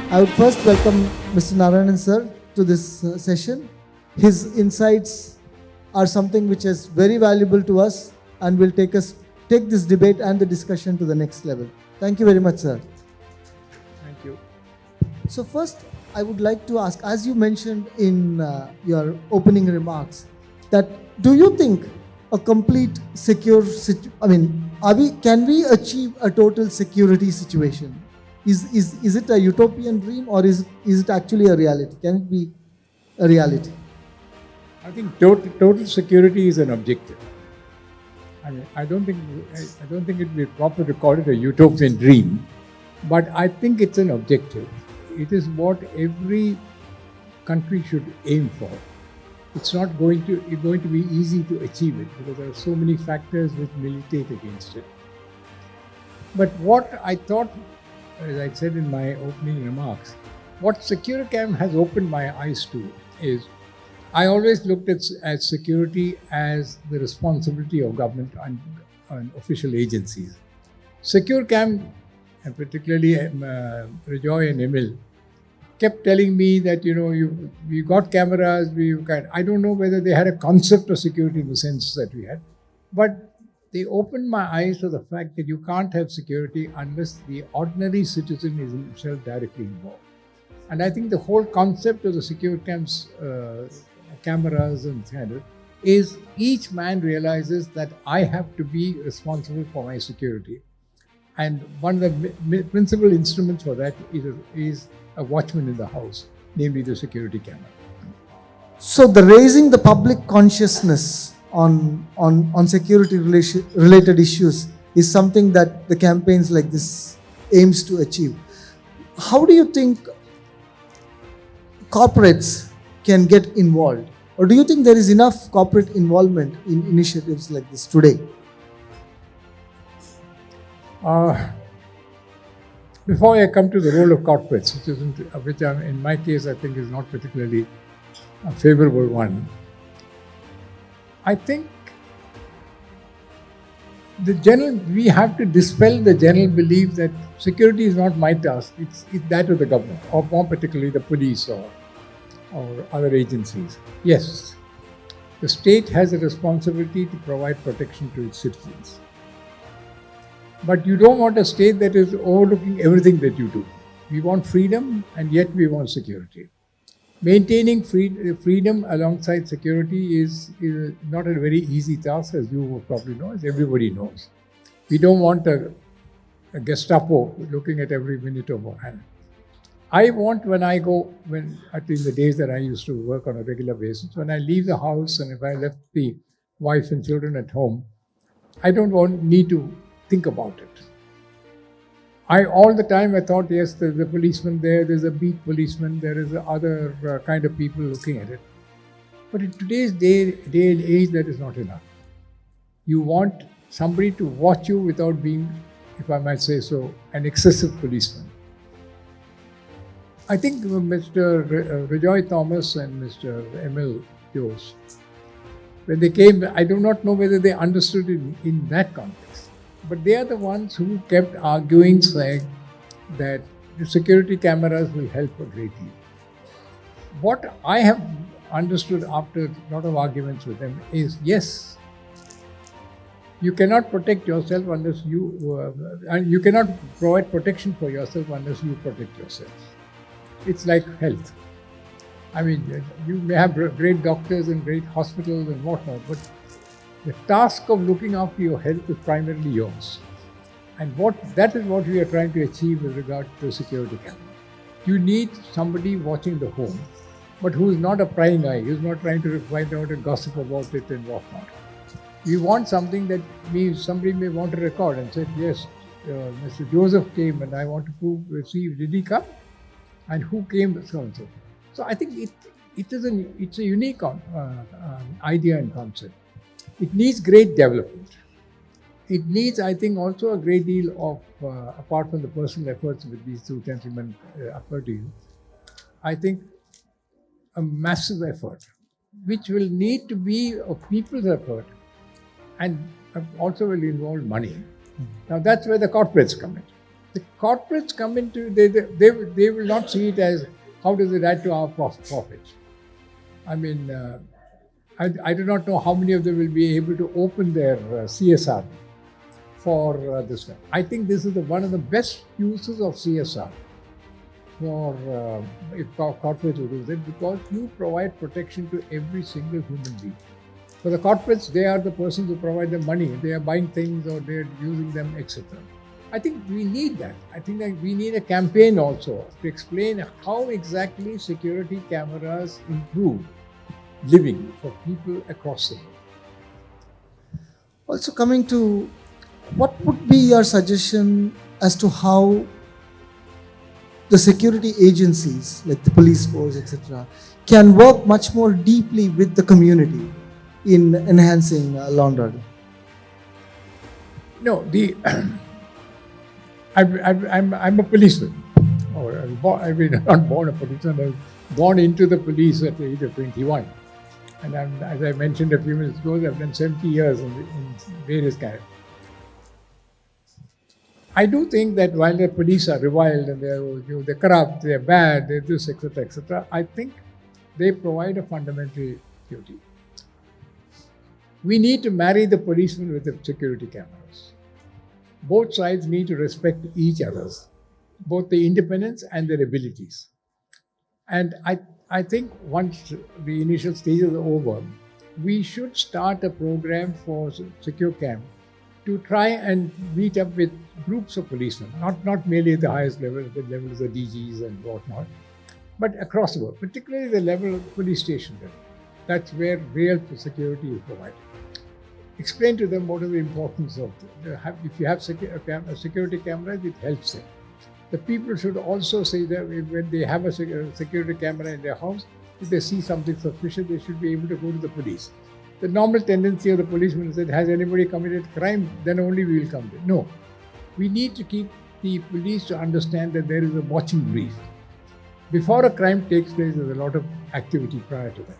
I would first welcome Mr. Narayanan sir to this session. His insights are something which is very valuable to us and will take this debate and the discussion to the next level. Thank you very much, sir. Thank you. So first, I would like to ask, as you mentioned in your opening remarks, that do you think a complete can we achieve a total security situation? Is it a utopian dream, or is it actually a reality? Can it be a reality? I think total security is an objective. I mean, I don't think it would be proper to call it a utopian dream, but I think it's an objective. It is what every country should aim for. It's not going to be easy to achieve it because there are so many factors which militate against it. But what I thought, as I said in my opening remarks, what Securicam has opened my eyes to is, I always looked at security as the responsibility of government and official agencies. Securicam, and particularly Rejoy and Emil, kept telling me that, we got cameras, I don't know whether they had a concept of security in the sense that we had, but they opened my eyes to the fact that you can't have security unless the ordinary citizen is himself directly involved. And I think the whole concept of the Securicam's cameras and kind of is each man realizes that I have to be responsible for my security. And one of the principal instruments for that is a watchman in the house, namely the security camera. So the raising the public consciousness on security related issues is something that the campaigns like this aims to achieve. How do you think corporates can get involved? Or do you think there is enough corporate involvement in initiatives like this today? Before I come to the role of corporates, which in my case I think is not particularly a favorable one, I think we have to dispel the general belief that security is not my task, it's that of the government, or more particularly the police or other agencies. Yes, the state has a responsibility to provide protection to its citizens. But you don't want a state that is overlooking everything that you do. We want freedom, and yet we want security. Maintaining freedom alongside security is not a very easy task, as you will probably know, as everybody knows. We don't want a Gestapo looking at every minute of our hand. I want at least the days that I used to work on a regular basis, when I leave the house and if I left the wife and children at home, I don't need to think about it. All the time I thought, yes, there's a policeman there, there's a beat policeman, there is other kind of people looking at it. But in today's day and age, that is not enough. You want somebody to watch you without being, if I might say so, an excessive policeman. I think Mr. Rejoy Thomas and Mr. Emil Jose, when they came, I do not know whether they understood it in that context. But they are the ones who kept arguing, saying that the security cameras will help a great deal. What I have understood after a lot of arguments with them is, yes, you cannot protect yourself unless and you cannot provide protection for yourself unless you protect yourself. It's like health. I mean, you may have great doctors and great hospitals and whatnot, but the task of looking after your health is primarily yours. And that is what we are trying to achieve with regard to the security camera. You need somebody watching the home, but who is not a prying eye, who is not trying to find out and gossip about it and whatnot. We want something that somebody may want to record and say, yes, Mr. Joseph came and I want to see, did he come? And who came, so and so. So I think it's a unique idea and concept. It needs great development. It needs, I think, also a great deal of, apart from the personal efforts with these two gentlemen referred to you, I think a massive effort, which will need to be a people's effort and also will involve money. Now that's where the corporates come in. The corporates come into, they will not see it as how does it add to our profits. I mean, I do not know how many of them will be able to open their CSR for this one. I think this is one of the best uses of CSR for if corporates will do that, because you provide protection to every single human being. For the corporates, they are the persons who provide the money. They are buying things or they are using them, etc. I think we need that. I think that we need a campaign also to explain how exactly security cameras improve living for people across the world. Also, coming to what would be your suggestion as to how the security agencies like the police force, etc., can work much more deeply with the community in enhancing law and order? No, I'm a policeman. I mean, not born a policeman. I was born into the police at the age of 21. And as I mentioned a few minutes ago, I've done 70 years in various kinds. I do think that while the police are reviled and they're corrupt, they're bad, they're this, etc., I think they provide a fundamental duty. We need to marry the policemen with the security cameras. Both sides need to respect each other's, both the independence and their abilities. And I think once the initial stages are over, we should start a program for Secure Camp to try and meet up with groups of policemen, not merely at the highest level, the levels of DGs and whatnot, but across the world, particularly the level of police station level. That's where real security is provided. Explain to them what is the importance of if you have security cameras, it helps them. The people should also say that when they have a security camera in their house, if they see something suspicious, they should be able to go to the police. The normal tendency of the policeman is that has anybody committed crime, then only we will come there. No. We need to keep the police to understand that there is a watching brief. Before a crime takes place, there's a lot of activity prior to that.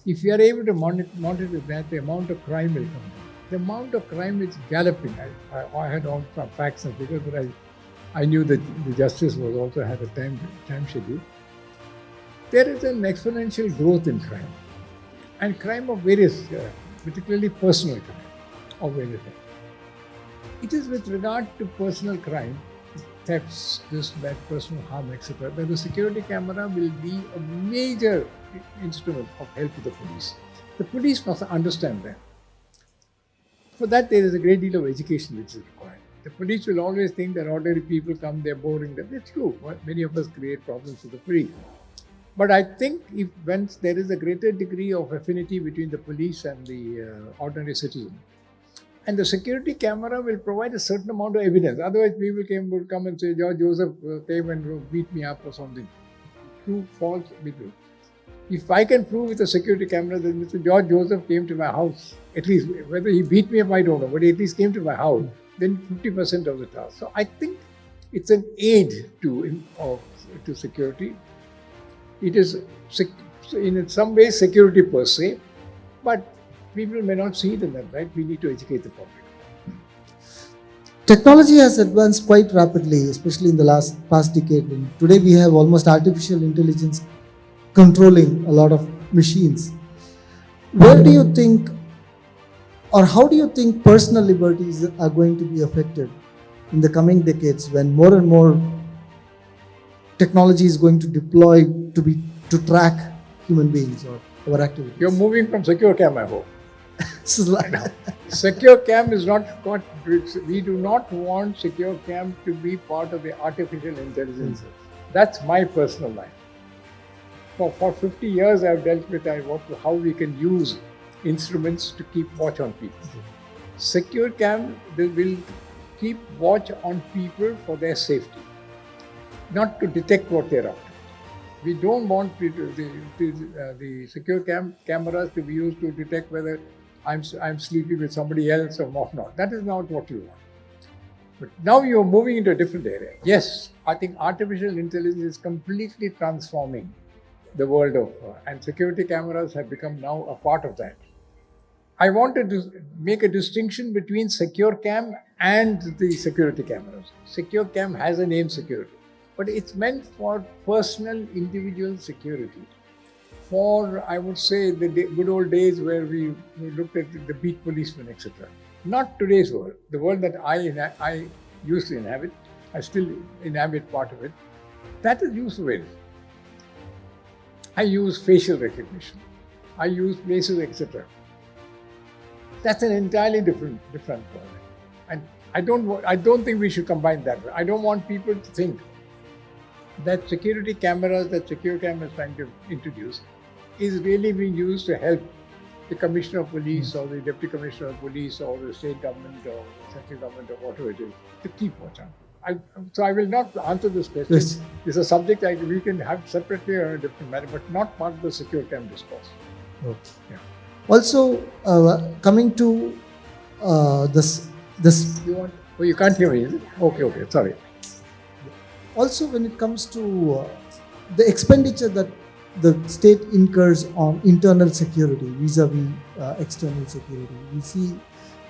If you are able to monitor that, the amount of crime will come down. The amount of crime is galloping. I had all some facts and figures, but I knew that the justice was also had a time schedule. There is an exponential growth in crime. And crime of various, particularly personal crime of various kinds. It is with regard to personal crime, thefts, this, that, personal harm, etc., that the security camera will be a major instrument of help to the police. The police must understand that. For that, there is a great deal of education which is required. The police will always think that ordinary people come, they're boring them. That's true. Many of us create problems for the police. But I think once there is a greater degree of affinity between the police and the ordinary citizen, and the security camera will provide a certain amount of evidence. Otherwise, people would come and say, George Joseph came and beat me up or something. True, false, be true. If I can prove with a security camera that Mr. George Joseph came to my house, at least, whether he beat me up, I don't know, but he at least came to my house, then 50% of the task. So I think it's an aid to security. It is, in some ways, security per se, but people may not see it in that light. We need to educate the public. Technology has advanced quite rapidly, especially in the past decade. And today we have almost artificial intelligence controlling a lot of machines. Where do you think, or how do you think personal liberties are going to be affected in the coming decades when more and more technology is going to deploy to track human beings or our activities? You're moving from secure cam, I hope. Like Secure cam is not what we do not want secure cam to be part of the artificial intelligence. That's my personal line. For 50 years I've dealt with how we can use instruments to keep watch on people. Secure cam will keep watch on people for their safety, not to detect what they're up to. We don't want the secure cameras to be used to detect whether I'm sleeping with somebody else or whatnot. That is not what you want. But now you're moving into a different area. Yes, I think artificial intelligence is completely transforming the world of, and security cameras have become now a part of that. I wanted to make a distinction between secure cam and the security cameras. Secure cam has a name security, but it's meant for personal individual security. For, I would say, the good old days where we looked at the beat policemen, etc. Not today's world. The world that I used to inhabit, I still inhabit part of it. That is used for various. I use facial recognition. I use places, etc. That's an entirely different world. And I don't think we should combine that. I don't want people to think that security cameras that Secure Cam is trying to introduce is really being used to help the Commissioner of Police or the Deputy Commissioner of Police or the state government or central government or whatever it is to keep watch on. So I will not answer this question. Yes. It's a subject we can have separately or in a different manner, but not part of the Secure Cam discourse. Okay. Yeah. Also, coming to this. You want? Oh, you can't hear me, is it? Okay, sorry. Also, when it comes to the expenditure that the state incurs on internal security vis-a-vis external security,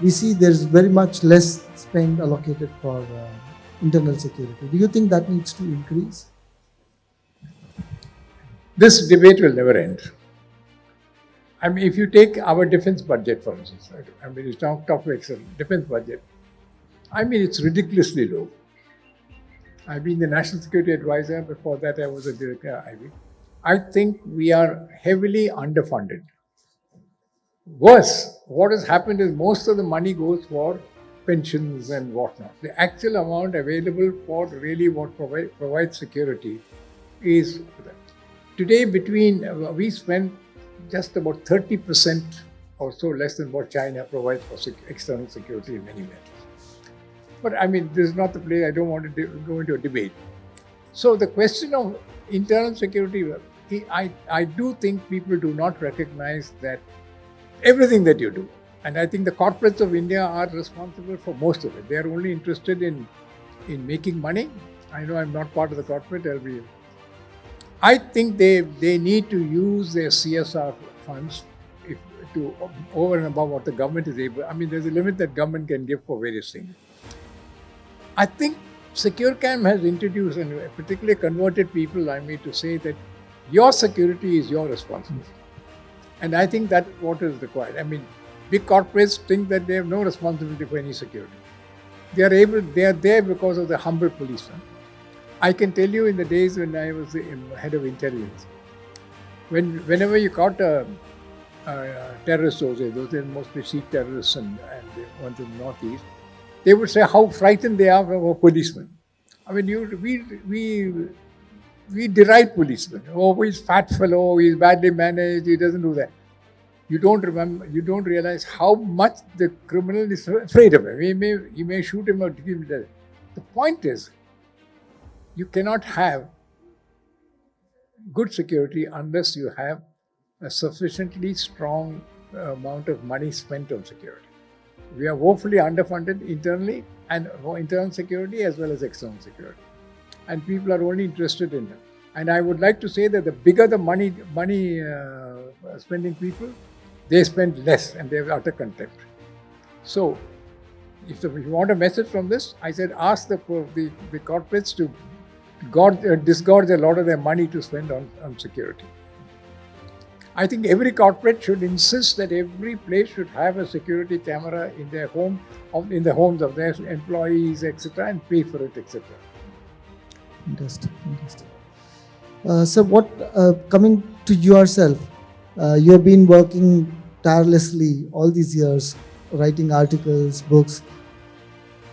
we see there's very much less spend allocated for internal security. Do you think that needs to increase? This debate will never end. I mean, if you take our defense budget, for instance, I mean, it's talk of defense budget. I mean, it's ridiculously low. I've been the National Security Advisor. Before that, I was a director at IB. I think we are heavily underfunded. Worse, what has happened is most of the money goes for pensions and whatnot. The actual amount available for really what provides security is today we spend just about 30% or so less than what China provides for external security in many matters. But I mean, this is not the place. I don't want to go into a debate. So the question of internal security, I do think people do not recognize that everything that you do. And I think the corporates of India are responsible for most of it. They are only interested in making money. I know I'm not part of the corporate. I think they need to use their CSR funds to over and above what the government is able. I mean, there's a limit that government can give for various things. I think Secure Cam has introduced and particularly converted people, I mean, to say that your security is your responsibility. And I think that's what is required. I mean, big corporates think that they have no responsibility for any security. They are there because of the humble policeman. I can tell you in the days when I was the head of intelligence, whenever you caught a terrorist, those are mostly Sikh terrorists and the ones in the northeast, they would say how frightened they are of a policeman. I mean, we deride policemen. Oh, he's fat fellow, he's badly managed, he doesn't do that. You don't realize how much the criminal is afraid of him. You may shoot him or give him death. The point is, you cannot have good security unless you have a sufficiently strong amount of money spent on security. We are woefully underfunded internally and for internal security as well as external security. And people are only interested in them. And I would like to say that the bigger the money spending people, they spend less and they have utter contempt. So, if you want a message from this, I said ask the corporates to disgorge a lot of their money to spend on security. I think every corporate should insist that every place should have a security camera in their home, in the homes of their employees, etc., and pay for it, etc. Interesting. So, coming to yourself, you have been working tirelessly all these years, writing articles, books.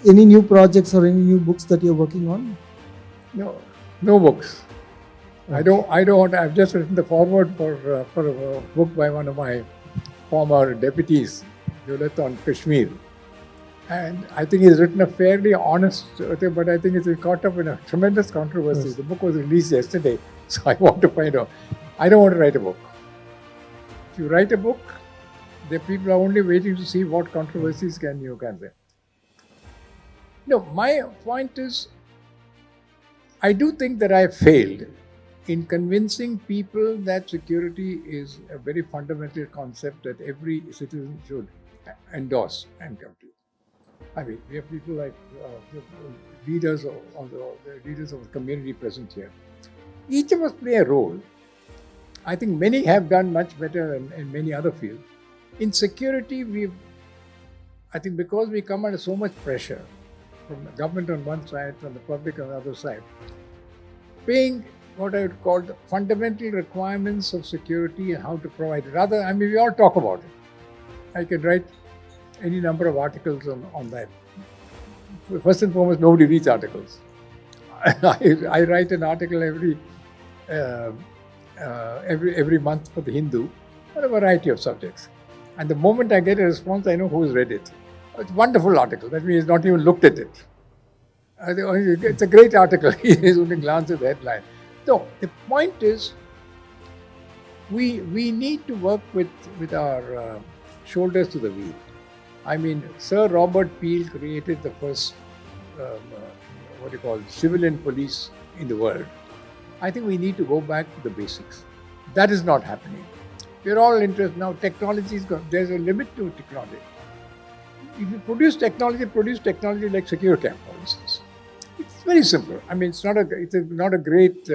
Any new projects or any new books that you're working on? No books. Okay. I don't want. I've just written the foreword for a book by one of my former deputies, Juliet, on Kashmir, and I think he's written a fairly honest thing. But I think it's caught up in a tremendous controversy. Yes. The book was released yesterday, so I want to find out. I don't want to write a book. If you write a book, the people are only waiting to see what controversies you can say. No, my point is, I do think that I failed in convincing people that security is a very fundamental concept that every citizen should endorse and come to. I mean, we have people like the leaders of the leaders of the community present here. Each of us play a role. I think many have done much better in many other fields. In security, I think because we come under so much pressure from the government on one side, from the public on the other side, paying what I would call the fundamental requirements of security and how to provide it. Rather, I mean, we all talk about it. I can write any number of articles on that. First and foremost, nobody reads articles. I write an article every month for the Hindu on a variety of subjects. And the moment I get a response, I know who's read it. It's a wonderful article. That means he's not even looked at it. It's a great article. He's only glanced at the headline. So the point is, we need to work with our shoulders to the wheel. I mean, Sir Robert Peel created the first, civilian police in the world. I think we need to go back to the basics. That is not happening. We're all interested now. Technology is gone. There's a limit to technology. If you produce technology like secure cam, for instance. It's very simple. I mean, it's not a great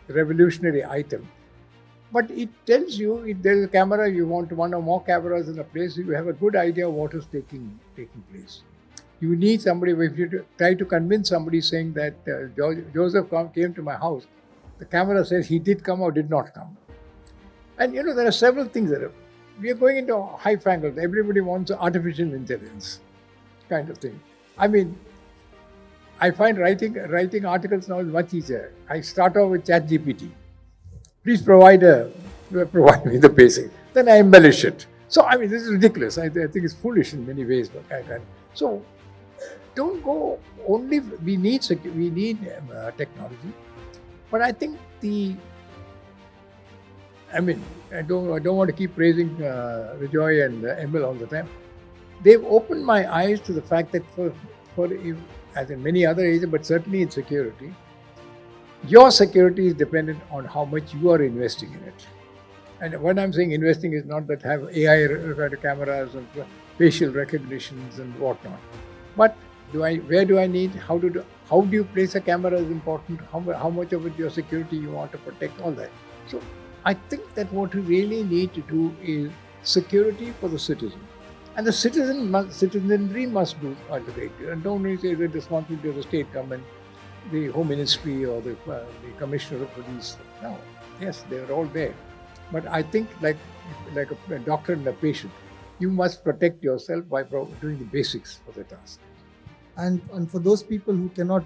revolutionary item. But it tells you if there's a camera, you want one or more cameras in a place, you have a good idea of what is taking place. You need somebody, if you try to convince somebody saying that Joseph came to my house, the camera says he did come or did not come. And there are several things that we are going into high-fangled. Everybody wants artificial intelligence kind of thing. I mean, I find writing articles now is much easier. I start off with ChatGPT. Please provide me the basics. Then I embellish it. So, I mean, this is ridiculous. I think it's foolish in many ways. So, don't go only, we need technology. But I think I don't want to keep praising Vijay and Emil all the time. They've opened my eyes to the fact that as in many other areas, but certainly in security, your security is dependent on how much you are investing in it. And when I'm saying investing is not that have AI cameras and facial recognitions and whatnot. But where do I need, how do you place a camera is important, how much of it your security you want to protect, all that. So I think that what we really need to do is security for the citizen. And the citizenry must do all the great deal. And don't really say the responsibility of the state government, the Home Ministry or the Commissioner of Police. No, yes, they're all there. But I think like a doctor and a patient, you must protect yourself by doing the basics of the task. And for those people who cannot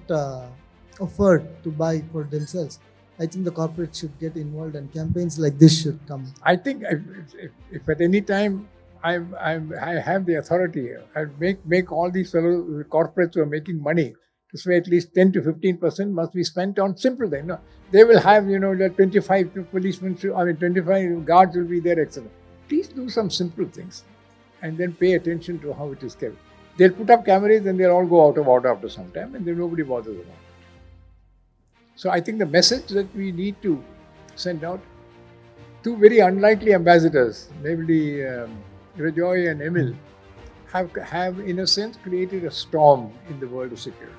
afford to buy for themselves, I think the corporate should get involved and campaigns like this should come. I think if at any time I have the authority, I'd make all these fellow corporates who are making money to say at least 10 to 15% must be spent on simple things. No, they will have, 25 policemen, 25 guards will be there, etc. Please do some simple things and then pay attention to how it is kept. They'll put up cameras and they'll all go out of order after some time and then nobody bothers about it. So I think the message that we need to send out, two very unlikely ambassadors, namely Rajoy and Emil, have in a sense created a storm in the world of security.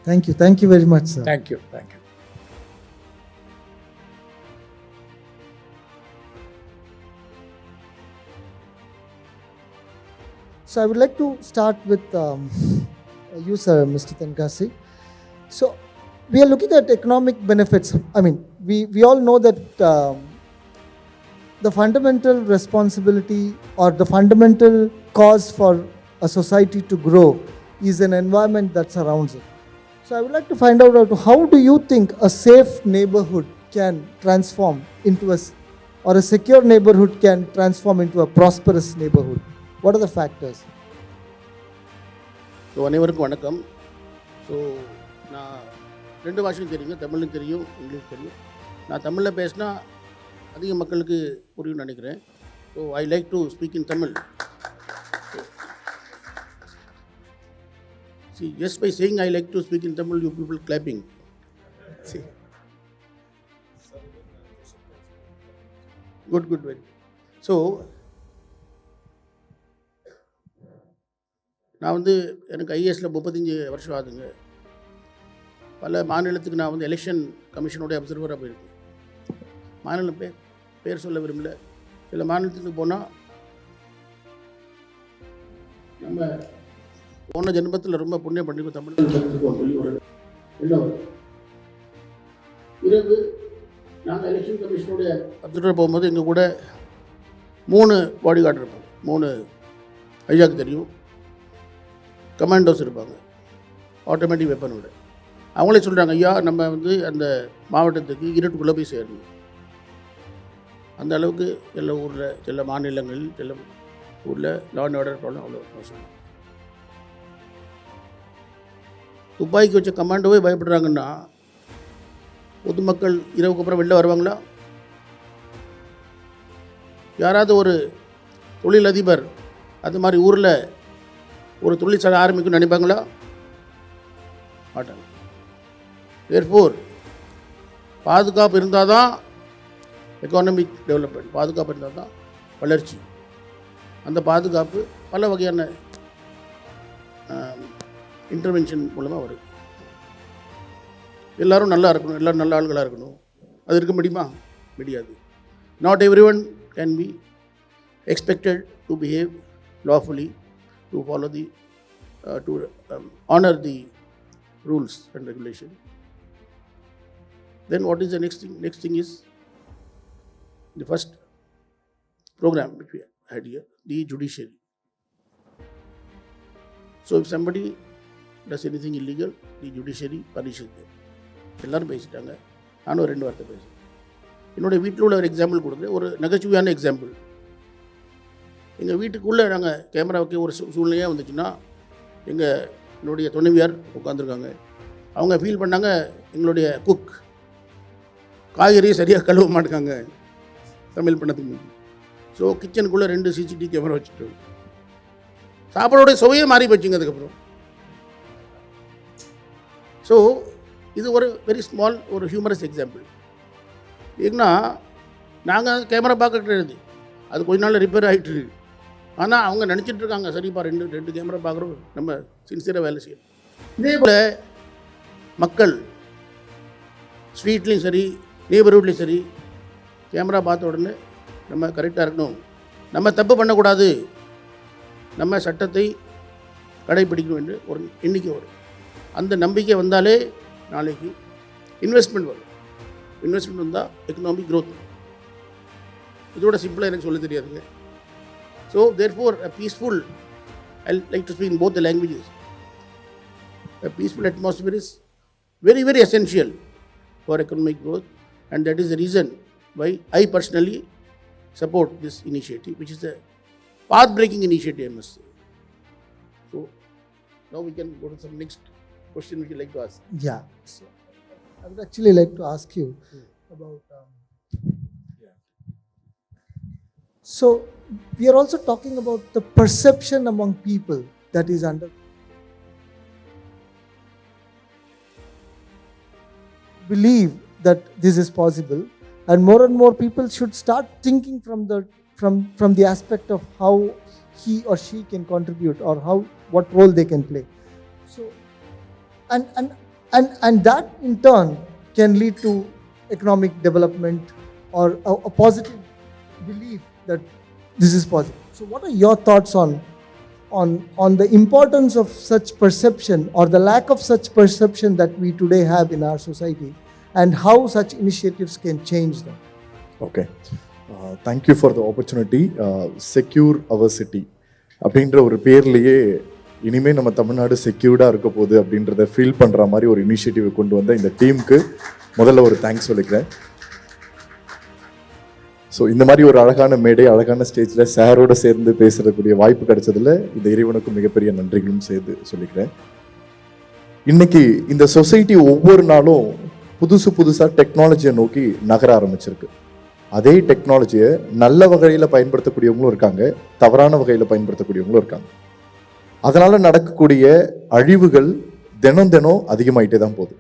Thank you. Thank you very much, sir. Thank you. Thank you. So I would like to start with you, sir, Mr. Tenkasi. So we are looking at economic benefits. I mean, we all know that the fundamental responsibility or the fundamental cause for a society to grow is an environment that surrounds it. So I would like to find out how do you think a safe neighborhood can transform into or a secure neighborhood can transform into a prosperous neighborhood? What are the factors? So அனைவருக்கும் வணக்கம். So நான் 2 பாஷையும் தெரியுங்க, தமிழும் தெரியும், English தெரியும். நான் தமிழில் பேசினா அதிக மக்களுக்கு புரியும்னு நினைக்கிறேன். So I like to speak in Tamil. See, just by saying I like to speak in Tamil, you people clapping. See, good good very. So நான் வந்து எனக்கு ஐஏஎஸில் 35 வருஷம் ஆகுதுங்க. பல மாநிலத்துக்கு நான் வந்து எலெக்ஷன் கமிஷனுடைய அப்சர்வராக போயிருக்கேன். மாநிலம் பேர் சொல்ல விரும்பல. சில மாநிலத்துக்கு போனால் நம்ம போன ஜென்மத்தில் ரொம்ப புண்ணியம் பண்ணிக்கோ தமிழ்நாடு சொல்லி ஒரு என்ன வரும். இரவு நாங்கள் எலெக்ஷன் கமிஷனுடைய அப்சர்வர் போகும்போது எங்கள் கூட 3 பாடி கார்டு இருப்பாங்க. 3 ஐயாவுக்கு தெரியும், கமாண்டோஸ் இருப்பாங்க ஆட்டோமேட்டிக் வெப்பனோட. அவங்களே சொல்கிறாங்க, ஐயா நம்ம வந்து அந்த மாவட்டத்துக்கு இருட்டுக்குள்ளே போய் சேரணும். அந்த அளவுக்கு எல்லா ஊரில் சில மாநிலங்களில் சில ஊரில் லா அண்ட் ஆர்டர் ப்ராப்ளம் அவ்வளோ மோசம். துப்பாக்கி வச்ச கமாண்டோவே பயப்படுறாங்கன்னா பொதுமக்கள் இரவுக்கு அப்புறம் வெளில வருவாங்களா? யாராவது ஒரு தொழிலதிபர் அது மாதிரி ஊரில் ஒரு தொழிற்சாலை ஆரம்பிக்கணும்னு நினைப்பாங்களா? மாட்டாங்க. தேர்ஃபோர் பாதுகாப்பு இருந்தால் தான் எக்கானமிக் டெவலப்மெண்ட், பாதுகாப்பு இருந்தால் தான் வளர்ச்சி. அந்த பாதுகாப்பு பல வகையான இன்டர்வென்ஷன் மூலமாக வருது. எல்லோரும் நல்லா இருக்கணும், எல்லோரும் நல்ல ஆளுகளாக இருக்கணும். அது இருக்க முடியுமா? முடியாது. Not every one can be expected to behave lawfully, to follow the to honor the rules and regulation. Then what is the next thing? Next thing is the first program which we had here, the judiciary. So if somebody does anything illegal, the judiciary punishes them. எல்லாரும் பேசிட்டாங்க, நானும் 2 வார்த்தை பேசுகிறேன். என்னுடைய வீட்டில் உள்ள ஒரு example கொடுக்குறேன், ஒரு நகைச்சுவையான எக்ஸாம்பிள். எங்கள் வீட்டுக்குள்ளே நாங்கள் கேமரா வைக்க ஒரு சூழ்நிலையாக வந்துச்சுன்னா என்னுடைய துணைவியார் உட்காந்துருக்காங்க. அவங்க ஃபீல் பண்ணாங்க எங்களுடைய குக் காய்கறியை சரியாக கழுவ மாட்டாங்க சமையல் பண்ணதுக்கு முன்னாடி. ஸோ கிச்சனுக்குள்ளே 2 CCTV கேமரா வச்சுட்டோம். சாப்பாடோடைய சுவையே மாறி போச்சுங்க அதுக்கப்புறம். ஸோ இது ஒரு வெரி ஸ்மால் ஒரு ஹியூமரஸ் எக்ஸாம்பிள். ஏன்னா நாங்கள் கேமரா பார்க்க கிடையாது, அது கொஞ்ச நாள் ரிப்பேர் ஆகிட்டு இருக்கு. ஆனால் அவங்க நினச்சிட்டு இருக்காங்க, சரிப்பா 2 கேமரா பார்க்குறோம், நம்ம சின்சியராக வேலை செய்யணும். இதே போல் மக்கள் ஸ்ட்ரீட்லேயும் சரி நெய்பர்ஹுட்லேயும் சரி கேமரா பார்த்த உடனே நம்ம கரெக்டாக இருக்கணும், நம்ம தப்பு பண்ணக்கூடாது, நம்ம சட்டத்தை கடைப்பிடிக்கணும் என்று ஒரு எண்ணிக்கை வரும். அந்த நம்பிக்கை வந்தாலே நாளைக்கு இன்வெஸ்ட்மெண்ட் வரும். இன்வெஸ்ட்மெண்ட் வந்தால் எக்கனாமிக் க்ரோத். இதோட சிம்பிளாக எனக்கு சொல்ல தெரியாதுங்க. So therefore a peaceful, I like to speak in both the languages, a peaceful atmosphere is very, very essential for economic growth, and that is the reason why I personally support this initiative, which is a path-breaking initiative, I must say. So now we can go to some next question which you like to ask. Yeah. So I would actually like to ask you about so we are also talking about the perception among people that is under believe that this is possible, and more people should start thinking from the aspect of how he or she can contribute or what role they can play. So and that in turn can lead to economic development or a positive belief that this is possible. So what are your thoughts on the importance of such perception or the lack of such perception that we today have in our society, and how such initiatives can change them? Okay. Thank you for the opportunity. Secure our city அப்படின்ற ஒரு பேர்லேயே இனிமேல் நம்ம தமிழ்நாடு செக்யூர்டாக இருக்க போகுது அப்படின்றத feel பண்ணுற மாதிரி ஒரு இனிஷியேட்டிவ் கொண்டு வந்த இந்த டீமுக்கு முதல்ல ஒரு தேங்க்ஸ் சொல்லிக்கிறேன். ஸோ இந்த மாதிரி ஒரு அழகான மேடை, அழகான ஸ்டேஜில் சாரோடு சேர்ந்து பேசுகிறக்கூடிய வாய்ப்பு கிடைச்சதில் இந்த இறைவனுக்கும் மிகப்பெரிய நன்றிகளும் சேர்ந்து சொல்லிக்கிறேன். இன்னைக்கு இந்த சொசைட்டி ஒவ்வொரு நாளும் புதுசாக டெக்னாலஜியை நோக்கி நகர ஆரம்பிச்சிருக்கு. அதே டெக்னாலஜியை நல்ல வகையில் பயன்படுத்தக்கூடியவங்களும் இருக்காங்க, தவறான வகையில் பயன்படுத்தக்கூடியவங்களும் இருக்காங்க. அதனால் நடக்கக்கூடிய அழிவுகள் தினம் அதிகமாகிட்டே தான் போகுது.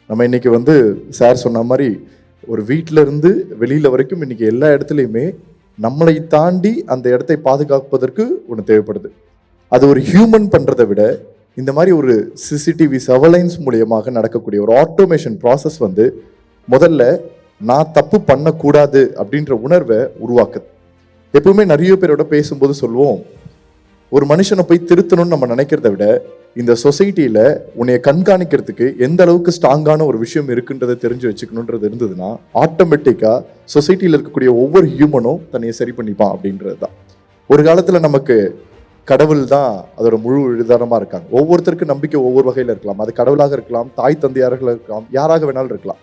நம்ம இன்னைக்கு சார் சொன்ன மாதிரி ஒரு வீட்டில இருந்து வெளியில வரைக்கும் இன்னைக்கு எல்லா இடத்துலையுமே நம்மளை தாண்டி அந்த இடத்தை பாதுகாப்பதற்கு ஒன்று தேவைப்படுது. அது ஒரு ஹியூமன் பண்றதை விட இந்த மாதிரி ஒரு சிசிடிவி சர்வலைன்ஸ் மூலியமாக நடக்கக்கூடிய ஒரு ஆட்டோமேஷன் ப்ராசஸ் வந்து முதல்ல நான் தப்பு பண்ணக்கூடாது அப்படின்ற உணர்வை உருவாக்குது. எப்பவுமே நிறைய பேரோட பேசும்போது சொல்லுவோம், ஒரு மனுஷனை போய் திருத்தணும்னு நம்ம நினைக்கிறத விட இந்த சொசைட்டியில உன்னைய கண்காணிக்கிறதுக்கு எந்த அளவுக்கு ஸ்ட்ராங்கான ஒரு விஷயம் இருக்குன்றதை தெரிஞ்சு வச்சுக்கணுன்றது இருந்ததுன்னா ஆட்டோமேட்டிக்கா சொசைட்டியில் இருக்கக்கூடிய ஒவ்வொரு ஹியூமனும் தன்னையை சரி பண்ணிப்பான் அப்படின்றது தான். ஒரு காலத்துல நமக்கு கடவுள் தான் அதோட முழு உதாரணமா இருக்காங்க. ஒவ்வொருத்தருக்கும் நம்பிக்கை ஒவ்வொரு வகையில இருக்கலாம். அது கடவுளாக இருக்கலாம், தாய் தந்தையார்கள் இருக்கலாம், யாராக வேணாலும் இருக்கலாம்.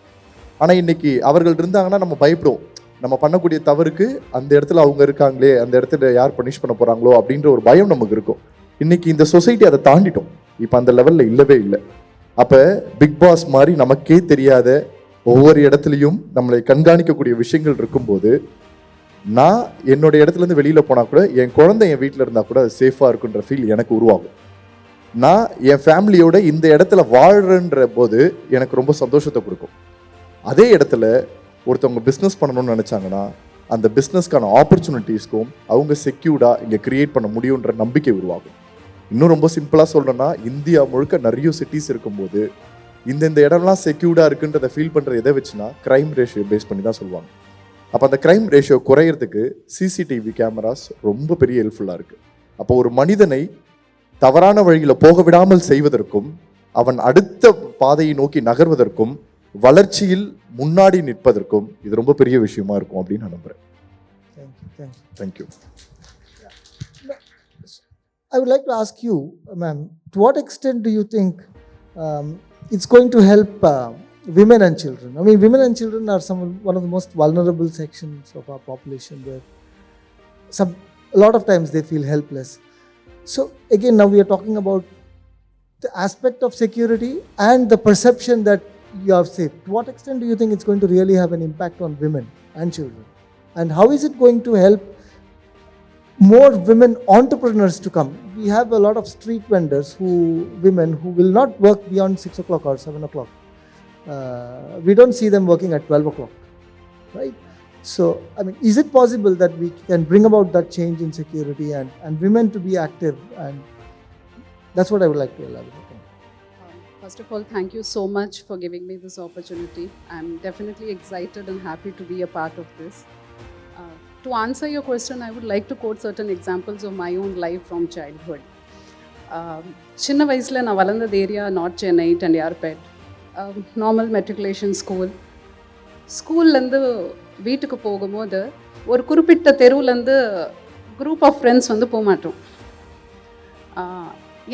ஆனா இன்னைக்கு அவர்கள் இருந்தாங்கன்னா நம்ம பயப்படுவோம். நம்ம பண்ணக்கூடிய தவறுக்கு அந்த இடத்துல அவங்க இருக்காங்களே, அந்த இடத்துல யார் பனிஷ் பண்ண போறாங்களோ அப்படின்ற ஒரு பயம் நமக்கு இருக்கும். இன்னைக்கு இந்த சொசைட்டி அதை தாண்டிட்டோம். இப்ப அந்த லெவல்ல இல்லவே இல்லை. அப்ப பிக் பாஸ் மாதிரி நமக்கே தெரியாத ஒவ்வொரு இடத்துலையும் நம்மளை கண்காணிக்கக்கூடிய விஷயங்கள் இருக்கும்போது நான் என்னோட இடத்துல இருந்து வெளியில போனா கூட என் குழந்தை என் வீட்டில் இருந்தா கூட அது சேஃபா இருக்குன்ற ஃபீல் எனக்கு உருவாகும். நான் என் ஃபேமிலியோட இந்த இடத்துல வாழ்றன்ற போது எனக்கு ரொம்ப சந்தோஷத்தை கொடுக்கும். அதே இடத்துல ஒருத்தவங்க பிஸ்னஸ் பண்ணணும்னு நினைச்சாங்கன்னா அந்த பிஸ்னஸ்க்கான ஆப்பர்ச்சுனிட்டிஸ்க்கும் அவங்க செக்யூர்டா இங்க கிரியேட் பண்ண முடியுன்ற நம்பிக்கை உருவாகும். இன்னும் ரொம்ப சிம்பிளா சொல்றேன்னா, இந்தியா முழுக்க நிறைய சிட்டிஸ் இருக்கும்போது இந்த இடம்லாம் செக்யூர்டா இருக்குன்றதை ஃபீல் பண்ற எதை வச்சுன்னா கிரைம் ரேஷியோ பேஸ் பண்ணி தான் சொல்லுவாங்க. அப்போ அந்த கிரைம் ரேஷியோ குறையிறதுக்கு சிசிடிவி கேமராஸ் ரொம்ப பெரிய ஹெல்ப்ஃபுல்லாக இருக்குது. அப்போ ஒரு மனிதனை தவறான வழியில் போக விடாமல் செய்வதற்கும் அவன் அடுத்த பாதையை நோக்கி நகர்வதற்கும் வளர்ச்சியில் முன்னாடி நிற்பதற்கும் இது ரொம்ப பெரிய விஷயமா இருக்கும் அப்படின்னு நான் நம்புகிறேன். Thank you. I would like to ask you, ma'am, to what extent do you think it's going to help women and children? I mean, women and children are one of the most vulnerable sections of our population where a lot of times they feel helpless. So again, now we are talking about the aspect of security and the perception that you are safe. To what extent do you think it's going to really have an impact on women and children? And how is it going to help more women entrepreneurs to come? We have a lot of street vendors women who will not work beyond 6 o'clock or 7 o'clock. We don't see them working at 12 o'clock, right? So, I mean, is it possible that we can bring about that change in security and women to be active? And that's what I would like to elaborate on. First of all, thank you so much for giving me this opportunity. I'm definitely excited and happy to be a part of this. To answer your question, I would like to quote certain examples of my own life from childhood. சின்ன வயசில் நான் வளர்ந்தது area north Chennai Tondiarpet. Normal matriculation ஸ்கூல்லேருந்து வீட்டுக்கு போகும்போது ஒரு குறிப்பிட்ட தெருவுலேருந்து group of friends வந்து போக மாட்டோம்.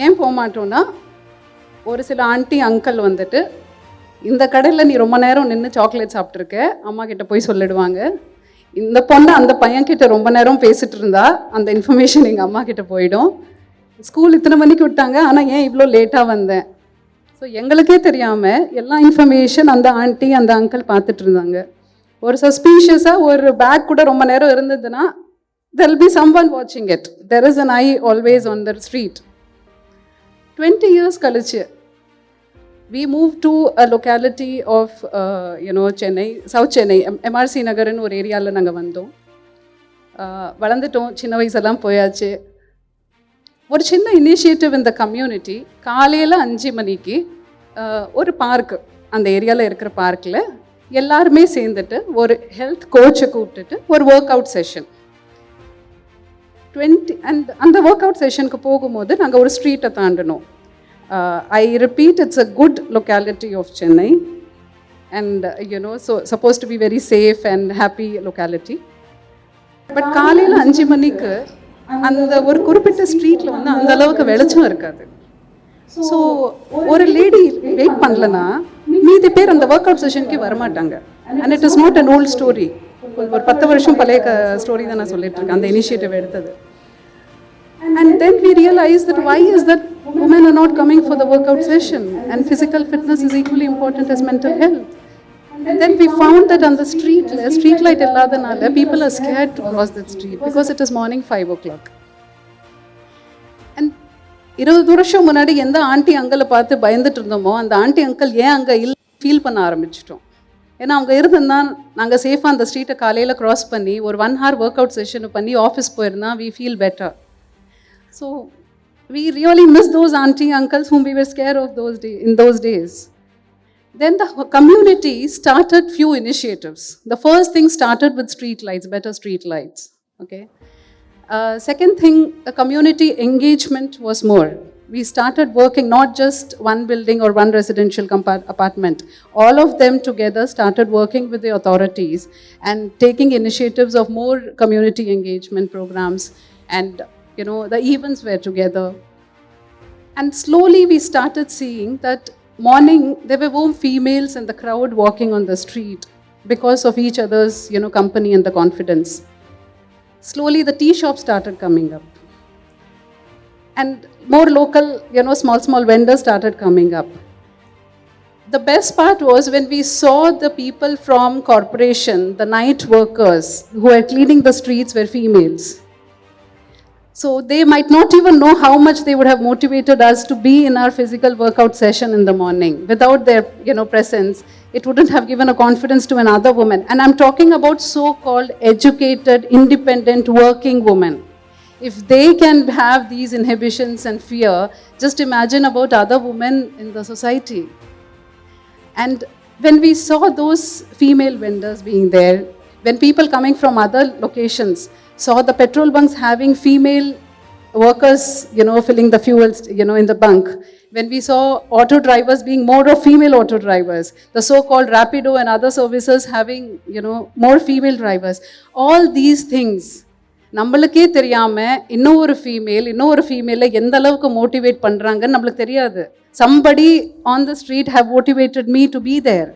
ஏன் போக மாட்டோன்னா, ஒரு சில ஆண்டி அங்கிள் வந்துட்டு இந்த கடையில் நீ ரொம்ப நேரம் நின்று சாக்லேட் சாப்பிட்ருக்க, அம்மா கிட்ட போய் சொல்லிடுவாங்க. இந்த பொண்ணு அந்த பையன்கிட்ட ரொம்ப நேரம் பேசிட்டு இருந்தா அந்த இன்ஃபர்மேஷன் எங்கள் அம்மா கிட்ட போயிடும். ஸ்கூல் இத்தனை மணிக்கு விட்டாங்க, ஆனால் ஏன் இவ்வளோ லேட்டாக வந்தேன்? ஸோ எங்களுக்கே தெரியாமல் எல்லா இன்ஃபர்மேஷன் அந்த ஆண்டி அந்த அங்கிள் பார்த்துட்டு இருந்தாங்க. ஒரு சஸ்பீஷியஸாக ஒரு பேக் கூட ரொம்ப நேரம் இருந்ததுன்னா there will be someone watching it. There is an eye always on the street. 20 years கழிச்சு we moved to a locality of Chennai, South Chennai, MRC நகர்னு ஒரு ஏரியாவில் நாங்கள் வந்தோம். வளர்ந்துட்டோம், சின்ன வயசெல்லாம் போயாச்சு. ஒரு சின்ன இனிஷியேட்டிவ் இந்த கம்யூனிட்டி, காலையில் 5 மணிக்கு ஒரு பார்க்கு, அந்த ஏரியாவில் இருக்கிற பார்க்கில் எல்லாருமே சேர்ந்துட்டு ஒரு ஹெல்த் கோச்சை கூப்பிட்டுட்டு ஒரு ஒர்க் அவுட் செஷன் அந்த ஒர்க் அவுட் செஷனுக்கு போகும்போது நாங்கள் ஒரு ஸ்ட்ரீட்டை தாண்டணும். I repeat, it's a good locality of Chennai and so supposed to be very safe and happy locality. But காலையில் 5 மணிக்கு அந்த ஒரு குறிப்பிட்ட ஸ்ட்ரீட்டில் வந்து அந்த அளவுக்கு வெளிச்சம் இருக்காது. ஸோ ஒரு லேடி வெயிட் பண்ணலன்னா மீதி பேர் அந்த ஒர்க் அவுட் செஷனுக்கு வரமாட்டாங்க. And it is not an old story, ஒரு 10 வருஷம் பழைய ஸ்டோரி தான் நான் சொல்லிட்டு இருக்கேன் அந்த இனிஷியேட்டிவ் எடுத்தது. And then we realized that why is that women are not coming for the workout session, and physical fitness is equally important as mental health. And then we found that on the street light illadanaala people are scared to cross that street because it is morning 5 o'clock. And 20 வருஷம் முன்னாடி எந்த aunty அங்கிளை பார்த்து பயந்துட்டு இருந்தோமோ அந்த aunty uncle ஏன் அங்கே இல்லை feel பண்ண ஆரம்பிச்சிட்டோம். ஏன்னா அவங்க இருந்திருந்தா நாங்கள் சேஃபாக அந்த ஸ்ட்ரீட்டை காலையில் க்ராஸ் பண்ணி ஒரு 1 hour ஒர்க் அவுட் செஷன் பண்ணி ஆஃபீஸ் போயிருந்தா we feel better. So we really miss those auntie uncles whom we were scared of in those days. Then the community started few initiatives. The first thing started with street lights, better street lights. Okay. Second thing, the community engagement was more. We started working not just one building or one residential apartment. All of them together started working with the authorities and taking initiatives of more community engagement programs, and the events were together. And slowly we started seeing that morning there were more females in the crowd walking on the street because of each other's company and the confidence. Slowly the tea shops started coming up, and more local small vendors started coming up. The best part was when we saw the people from corporation, the night workers who were cleaning the streets were females. So they might not even know how much they would have motivated us to be in our physical workout session in the morning. Without their presence, it wouldn't have given a confidence to another woman. And I'm talking about so-called educated, independent, working women. If they can have these inhibitions and fear, just imagine about other women in the society. And when we saw those female vendors being there, when people coming from other locations saw the petrol bunks having female workers, filling the fuels, in the bunk. When we saw auto drivers being more of female auto drivers, the so-called Rapido and other services having, more female drivers. All these things, நம்மளுக்கே தெரியாம இன்னொரு ஃபீமேலை எந்த அளவுக்கு motivate பண்றாங்கன்னு நம்மளுக்கு தெரியாது. Somebody on the street have motivated me to be there,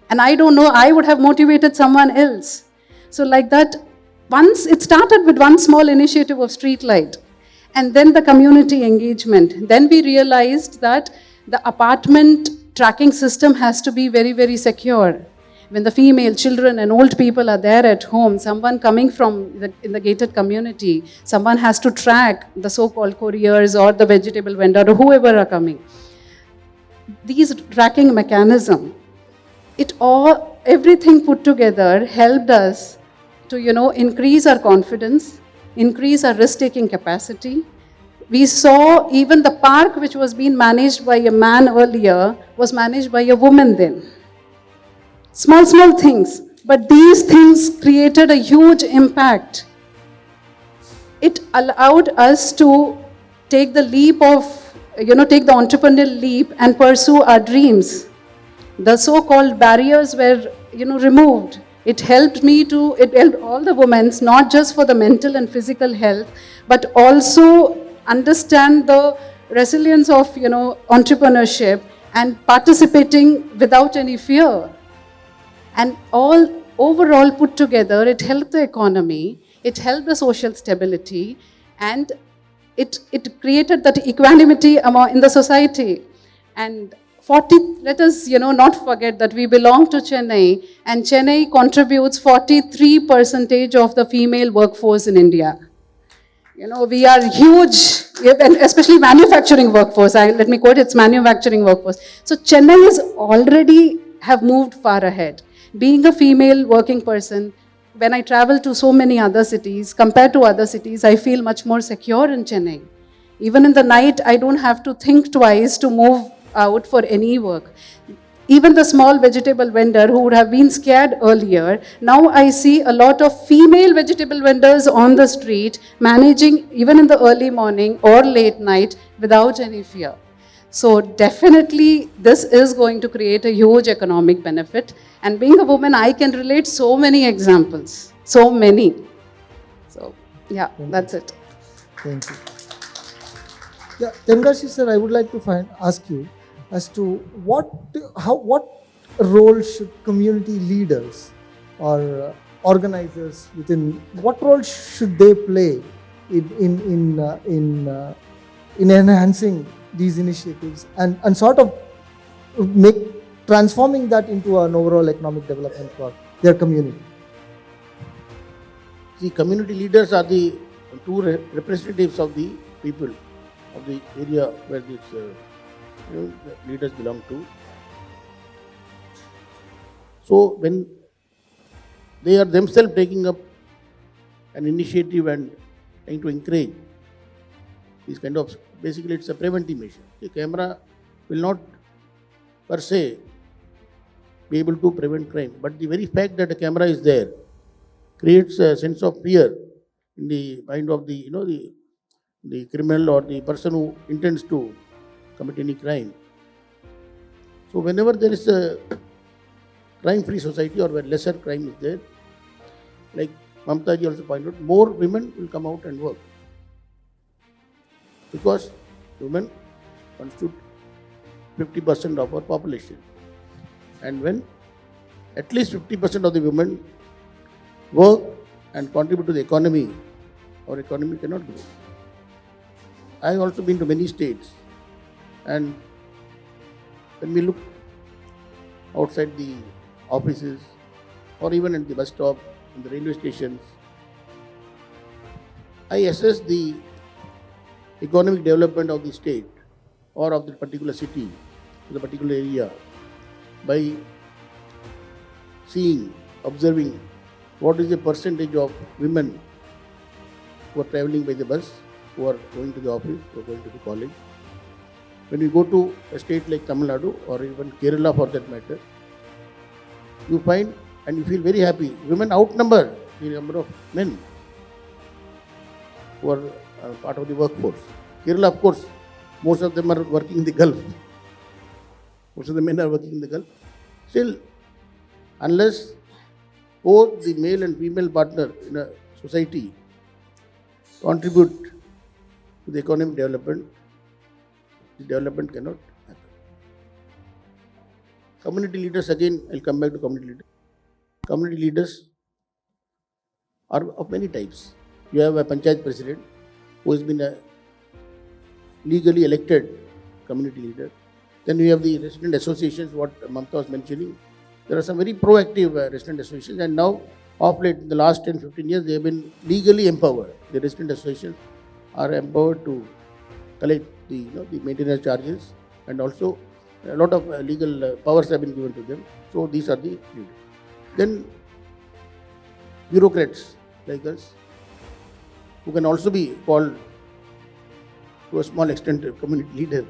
and I don't know, I would have motivated someone else. So like that, once it started with one small initiative of street light, and then the community engagement. Then we realized that the apartment tracking system has to be very, very secure. When the female, children and old people are there at home, someone coming from in the gated community, someone has to track the so-called couriers or the vegetable vendor or whoever are coming. These tracking mechanism, everything put together helped us to increase our confidence, increase our risk-taking capacity. We saw even the park, which was being managed by a man earlier, was managed by a woman then. Small things, but these things created a huge impact. It allowed us to take the leap of, take the entrepreneurial leap and pursue our dreams. The so-called barriers were, removed. It helped all the women, not just for the mental and physical health, but also understand the resilience of, entrepreneurship and participating without any fear. And all overall put together, it helped the economy, it helped the social stability, and it created that equanimity in the society. And let us not forget that we belong to Chennai, and Chennai contributes 43% of the female workforce in India. We are huge, and especially manufacturing workforce. Let me quote, it's manufacturing workforce. So Chennai is already have moved far ahead. Being a female working person, when I travel to so many other cities, compared to other cities, I feel much more secure in Chennai. Even in the night, I don't have to think twice to move out for any work. Even the small vegetable vendor who would have been scared earlier, now I see a lot of female vegetable vendors on the street managing even in the early morning or late night without any fear. So definitely this is going to create a huge economic benefit. And being a woman, I can relate so many examples, so many. So yeah, that's it. Thank you. Yeah, Tengashi sir, I would like to ask you as to what role should community leaders or organizers within, what role should they play in enhancing these initiatives and sort of transforming that into an overall economic development for their community? The community leaders are the two representatives of the people of the area where these the leaders belong to. So when they are themselves taking up an initiative and trying to encourage these kind of, basically it's a preventive measure. The camera will not per se be able to prevent crime, but the very fact that a camera is there creates a sense of fear in the mind of the, the criminal or the person who intends to commit any crime. So whenever there is a crime-free society or where lesser crime is there, like Mamta ji also pointed out, more women will come out and work. Because women constitute 50% of our population. And when at least 50% of the women work and contribute to the economy, our economy cannot grow. I have also been to many states, and when we look outside the offices or even at the bus stop, in the railway stations, I assess the economic development of the state or of the particular city, the particular area, by seeing, observing what is the percentage of women who are traveling by the bus, who are going to the office, who are going to the college. When you go to a state like Tamil Nadu or even Kerala for that matter, you find and you feel very happy. Women outnumber the number of men who are part of the workforce. Kerala, of course, most of them are working in the Gulf. Most of the men are working in the Gulf. Still, unless both the male and female partner in a society contribute to the economic development, the development cannot happen. Community leaders, again, I'll come back to community leaders. Community leaders are of many types. You have a panchayat president who has been a legally elected community leader. Then you have the resident associations, what Mamta was mentioning. There are some very proactive resident associations, and now, of late, in the last 10-15 years, they have been legally empowered. The resident associations are empowered to collect the maintenance charges, and also a lot of legal powers have been given to them. So these are the leaders. Then bureaucrats like us, who can also be called to a small extent a community leader,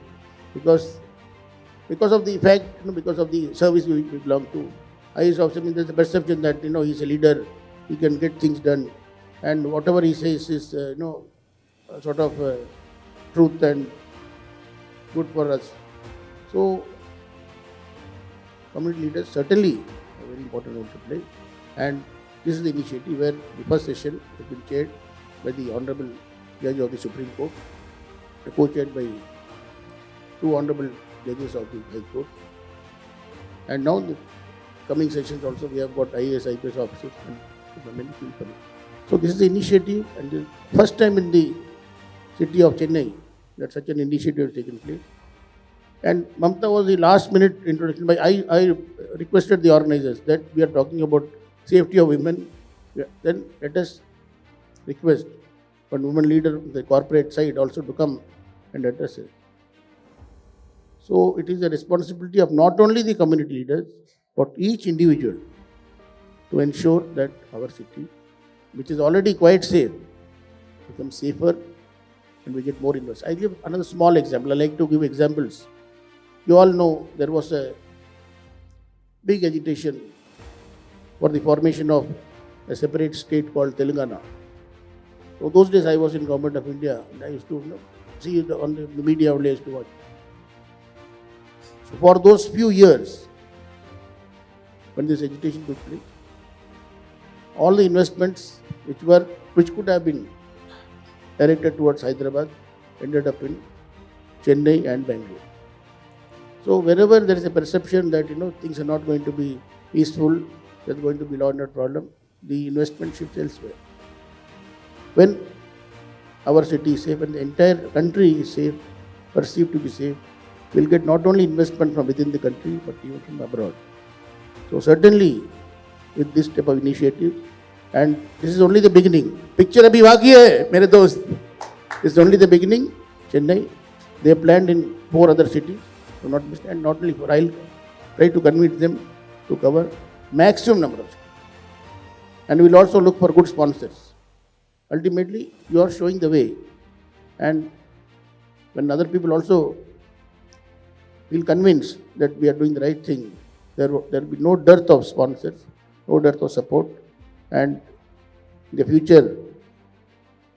because of the fact, because of the service we belong to. IAS officer, there's a perception that he's a leader, he can get things done, and whatever he says is sort of truth and good for us. So community leaders certainly a very important role to play, and this is the initiative where the first session has been chaired by the Honorable Judge of the Supreme Court, co-chaired by two Honorable Judges of the High Court, and now the coming sessions also we have got IAS, IPS officers and many people coming. So this is the initiative, and the first time in the city of Chennai that such an initiative has taken place. And Mamta was the last minute introduction, but I requested the organizers that we are talking about safety of women, then let us request one woman leader on the corporate side also to come and address it. So it is the responsibility of not only the community leaders, but each individual to ensure that our city, which is already quite safe, becomes safer and we get more investors. I give another small example. I like to give examples. You all know there was a big agitation for the formation of a separate state called Telangana. So those days I was in Government of India and I used to see it on the media only, I used to watch. So for those few years when this agitation took place, all the investments which could have been directed towards Hyderabad ended up in Chennai and Bangalore. So wherever there is a perception that things are not going to be peaceful, there's going to be law and order problem, the investment shifts elsewhere. When our city is safe and the entire country is safe, perceived to be safe, we'll get not only investment from within the country but even from abroad. So certainly with this type of initiative, and this is only the beginning. Picture abhi baki hai, mere dost. This is only the beginning. Chennai, they have planned in 4 other cities. So not only for, I'll try to convince them to cover maximum number of schools. And we'll also look for good sponsors. Ultimately, you are showing the way. And when other people also feel convinced that we are doing the right thing, there will be no dearth of sponsors, no dearth of support. And in the future,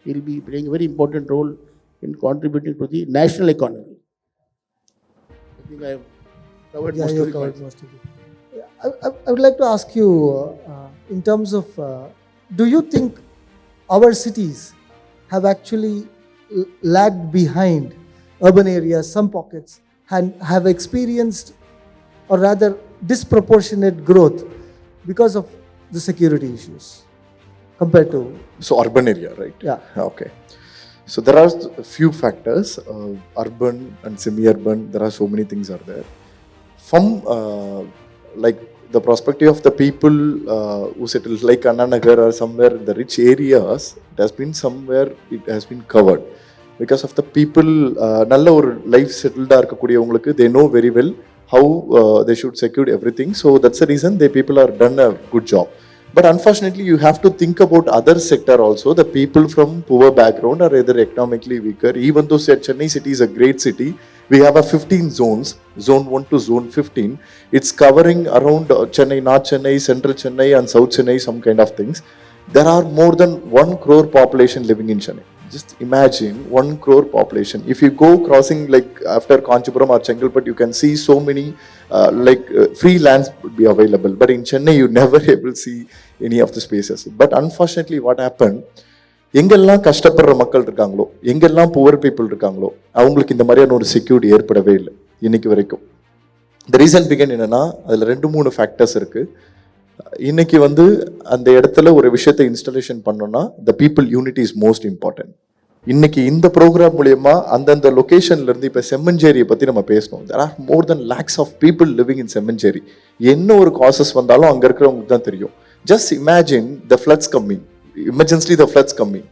we will be playing a very important role in contributing to the national economy. I think I have covered most of it. Most of it. I would like to ask you, in terms of, do you think our cities have actually lagged behind urban areas, some pockets, and have experienced, or rather disproportionate growth because of the security issues compared to... So urban area, right? Yeah. Okay. So there are a few factors, urban and semi-urban, there are so many things are there. From like the perspective of the people who settle like Annanagar or somewhere in the rich areas, it has been somewhere, it has been covered. Because of the people, நல்ல ஒரு life settled இருக்கக்கூடியவங்களுக்கு, they know very well how they should secure everything. So that's the reason the people are done a good job. But unfortunately, you have to think about other sector also, the people from poor background or either economically weaker. Even though Chennai city is a great city, we have a 15 zones, zone 1 to zone 15. It's covering around Chennai, North Chennai, Central Chennai and South Chennai, some kind of things. There are more than 1 crore population living in Chennai. Just imagine 1 crore population. If you go crossing like after Kanchipuram or Chengalpattu, you can see so many free lands would be available. But in Chennai, you never able to see any of the spaces. But unfortunately, what happened? எங்கெல்லாம் கஷ்டப்படுற மக்கள் இருக்காங்களோ, எங்கெல்லாம் poor people இருக்காங்களோ, அவங்களுக்கு இந்த மாதிரியான ஒரு செக்யூரிட்டி ஏற்படவே இல்லை இன்னைக்கு வரைக்கும். இந்த ரீசன் பிகன் என்னன்னா, அதில் 2-3 ஃபேக்டர்ஸ் இருக்கு. இன்னைக்கு அந்த இடத்துல ஒரு விஷயத்தை இன்ஸ்டாலேஷன் பண்ணோம்னா the people unity is most important. இன்னைக்கு இந்த ப்ரோக்ராம் மூலயமா அந்தந்த லொகேஷன்ல இருந்து இப்போ செம்மஞ்சேரியை பத்தி நம்ம பேசணும். There are more than lakhs of people living in Semmancheri. என்ன ஒரு காசஸ் வந்தாலும் அங்க இருக்கிறவங்களுக்கு தான் தெரியும். Just imagine the floods coming, emergency the floods coming.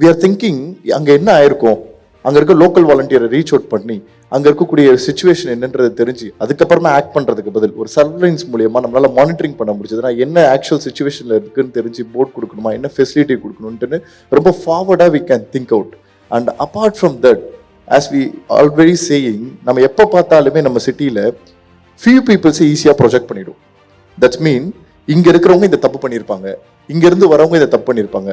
We are thinking அங்க என்ன ஆயிருக்கும், அங்க இருக்க லோக்கல் வாலண்டியரை ரீச் அவுட் பண்ணி அங்க இருக்கக்கூடிய சிச்சுவேஷன் என்னன்றது தெரிஞ்சு அதுக்கப்புறமா ஆக்ட் பண்றதுக்கு பதில் ஒரு சர்வேலன்ஸ் மூலியமா நம்மளால மானிட்டரிங் பண்ண முடிஞ்சதுன்னா என்ன ஆக்சுவல் சிச்சுவேஷன்ல இருக்குன்னு தெரிஞ்சு போர்ட் கொடுக்கணுமா, என்ன ஃபெசிலிட்டி கொடுக்கணும்னு ரொம்ப ஃபார்வர்டா we can think out. And apart from that, as we already saying, நம்ம எப்போ பார்த்தாலுமே நம்ம சிட்டியில ஃபியூ பீப்புள்ஸை ஈஸியாக ப்ரொஜெக்ட் பண்ணிடும். தட்ஸ் மீன் இங்க இருக்கிறவங்க இந்த தப்பு பண்ணியிருப்பாங்க, இங்க இருந்து வரவங்க இதை தப்பு பண்ணியிருப்பாங்க.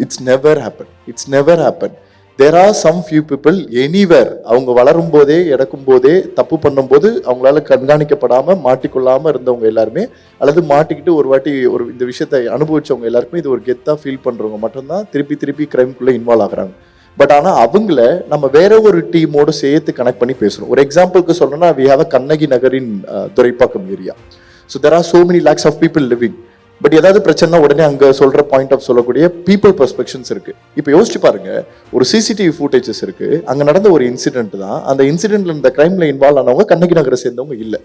It's never happen. It's never happen. There are some few people anywhere, அவங்க வளரும் போதே இறக்கும் போதே தப்பு பண்ணும்போது அவங்களால கண்காணிக்கப்படாம மாட்டிக்கொள்ளாம இருந்தவங்க எல்லாருமே, அல்லது மாட்டிக்கிட்டு ஒரு வாட்டி ஒரு இந்த விஷயத்தை அனுபவிச்சவங்க எல்லாருக்குமே இது ஒரு கெத்தா ஃபீல் பண்றவங்க மட்டும்தான் திருப்பி கிரைம்குள்ள இன்வால்வ் ஆகுறாங்க. பட் ஆனா அவங்கள நம்ம வேற ஒரு டீமோட சேர்த்து கனெக்ட் பண்ணி பேசுறோம். ஒரு எக்ஸாம்பிளுக்கு சொல்லணும்னா, we have a கண்ணகி நகரின் Thoraipakkam area. So there are so many lakhs of people living. But ஏதாவது பிரச்சனை உடனே அங்க சொல்ற பாயிண்ட் ஆஃப் சொல்லக்கூடிய பீப்புள் பெர்ஸ்பெக்ஷன்ஸ் இருக்கு. இப்போ யோசிச்சு பாருங்க, ஒரு சிசிடிவி ஃபுட்டேஜஸ் இருக்கு, அங்க நடந்த ஒரு இன்சிடென்ட் தான், அந்த இன்சிடென்ட்ல இந்த கிரைம்ல இன்வால்வ் ஆனவங்க கண்ணகி நகரை சேர்ந்தவங்க இல்லை.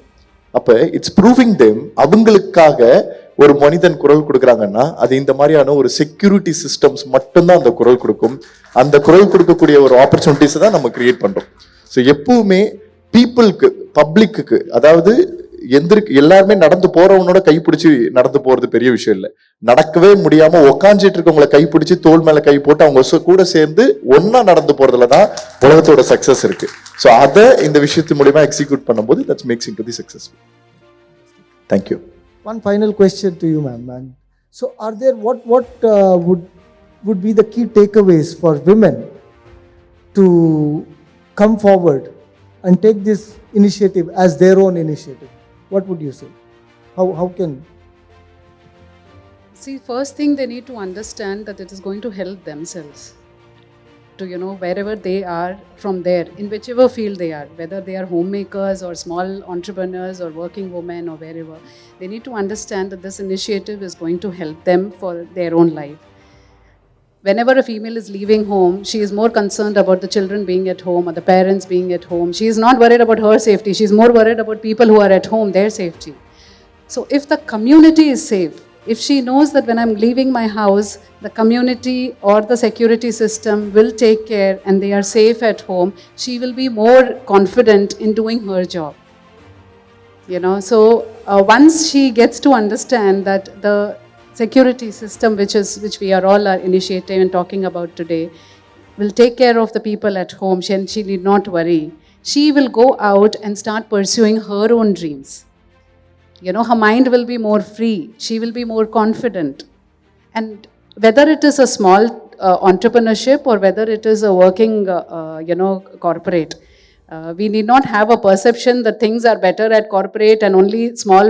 அப்ப இட்ஸ் ப்ரூவிங் தெம் அவங்களுக்காக ஒரு மனிதன் குரல் கொடுக்குறாங்கன்னா அது இந்த மாதிரியான ஒரு செக்யூரிட்டி சிஸ்டம்ஸ் மட்டும்தான் அந்த குரல் கொடுக்கும். அந்த குரல் கொடுக்கக்கூடிய ஒரு ஆப்பர்ச்சுனிட்டிஸை தான் நம்ம கிரியேட் பண்றோம். ஸோ எப்பவுமே பீப்புளுக்கு, பப்ளிக்கு, அதாவது எல்லாருமே நடந்து போறவனோட கைப்பிடிச்சு நடந்து போறது பெரிய விஷயம் இல்லை. நடக்கவே முடியாம உக்காஞ்சிட்டு இருக்கவங்களை கைப்பிடிச்சு தோல் மேல கை போட்டு அவங்க கூட சேர்ந்து ஒன்னா நடந்து போறதுலதான் உலகத்தோட சக்சஸ் இருக்கு. ஸோ அதை இந்த விஷயத்து மூலமா எக்ஸிக்யூட் பண்ணும்போது that's makes it to the successful. Thank you. One final question to you, ma'am. So are there, what would be the key takeaways for women to come forward and take this initiative as their own initiative? What would you say? How can? See, first thing they need to understand that it is going to help themselves to, wherever they are from there, in whichever field they are, whether they are homemakers or small entrepreneurs or working women or wherever, they need to understand that this initiative is going to help them for their own life. Whenever a female is leaving home, she is more concerned about the children being at home or the parents being at home. She is not worried about her safety. She is more worried about people who are at home, their safety. So if the community is safe, if she knows that when I'm leaving my house, the community or the security system will take care and they are safe at home, she will be more confident in doing her job. You know, so once she gets to understand that the security system which we are all initiating and talking about today will take care of the people at home, she need not worry. She will go out and start pursuing her own dreams. You know, her mind will be more free. She will be more confident. And whether it is a small entrepreneurship or whether it is a working, corporate, we need not have a perception that things are better at corporate and only small,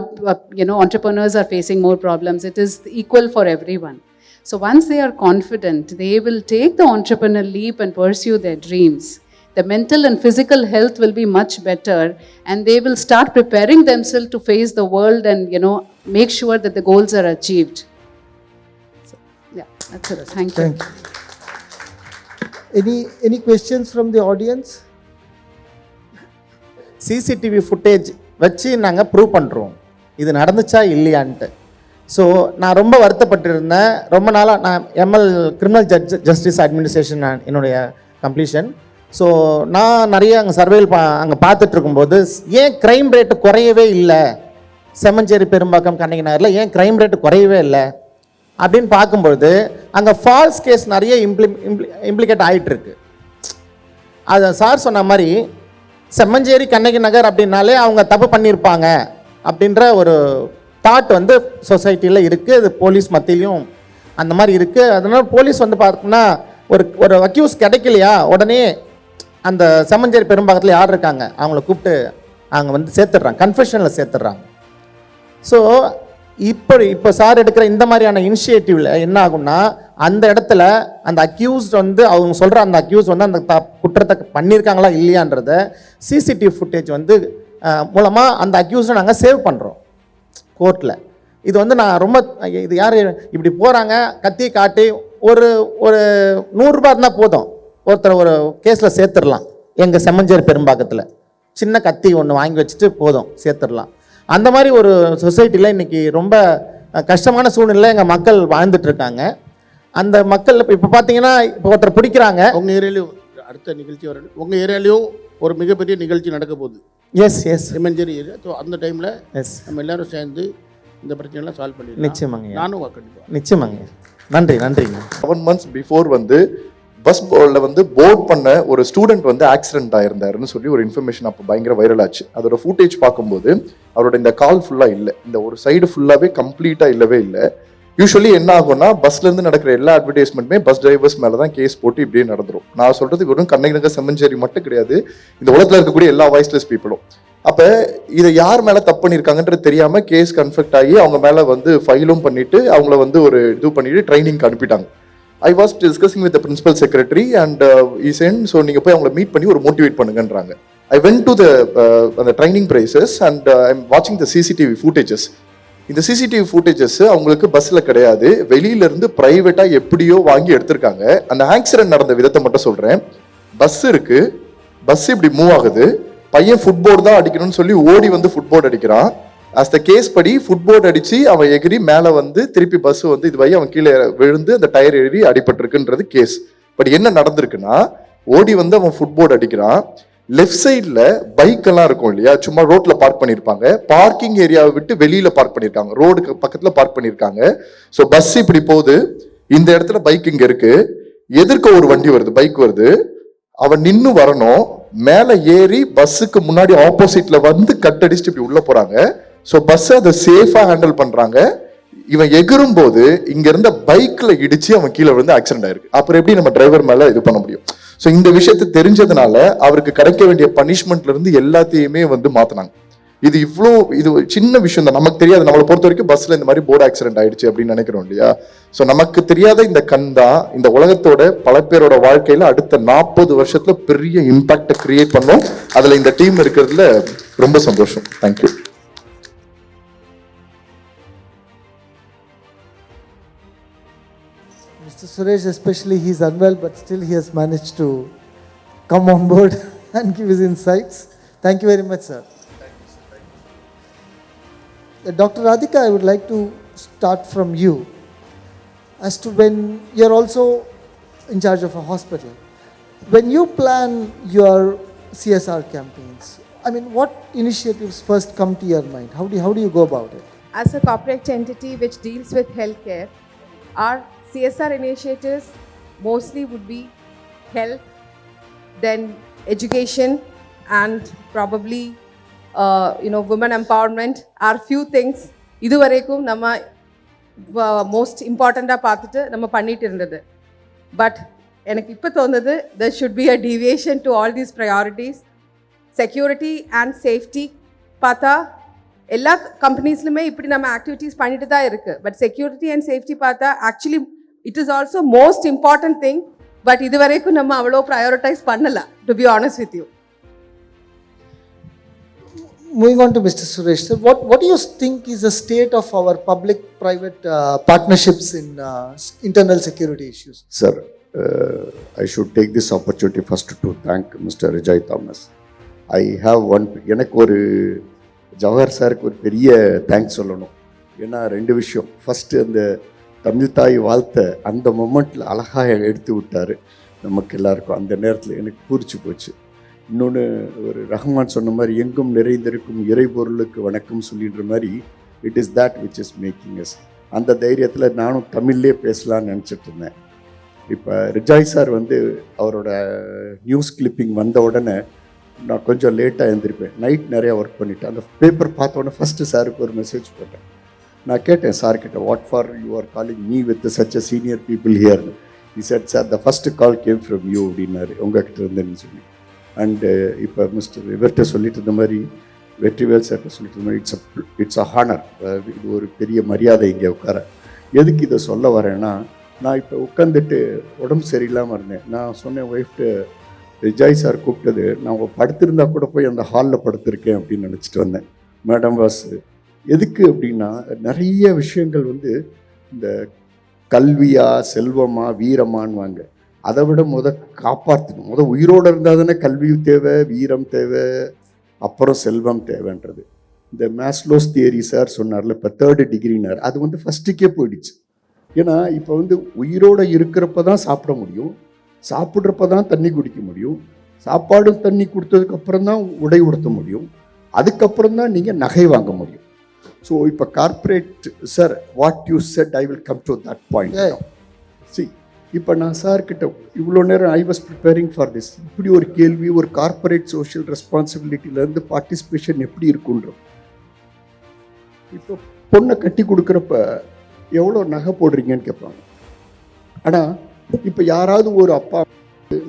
entrepreneurs are facing more problems. It is equal for everyone. So once they are confident, they will take the entrepreneurial leap and pursue their dreams. The mental and physical health will be much better, and they will start preparing themselves to face the world and, make sure that the goals are achieved. So, yeah, that's it. Thank you. Thank you. Any questions from the audience? CCTV footage வச்சு நாங்கள் prove பண்ணுறோம் இது நடந்துச்சா இல்லையான்ட்டு. So நான் ரொம்ப வருத்தப்பட்டிருந்தேன். ரொம்ப நாளாக நான் எம்எல் கிரிமினல் ஜஸ்டிஸ் அட்மினிஸ்ட்ரேஷன் என்னுடைய கம்ப்ளீஷன். ஸோ நான் நிறைய அங்கே சர்வேல் அங்கே பார்த்துட்டு இருக்கும்போது ஏன் க்ரைம் ரேட்டு குறையவே இல்லை, செம்மஞ்சேரி பெரும்பாக்கம் கண்ணகி நகரில் ஏன் க்ரைம் ரேட்டு குறையவே இல்லை அப்படின்னு பார்க்கும்பொழுது அங்கே ஃபால்ஸ் கேஸ் நிறைய இம்ப்ளிகேட் ஆகிட்டுருக்கு. அது சார் சொன்ன மாதிரி செம்மஞ்சேரி கண்ணகி நகர் அப்படின்னாலே அவங்க தப்பு பண்ணியிருப்பாங்க அப்படின்ற ஒரு தாட் வந்து சொசைட்டியில் இருக்குது. அது போலீஸ் மத்தியிலையும் அந்த மாதிரி இருக்குது. அதனால் போலீஸ் வந்து பார்த்தோம்னா ஒரு அக்யூஸ் கிடைக்கலையா உடனே அந்த செம்மஞ்சேரி பெரும்பாக்கத்தில் யார் இருக்காங்க அவங்கள கூப்பிட்டு அவங்க வந்து சேர்த்துடுறாங்க, கன்ஃபெஷனில் சேர்த்துடுறாங்க. ஸோ இப்போ சார் எடுக்கிற இந்த மாதிரியான இனிஷியேட்டிவில் என்ன ஆகும்னா அந்த இடத்துல அந்த அக்யூஸ்ட் வந்து அவங்க சொல்கிற அந்த அக்யூஸ் வந்து அந்த குற்றத்தை பண்ணியிருக்காங்களா இல்லையான்றத சிசிடிவி ஃபுட்டேஜ் வந்து மூலமாக அந்த அக்யூஸை நாங்கள் சேவ் பண்ணுறோம் கோர்ட்டில். இது வந்து நான் ரொம்ப இது யார் இப்படி போகிறாங்க கத்தி காட்டி ஒரு 100 ரூபா இருந்தால் போதும், ஒருத்தர் ஒரு கேஸில் சேர்த்துடலாம். எங்கள் செம்மஞ்சேரி பெரும்பாக்கத்தில் சின்ன கத்தி ஒன்று வாங்கி வச்சுட்டு போதும் சேர்த்துடலாம். அந்த மாதிரி ஒரு சொசைட்டியில் இன்றைக்கி ரொம்ப கஷ்டமான சூழ்நிலை எங்கள் மக்கள் வாழ்ந்துட்டுருக்காங்க. அந்த மக்கள் இப்போ பார்த்தீங்கன்னா இப்போ ஒருத்தர் பிடிக்கிறாங்க. உங்கள் ஏரியாலையும் அடுத்த நிகழ்ச்சி வர உங்கள் ஏரியாலையும் ஒரு மிகப்பெரிய நிகழ்ச்சி நடக்க போகுது. S Semmancheri area. ஸோ அந்த டைமில் எஸ் நம்ம எல்லோரும் சேர்ந்து இந்த பிரச்சனைலாம் சால்வ் பண்ணி நிச்சயமாங்க. நானும் கண்டிப்பாக நிச்சயமாங்க. நன்றிங்க. 7 months பிஃபோர் வந்து பஸ் போர்டில் வந்து போர்ட் பண்ண ஒரு ஸ்டூடெண்ட் வந்து ஆக்சிடென்ட் ஆயிருந்தாருன்னு சொல்லி ஒரு இன்ஃபர்மேஷன் அப்போ பயங்கர வைரல் ஆச்சு. அதோட ஃபுட்டேஜ் பார்க்கும்போது அவரோட இந்த கால் ஃபுல்லாக இல்லை, இந்த ஒரு சைடு ஃபுல்லாகவே கம்ப்ளீட்டாக இல்லவே இல்லை. யூஸ்வலி என்ன ஆகும்னா பஸ்லேருந்து நடக்கிற எல்லா அட்வர்டைஸ்மெண்ட்டுமே பஸ் டிரைவர்ஸ் மேலே தான் கேஸ் போட்டு இப்படியே நடந்துடும். நான் சொல்கிறது வெறும் கண்ணகி நகர் செம்மஞ்சேரி மட்டும் கிடையாது, இந்த உலகத்தில் இருக்கக்கூடிய எல்லா வாய்ஸ்லெஸ் பீப்புளும். அப்போ இதை யார் மேலே தப்பு பண்ணியிருக்காங்கன்றது தெரியாமல் கேஸ் கன்ஃபெக்ட் ஆகி அவங்க மேலே வந்து ஃபைலும் பண்ணிவிட்டு அவங்கள வந்து ஒரு இது பண்ணிவிட்டு ட்ரைனிங்க்கு அனுப்பிட்டாங்க. I was discussing with the principal secretary and he said, so நீங்கள் போய் அவங்கள மீட் பண்ணி ஒரு motivate பண்ணுங்கன்றாங்க. I went to the training places and I'm watching the CCTV footages. இந்த சிசிடிவி ஃபுட்டேஜஸ் அவங்களுக்கு பஸ்ஸில் கிடையாது, வெளியிலேருந்து ப்ரைவேட்டாக எப்படியோ வாங்கி எடுத்திருக்காங்க. அந்த ஆக்சிடென்ட் நடந்த விதத்தை மட்டும் சொல்கிறேன். பஸ் இருக்குது, பஸ் இப்படி மூவ் ஆகுது, பையன் ஃபுட்போர்டு தான் அடிக்கணும்னு சொல்லி ஓடி வந்து ஃபுட்போர்டு அடிக்கிறான். அஸ் த கேஸ் படி ஃபுட்போர்டு அடித்து அவன் எகிரி மேலே வந்து திருப்பி பஸ் வந்து இது வழி அவன் கீழே விழுந்து அந்த டயர் ஏறி அடிபட்டிருக்குன்றது கேஸ். பட் என்ன நடந்திருக்குன்னா ஓடி வந்து அவன் ஃபுட்போர்டு அடிக்கிறான். லெஃப்ட் சைடில் பைக்கெல்லாம் இருக்கும் இல்லையா, சும்மா ரோட்டில் பார்க் பண்ணியிருப்பாங்க, பார்க்கிங் ஏரியாவை விட்டு வெளியில் பார்க் பண்ணியிருக்காங்க, ரோடுக்கு பக்கத்தில் பார்க் பண்ணியிருக்காங்க. ஸோ பஸ் இப்படி போகுது, இந்த இடத்துல பைக் இங்கே இருக்குது, எதிர்க்க ஒரு வண்டி வருது, பைக் வருது, அவன் நின்று வரணும், மேலே ஏறி பஸ்ஸுக்கு முன்னாடி ஆப்போசிட்ல வந்து கட் அடிச்சுட்டு இப்படி உள்ளே போகிறாங்க. ஸோ பஸ்ஸை அதை சேஃபாக ஹேண்டில் பண்ணுறாங்க. இவன் எகிரும் போது இங்க இருந்த பைக்ல இடிச்சு அவன் கீழே விழுந்து ஆக்சிடென்ட் ஆயிருக்கு. அப்புறம் எப்படி நம்ம டிரைவர் மேல இது பண்ண முடியும்? ஸோ இந்த விஷயத்தை தெரிஞ்சதுனால அவருக்கு கிடைக்க வேண்டிய பனிஷ்மெண்ட்ல இருந்து எல்லாத்தையுமே வந்து மாத்தினாங்க. இது சின்ன விஷயம் தான், நமக்கு தெரியாது. நம்மளை பொறுத்த வரைக்கும் பஸ்ல இந்த மாதிரி போர்டு ஆக்சிடென்ட் ஆயிடுச்சு அப்படின்னு நினைக்கிறோம் இல்லையா. ஸோ நமக்கு தெரியாத இந்த கண் தான் இந்த உலகத்தோட பல பேரோட வாழ்க்கையில அடுத்த 40 வருஷத்துல பெரிய இம்பாக்டை கிரியேட் பண்ணும். அதுல இந்த டீம் இருக்கிறதுல ரொம்ப சந்தோஷம். Thank you. Mr. Suresh, especially, he's unwell, but still he has managed to come on board and give his insights. Thank you very much, sir. Dr. Radhika, I would like to start from you as to when you're also in charge of a hospital. When you plan your CSR campaigns I mean, what initiatives first come to your mind? How do you go about it? As a corporate entity which deals with healthcare, our CSR initiatives mostly would be health, then education, and probably women empowerment are few things. இதுவரைக்கும் நம்ம most இம்பார்ட்டண்ட்டாக பார்த்துட்டு நம்ம பண்ணிட்டு இருந்தது. But எனக்கு இப்போ தோணுது there should be a deviation to all these priorities. Security and safety பார்த்தா எல்லா கம்பெனிஸ்லுமே இப்படி நம்ம ஆக்டிவிட்டீஸ் பண்ணிட்டு தான் இருக்குது. பட் செக்யூரிட்டி அண்ட் சேஃப்டி பார்த்தா actually it is also most important thing. But இது வரைக்கும் நம்ம அவ்வளோ ப்ரையாரிட்டைஸ் பண்ணலை, to be honest with you. Moving on to Mr. Suresh, sir, what do you think is the state of our public-private partnerships in internal security issues? Sir, I should take this opportunity first to thank Mr. Vijay Thomas. I have one, எனக்கு ஒரு ஜவஹர் சாருக்கு ஒரு பெரிய thanks சொல்லணும். ஏன்னா ரெண்டு விஷயம். First அந்த தமிழ் தாய் வாழ்த்த அந்த மொமெண்ட்டில் அழகாக எடுத்து விட்டார் நமக்கு எல்லாருக்கும். அந்த நேரத்தில் எனக்கு பூரிச்சு போச்சு. இன்னொன்று, ஒரு ரஹ்மான் சொன்ன மாதிரி எங்கும் நிறைந்திருக்கும் இறைபொருளுக்கு வணக்கம் சொல்லின்ற மாதிரி it is that which is making us. அந்த தைரியத்தில் நானும் தமிழ்லேயே பேசலான்னு நினச்சிட்டு இருந்தேன். இப்போ ரிஜாய் சார் வந்து அவரோட நியூஸ் கிளிப்பிங் வந்த உடனே நான் கொஞ்சம் லேட்டாக எழுந்திருப்பேன். நைட் நிறையா ஒர்க் பண்ணிவிட்டேன். அந்த பேப்பர் பார்த்த உடனே ஃபஸ்ட்டு சாருக்கு ஒரு மெசேஜ் போட்டேன். நான் கேட்டேன் சார்கிட்ட, what for you are calling me with such a senior people here. he said, sir the first call came from you அப்படின்னாரு, உங்ககிட்ட இருந்தேன்னு சொல்லி. அண்டு இப்போ மிஸ்டர் இவர்கிட்ட சொல்லிட்டு இருந்த மாதிரி, வெற்றிவேல் சார்கிட்ட சொல்லிட்டு இருந்த மாதிரி, இட்ஸ் அ ஹானர். இது ஒரு பெரிய மரியாதை இங்கே உட்கார. எதுக்கு இதை சொல்ல வரேன்னா, நான் இப்போ உட்காந்துட்டு உடம்பு சரியில்லாமல் இருந்தேன். நான் சொன்னேன் ஒய்ஃப்ட்டு, விஜய் சார் கூப்பிட்டது, நான் படுத்திருந்தா கூட போய் அந்த ஹாலில் படுத்திருக்கேன் அப்படின்னு நினச்சிட்டு வந்தேன். மேடம் வாஸ் எதுக்கு அப்படின்னா, நிறைய விஷயங்கள் வந்து இந்த கல்வியா செல்வமா வீரமானுவாங்க. அதை விட காப்பாற்றணும். உயிரோடு இருந்தால் தானே கல்வியும் தேவை, வீரம் தேவை, அப்புறம் செல்வம் தேவைன்றது. இந்த மேஸ்லோஸ் தியரி சார் சொன்னார்ல, இப்போ 3rd டிகிரினார், அது வந்து ஃபஸ்ட்டுக்கே போயிடுச்சு. ஏன்னா இப்போ வந்து உயிரோடு இருக்கிறப்ப தான் சாப்பிட முடியும், சாப்பிட்றப்ப தான் தண்ணி குடிக்க முடியும், சாப்பாடு தண்ணி கொடுத்ததுக்கப்புறம் தான் உடை உடுத்த முடியும், அதுக்கப்புறம் தான் நீங்கள் நகை வாங்க முடியும். ஸோ இப்போ corporate sir, what you said, I will come to that point. C, இப்போ நான் சார்கிட்ட இவ்வளோ நேரம் I was preparing for this. இப்படி ஒரு கேள்வி, ஒரு கார்ப்பரேட் சோஷியல் ரெஸ்பான்சிபிலிட்டியிலேருந்து பார்ட்டிசிபேஷன் எப்படி இருக்குன்றோம். இப்போ பொண்ணை கட்டி கொடுக்குறப்ப எவ்வளோ நகை போடுறீங்கன்னு கேட்பாங்க. ஆனால் இப்போ யாராவது ஒரு அப்பா,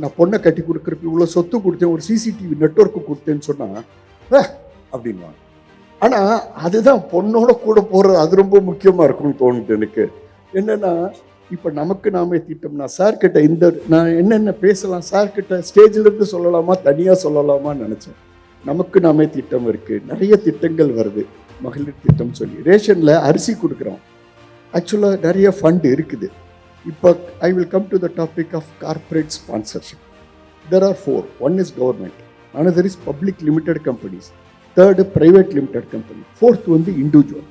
நான் பொண்ணை கட்டி கொடுக்குறப்ப இவ்வளோ சொத்து கொடுத்தேன், ஒரு சிசிடிவி நெட்வொர்க்கு கொடுத்தேன்னு சொன்னால் அப்படின்வாங்க. ஆனால் அதுதான் பொண்ணோட கூட போகிறது, அது ரொம்ப முக்கியமாக இருக்கும்னு தோணுது எனக்கு. என்னென்னா, இப்போ நமக்கு நாமே திட்டம்னா சார்கிட்ட நான் என்னென்ன பேசலாம், சார்கிட்ட ஸ்டேஜிலேருந்து சொல்லலாமா தனியாக சொல்லலாமான்னு நினச்சேன். நமக்கு நாமே திட்டம் இருக்குது, நிறைய திட்டங்கள் வருது. மகளிர் திட்டம் சொல்லி ரேஷனில் அரிசி கொடுக்குறோம். ஆக்சுவலாக நிறைய ஃபண்டு இருக்குது. இப்போ I will come to the topic of corporate sponsorship. There are 4. 1 is government, another is public limited companies, 3rd private limited company, 4th வந்து இண்டிவிஜுவல்.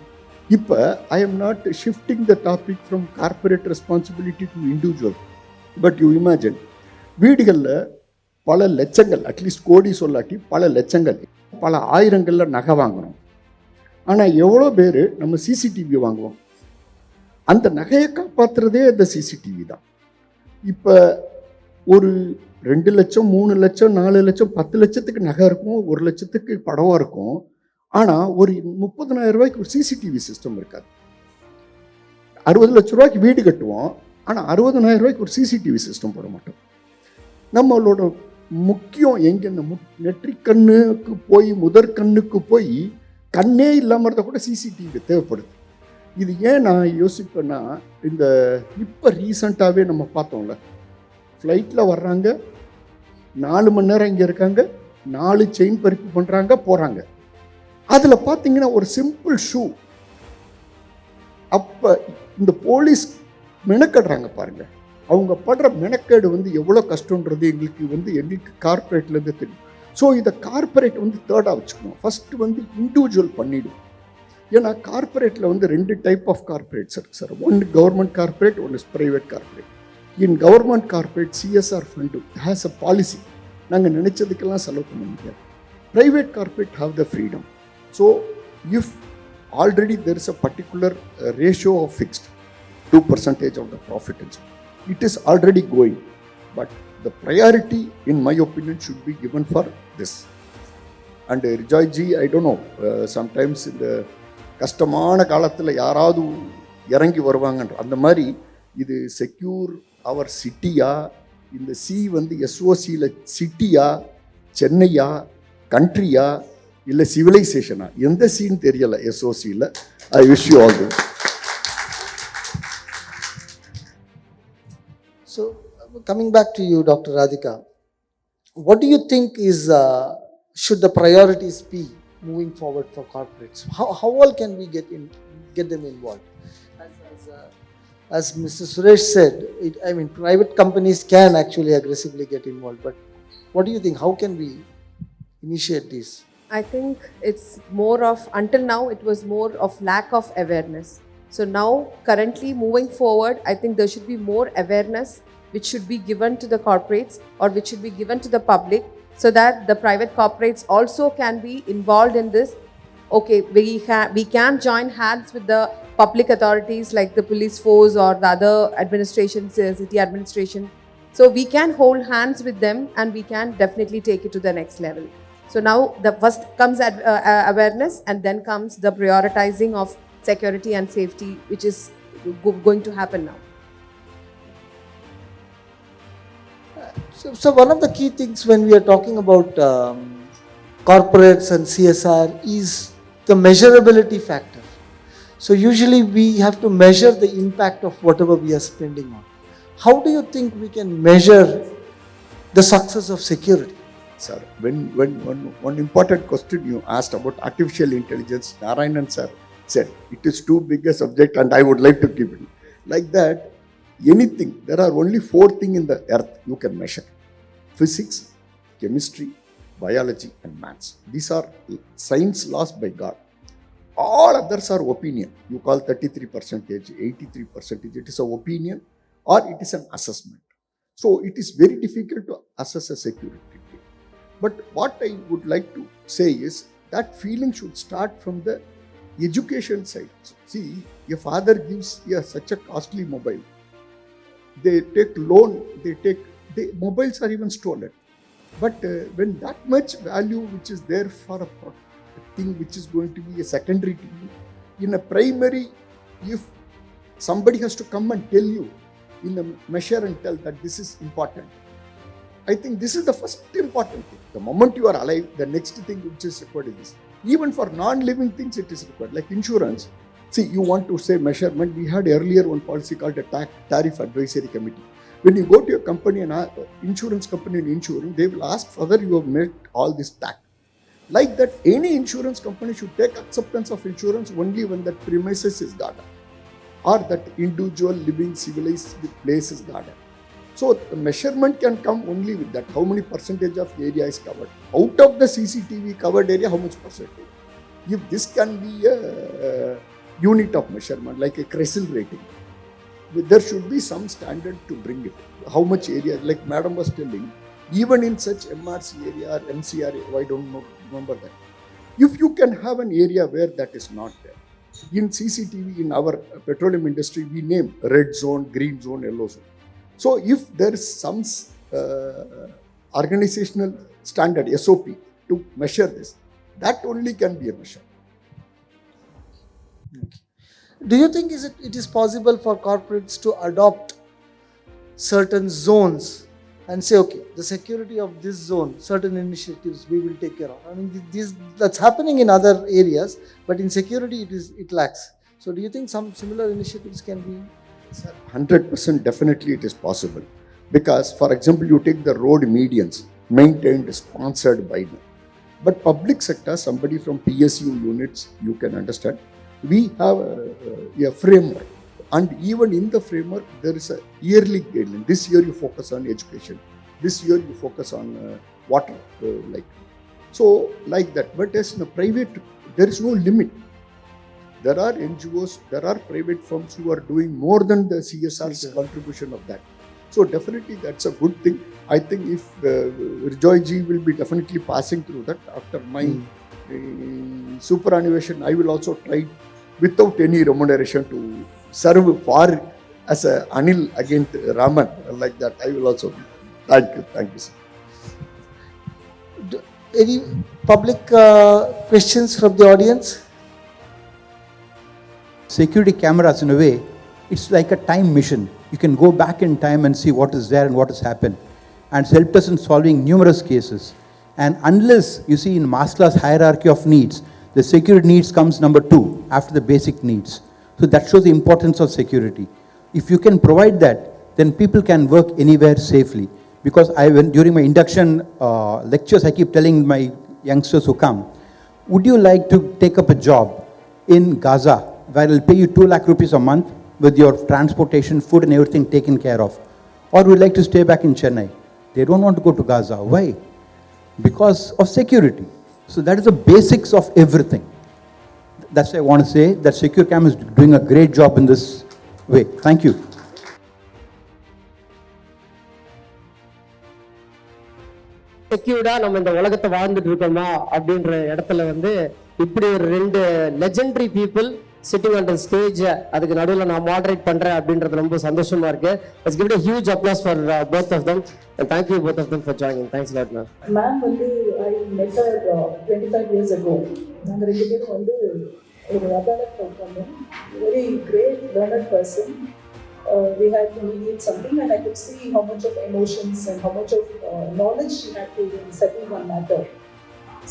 இப்போ I am not shifting the topic from corporate responsibility to individual. But you imagine, வீடுகளில் பல லட்சங்கள், at least கோடி சொல்லாட்டி பல லட்சங்கள், பல ஆயிரங்களில் நகை வாங்குகிறோம். ஆனால் எவ்வளோ பேர் நம்ம சிசிடிவி வாங்குவோம்? அந்த நகையை காப்பாற்றுறதே அந்த சிசிடிவி தான். இப்போ ஒரு 2 லட்சம் 3 லட்சம் 4 லட்சம் 10 லட்சத்துக்கு நகை இருக்கும், 1 லட்சத்துக்கு படவம் இருக்கும். ஆனால் ஒரு 30,000 ரூபாய்க்கு ஒரு சிசிடிவி சிஸ்டம் இருக்காது. 60 லட்ச ரூபாய்க்கு வீடு கட்டுவோம், ஆனால் 60,000 ரூபாய்க்கு ஒரு சிசிடிவி சிஸ்டம் போட மாட்டோம். நம்மளோட முக்கியம் எங்கே, இந்த நெற்றிக் கண்ணுக்கு போய் முதற்கண்ணுக்கு போய் கண்ணே இல்லாமல் இருந்தால் கூட சிசிடிவி தேவைப்படுது. இது ஏன் நான் யோசிப்பேன்னா, இந்த இப்போ ரீசண்டாகவே நம்ம பார்த்தோம்ல, ஃப்ளைட்டில் வர்றாங்க, 4 மணி நேரம் இங்கே இருக்காங்க, 4 செயின் பறிப்பு பண்ணுறாங்க, போகிறாங்க. அதில் பார்த்தீங்கன்னா ஒரு சிம்பிள் ஷூ. அப்போ இந்த போலீஸ் மெனக்கடுறாங்க பாருங்கள், அவங்க படுற மெனக்கேடு வந்து எவ்வளோ கஷ்டன்றது எங்களுக்கு கார்ப்பரேட்லேருந்து தெரியும். ஸோ இதை கார்ப்பரேட் வந்து 3rd வச்சுக்கணும். ஃபஸ்ட்டு வந்து இண்டிவிஜுவல் பண்ணிவிடும். ஏன்னா கார்ப்பரேட்டில் வந்து 2 டைப் ஆஃப் கார்ப்பரேட்ஸ் இருக்குது sir. 1 government corporate, 1 is private corporate. In government corporate CSR fund has a policy. நாங்கள் நினச்சதுக்கெல்லாம் செலவு பண்ண முடியாது. Private corporate have the freedom. So if already there is a particular ratio of fixed, 2% of the profit, and so it is already going. But the priority, in my opinion, should be given for this. And Rijay ji, I don't know, sometimes in the கஷ்டமான காலத்தில் யாராவது இறங்கி வருவாங்கன்ற அந்த மாதிரி இது secure அவர் சிட்டியா, இந்த C வந்து எஸ்ஓசியில் சிட்டியா, சென்னையா, கண்ட்ரியா, இல்லை சிவிலைசேஷனா, எந்த சீன் தெரியலை எஸ்ஓசியில். I wish you all this. So, coming back to you, Dr. Radhika, what do you think is should the priorities be moving forward for corporates? How all can we get them involved? As Mr. Suresh said, private companies can actually aggressively get involved. But what do you think? How can we initiate this? I think it's more of, until now, it was more of lack of awareness. So now, currently moving forward, I think there should be more awareness which should be given to the corporates or which should be given to the public, so that the private corporates also can be involved in this. Okay, we can join hands with the public authorities like the police force or the other administrations, city administration. So we can hold hands with them and we can definitely take it to the next level. So now the first comes awareness, and then comes the prioritizing of security and safety, which is going to happen now. So one of the key things when we are talking about corporates and CSR is the measurability factor. So usually we have to measure the impact of whatever we are spending on. How do you think we can measure the success of security? Sir, when one important question you asked about artificial intelligence, Narayanan sir said it is too big a subject and I would like to keep it. Like that, anything, there are only 4 things in the earth you can measure: physics, chemistry, biology, and maths. These are science laws by God. All others are opinion. You call 33%, 83%, it is an opinion or it is an assessment. So it is very difficult to assess a security. But what I would like to say is that feeling should start from the education side. See, your father gives you such a costly mobile. They take loan, mobiles are even stolen. But when that much value which is there for a thing which is going to be a secondary to you, in a primary, if somebody has to come and tell you in a measure and tell that this is important, I think this is the first important thing. The moment you are alive, the next thing which is required is this. Even for non-living things, it is required. Like insurance. See, you want to say measurement. We had earlier one policy called a tariff advisory committee. When you go to a company and insurance company and insurance, they will ask whether you have met all this tax. Like that, any insurance company should take acceptance of insurance only when that premises is guarded or that individual living civilized place is guarded. So the measurement can come only with that. How many percentage of area is covered? Out of the CCTV covered area, how much percentage? If this can be a unit of measurement, like a CRISIL rating, there should be some standard to bring it. How much area, like Madam was telling, even in such MRC area or MCR, I don't know, remember that. If you can have an area where that is not there. In CCTV, in our petroleum industry, we name red zone, green zone, yellow zone. So if there is some organizational standard, SOP, to measure this, that only can be a measure. Okay. Do you think it is possible for corporates to adopt certain zones and say, okay, the security of this zone, certain initiatives we will take care of? I mean, that's happening in other areas, but in security it lacks. So do you think some similar initiatives can be? 100% definitely it is possible. Because, for example, you take the road medians, maintained, sponsored by them. But public sector, somebody from PSU units, you can understand, we have a framework. And even in the framework, there is a yearly guideline. This year you focus on education. This year you focus on water. So, like that. But as in a private, there is no limit. There are NGOs, there are private firms who are doing more than the CSR's contribution of that. So definitely that's a good thing. I think if Rijoy ji will be definitely passing through that after my superannuation, I will also try without any remuneration to serve for as a Anil against Raman like that. I will also. Thank you, sir. Any public questions from the audience? Security cameras, in a way, it's like a time machine. You can go back in time and see what is there and what has happened. And it's helped us in solving numerous cases. And unless you see in Maslow's hierarchy of needs, the security needs comes number 2 after the basic needs. So that shows the importance of security. If you can provide that, then people can work anywhere safely. Because during my induction lectures, I keep telling my youngsters who come, would you like to take up a job in Gaza, where I'll pay you 2 lakh rupees a month with your transportation, food and everything taken care of? Or would you like to stay back in Chennai? They don't want to go to Gaza. Why? Because of security. So that is the basics of everything. That's why I want to say that Securicam is doing a great job in this way. Thank you. செக்யூர்டா நம்ம இந்த உலகத்தை வாழ்ந்துட்டு இருக்கோமா அப்படின்ற இடத்துல வந்து இப்படி ஒரு 2 legendary people sitting on the stage, அதுக்கு நடுவில் நான் மாடரேட் பண்றேன் அப்படின்றது ரொம்ப சந்தோஷமா இருக்கு. Let's give it a huge applause for both of them and thank you both of them for joining. Thanks a lot, ma'am. Ma'am வந்து I met her 25 years ago. நாங்க ரெண்டு பேரும் வந்து ஒரு அதாலத் பண்ணோம். Very great learned person. We had to mediate something and I could see how much of emotions and how much of knowledge she had to settle one matter.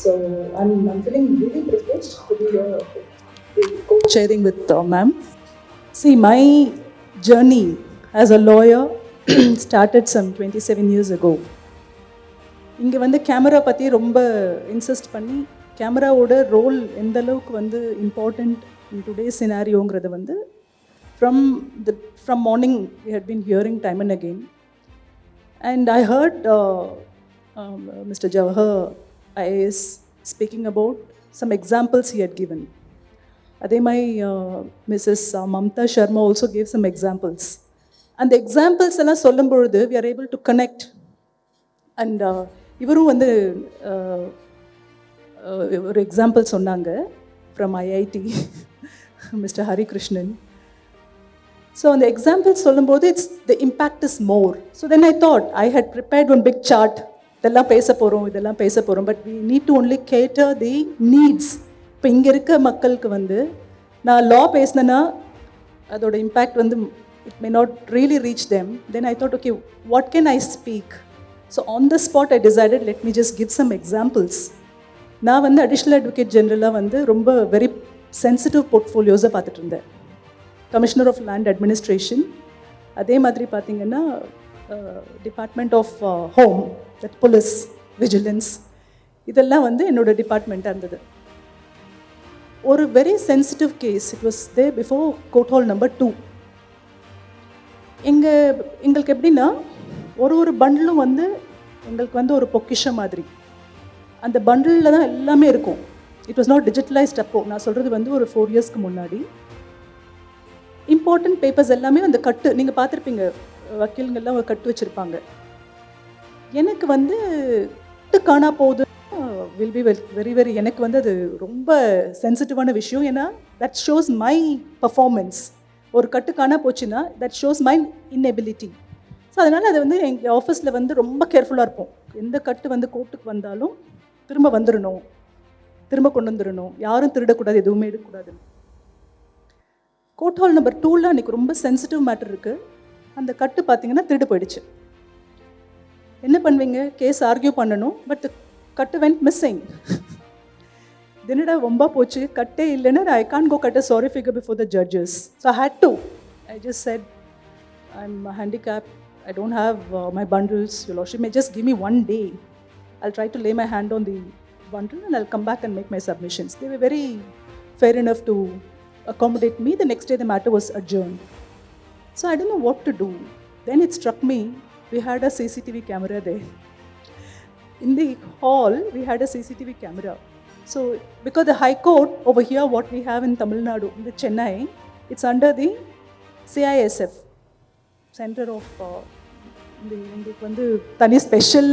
So I'm feeling really privileged to be here co-chairing with ma'am. See, my journey as a lawyer started some 27 years ago. இங்கே வந்து camera பற்றி ரொம்ப insist பண்ணி கேமராவோட role எந்த அளவுக்கு வந்து important in today சினாரியோங்கிறது வந்து from morning we had been hearing time and again. And I heard Mr. Jawahar IAS speaking about some examples he had given. My Mrs. Mamta Sharma also gave some examples. And the examples எல்லாம் சொல்லும் பொழுது we are able to connect. And இவரும் வந்து ஒரு example சொன்னாங்க from IIT, Mr. Hari Krishnan. So on the examples சொல்லும்போது the impact is more. So then I thought I had prepared one big chart. இதெல்லாம் பேச போகிறோம் but we need to only cater the needs. இப்போ இங்கே இருக்க மக்களுக்கு வந்து நான் law பேசினேன்னா அதோட impact வந்து it may not really reach them. Then I thought, okay, what can I speak? So on the spot I decided, let me just give some examples. நான் வந்து அடிஷ்னல் அட்வொகேட் ஜெனரலாக வந்து ரொம்ப வெரி சென்சிட்டிவ் போர்ட்ஃபோலியோஸை பார்த்துட்டு இருந்தேன். Commissioner of land administration, அதே மாதிரி பார்த்திங்கன்னா department of home, that police vigilance, இதெல்லாம் வந்து என்னோடய டிபார்ட்மெண்ட்டாக இருந்தது. ஒரு very sensitive case, it was the before court hall number 2. எங்களுக்கு எப்படின்னா ஒரு பண்டிலும் வந்து எங்களுக்கு வந்து ஒரு பொக்கிஷம் மாதிரி. அந்த பண்டிலில் தான் எல்லாமே இருக்கும். It was not digitalised. அப்போது நான் சொல்கிறது வந்து ஒரு 4 இயர்ஸ்க்கு முன்னாடி. இம்பார்ட்டன்ட் பேப்பர்ஸ் எல்லாமே அந்த கட்டு, நீங்கள் பார்த்துருப்பீங்க, வக்கீலுங்கெல்லாம் ஒரு கட்டு வச்சுருப்பாங்க. எனக்கு வந்து கட்டு காணா போகுது வில் பி வெரி எனக்கு வந்து அது ரொம்ப சென்சிட்டிவான விஷயம். ஏன்னா தட் ஷோஸ் மை பர்ஃபார்மன்ஸ். ஒரு கட்டு காணா போச்சுன்னா that shows my inability. So அதனால் அது வந்து எங்கள் ஆஃபீஸில் வந்து ரொம்ப கேர்ஃபுல்லாக இருப்போம். எந்த கட்டு வந்து கோர்ட்டுக்கு வந்தாலும் திரும்ப வந்துடணும், திரும்ப கொண்டு வந்துடணும், யாரும் திருடக்கூடாது, எதுவுமே எடுக்கக்கூடாது. கோர்ட் ஹால் நம்பர் 2ல் அன்றைக்கி ரொம்ப சென்சிட்டிவ் மேட்டர் இருக்குது. அந்த கட்டு பார்த்திங்கன்னா திருடு போயிடுச்சு. என்ன பண்ணுவீங்க? கேஸ் ஆர்கியூ பண்ணணும், பட் கட்டு வெண்ட் மிஸ்ஸிங். தினடா ரொம்ப போச்சு, கட்டே இல்லைன்னா I can't go cut a sorry figure before the judges. So I had to, I just said I am handicap, I don't have my bundles, your lordship may just give me 1 day. I'll try to lay my hand on the bundle and I'll come back and make my submissions. They were very fair enough to accommodate me. The next day the matter was adjourned. So I don't know what to do. Then it struck me, we had a CCTV camera there. In the hall, we had a CCTV camera. So because the High Court over here, what we have in Tamil Nadu, in the Chennai, it's under the CISF, Center of எங்களுக்கு வந்து தனி special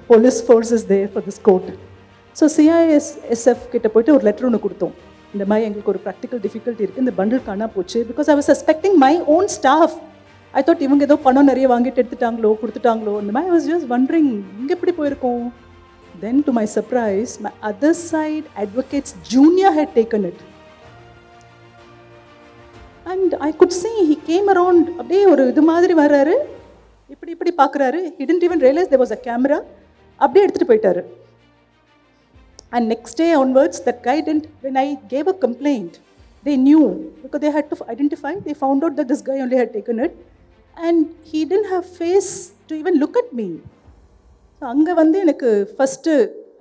police forces there for this court. So CISF கிட்ட போயிட்டு ஒரு letter ஒன்று கொடுத்தோம். இந்த மாதிரி எங்களுக்கு ஒரு ப்ராக்டிக்கல் டிஃபிகல்ட்டி இருக்குது, இந்த பண்டில் காணா போச்சு. Because I was suspecting my own staff. I thought இவங்க ஏதோ பணம் நிறைய வாங்கிட்டு எடுத்துட்டாங்களோ கொடுத்துட்டாங்களோ இந்த மாதிரி. ஐ வாஸ் ஜஸ்ட் வண்டரிங் இங்கே எப்படி போயிருக்கோம். Then to my surprise my other side advocates junior had taken it. And I could see he came around அப்படியே ஒரு இது மாதிரி வர்றாரு, இப்படி இப்படி பார்க்குறாரு. he didn't even realize there was a camera. அப்படியே எடுத்துகிட்டு போயிட்டாரு. And next day onwards that guy didn't, when I gave a complaint they knew because they had to identify. They found out that this guy only had taken it and he didn't have face to even look at me. So அங்கே வந்து எனக்கு first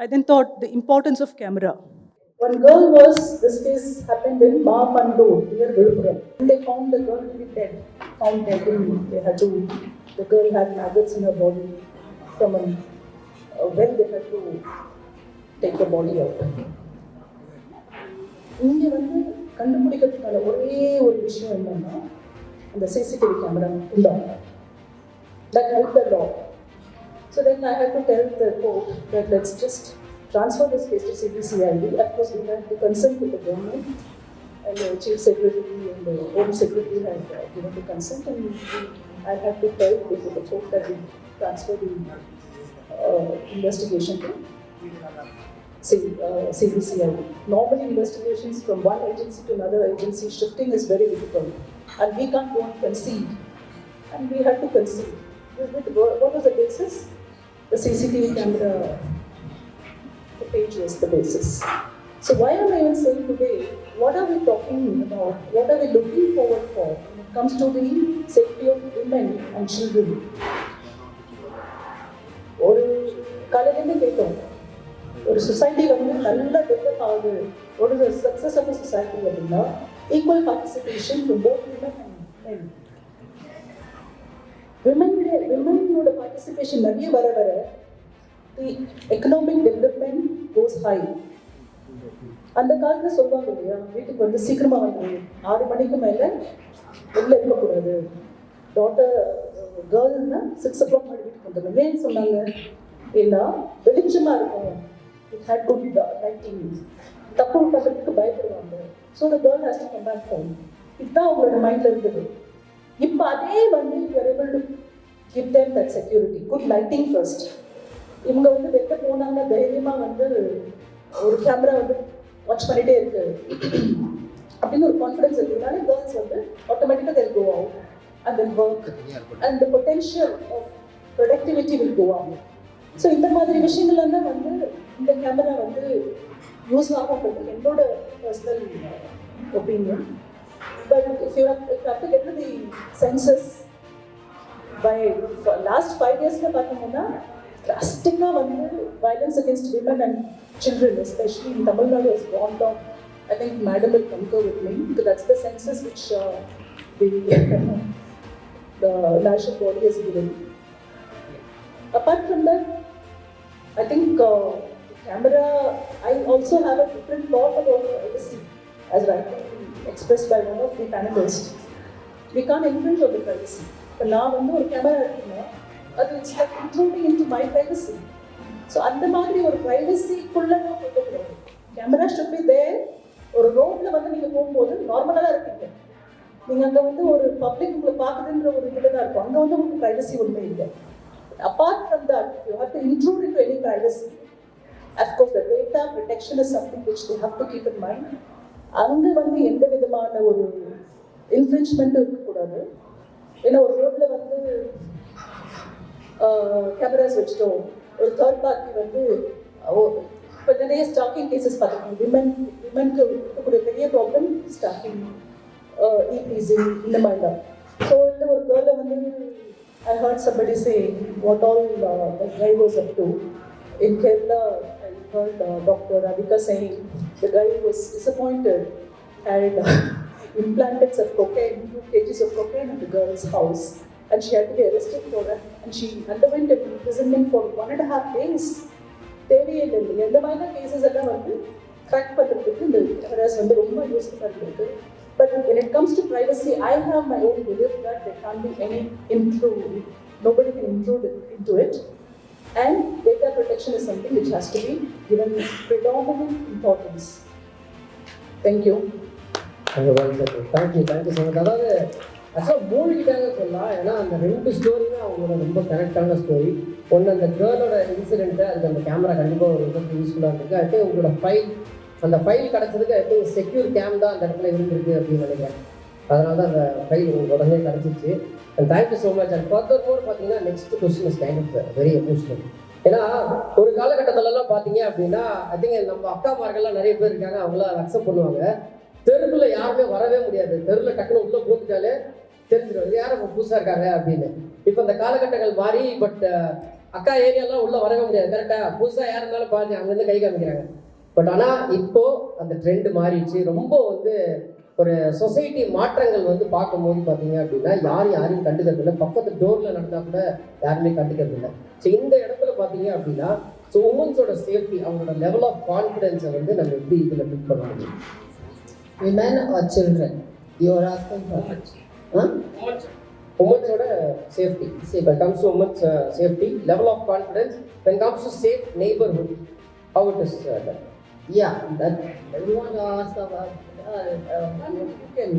I then thought the importance of camera. One girl was, this case happened in Maapandur near Viluppuram. They found the girl to be dead. Found dead. They had to, the girl had maggots in her body. From a well, they had to take the body out. இங்கே வந்து கண்டுபிடிக்கிறதுக்கான ஒரே ஒரு விஷயம் என்னன்னா அந்த CCTV camera இருந்தாங்க. That helped a lot. So then I had to tell the court that let's just transfer this case to CBCID. Of course, we had to consult with the government, and the Chief Secretary and the Home Secretary had given the consent, and I had to tell the court that we transfer the investigation to CBCID. Normally, investigations from one agency to another agency, shifting is very difficult, and we can't go and concede, and we had to concede. What was the basis? The CCTV camera footage was the basis. So why am I even saying today, what are we talking about? What are we looking forward for when it comes to the safety of women and children? ஒரு காலையிலேருந்து கேட்டோம், ஒரு society வந்து நல்லா develop ஆகுது, ஒரு success of society அப்படின்னா equal participation from both women and men. விமனோட பார்ட்டிசிபேஷன் நிறைய வர வர the economic development goes high. அந்த காலத்தில் சொல்லுவாங்க இல்லையா, வீட்டுக்கு வந்து சீக்கிரமாக வந்து 6 மணிக்கு மேலே வெளில இருக்கக்கூடாது, டாட்டர் கேர்ள்னா 6 o'clock மாதிரி வீட்டுக்கு வந்துடணும். ஏன்னு சொன்னாங்க, ஏன்னா வெளிச்சமாக இருக்கும், இட் ஹேட் குட் லைட்டிங், தப்பு பண்ணுறதுக்கு பயப்படுவாங்க. So the girl has to come back home. இதுதான் அவங்களோட மைண்டில் இருந்தது. இப்போ அதே வந்து you are able to give them that security, good lighting first. இவங்க வந்து வெளில போனாங்கன்னா தைரியமாக வந்து ஒரு கேமரா வந்து வாட்ச் பண்ணிகிட்டே இருக்கு அப்படின்னு ஒரு கான்ஃபிடன்ஸ் இருக்கிறதுனால கேர்ள்ஸ் வந்து ஆட்டோமேட்டிக்காக they'll go out and then work and the potential of productivity will go out. So இந்த மாதிரி விஷயங்கள்லாம் தான் வந்து இந்த கேமரா வந்து யூஸ் ஆகுன்றது என்னோட personal opinion. But if you have to get the census by last 5 yearsல பார்த்தீங்கன்னா drastically வந்து violence against women and children, especially in Tamil Nadu, has gone down. I think Madam will concur with me, because that's the census which the national body has given. Apart from that, I think camera, I also have a different thought about privacy, as rightly expressed by one of the panelists. We can't infringe on the privacy. But now when ஒரு camera இருக்குன்னா அது it's like including in to my privacy. So அந்த மாதிரி ஒரு ப்ரைவசிக்குள்ளே தான் போகக்கூடாது. Camera should be there. ஒரு ரோட்டில் வந்து நீங்கள் போகும்போது நார்மலாக தான் இருப்பீங்க, நீங்கள் அங்கே வந்து ஒரு பப்ளிக் உங்களை பார்க்குதுன்ற ஒரு இதில் தான் இருக்கும், அங்கே வந்து உங்களுக்கு ப்ரைவசி ஒன்றுமே இல்லை. Apart from that you have to include in to any privacy. Of course the data protection is something which they have to keep in mind. அங்கே வந்து எந்த விதமான ஒரு இன்ஃப்ரிஞ்ச்மெண்ட்டும் இருக்கக்கூடாது. ஏன்னா ஒரு ரோட்டில் வந்து கேமராஸ் வச்சுட்டோம், ஒரு தேர்ட் பார்ட்டி வந்து இப்போ நிறைய ஸ்டாக்கிங் கேசஸ் பார்த்துருக்கோம். விமனுக்கு இருக்கக்கூடிய பெரிய ப்ராப்ளம் ஸ்டாக்கிங், ஈஸிங் இந்த மாதிரி தான். ஸோ இந்த ஒரு கேர்ளை வந்து I heard somebody say what all the guy was up to. In Kerala, I heard Dr. Radhika saying the guy was disappointed, had implanted some cocaine, 2 kgs of cocaine in the girl's house. And she had to be arrested for that, and she underwent an imprisonment for 1.5 days. தேவையே இல்லை. எந்த மாதிரி cases எல்லாம் வந்து track பண்ணுறதுக்கு இந்த cameras வந்து ரொம்ப யூஸ்ஃபுல்லாக இருக்குது. But when it comes to privacy, I have my own belief that there can't be any Nobody can intrude into it. And data protection is something which has to be given predominant importance. Thank you. Thank you so much. அதாவது ஆக்சுவலாக மூழ்கிட்டாங்க சொல்லலாம். ஏன்னா அந்த 2 ஸ்டோரியுமே அவங்களோட ரொம்ப கனெக்டான story. ஒன்று அந்த கேர்ளோட incident, அதுக்கு அந்த கேமரா கண்டிப்பாக ஒரு ரொம்ப யூஸ்ஃபுல்லாக இருந்திருக்கு. அடுத்து உங்களோட ஃபைல், அந்த ஃபைல் கிடச்சதுக்கு அடுத்து செக்யூர் கேம் தான் அந்த இடத்துல இருந்திருக்கு அப்படின்னு நினைக்கிறேன். அதனால தான் அந்த ஃபைல் உங்களுக்கு உடனே கிடச்சிச்சு. And thank you so much. And further more பார்த்தீங்கன்னா next question is kind of very emotional. ஏன்னா ஒரு காலகட்டத்திலலாம் பார்த்தீங்க அப்படின்னா ஐ திங்க் நம்ம அக்காமார்கள்லாம் நிறைய பேர் இருக்காங்க, அவங்களாம் அதை அக்செப்ட் பண்ணுவாங்க. தெருவில் யாருமே வரவே முடியாது. தெருவில் டக்குன்னு உள்ளே போட்டுட்டாலே தெரிஞ்சிடும் யாரும் புதுசாக இருக்காங்க அப்படின்னு. இப்போ அந்த காலகட்டங்கள் மாறி, பட் அக்கா ஏரியாலாம் உள்ளே வரவே முடியாது. கரெக்டாக புதுசாக யார் இருந்தாலும் பாருங்க அங்கேருந்து கை காமிக்கிறாங்க. பட் ஆனால் இப்போது அந்த ட்ரெண்டு மாறிடுச்சு. ரொம்ப வந்து ஒரு சொசைட்டி மாற்றங்கள் வந்து பார்க்கும்போது பார்த்தீங்க அப்படின்னா யாரையும் கண்டுக்கிறது இல்லை. பக்கத்து டோரில் நடந்தால் கூட யாருமே கண்டுக்கிறது இல்லை. ஸோ இந்த இடத்துல பார்த்தீங்க அப்படின்னா ஸோ உமன்ஸோட சேஃப்டி, அவங்களோட லெவல் ஆஃப் கான்ஃபிடென்ஸை வந்து நம்ம எப்படி இதில் பில்ட் பண்ண முடியும்? Women or children? You are asking for உமன்ஸோட safety. When it comes to women's safety, level of confidence, when it comes to safe neighborhood, how it is done? Yeah, that you want to ask about. You can.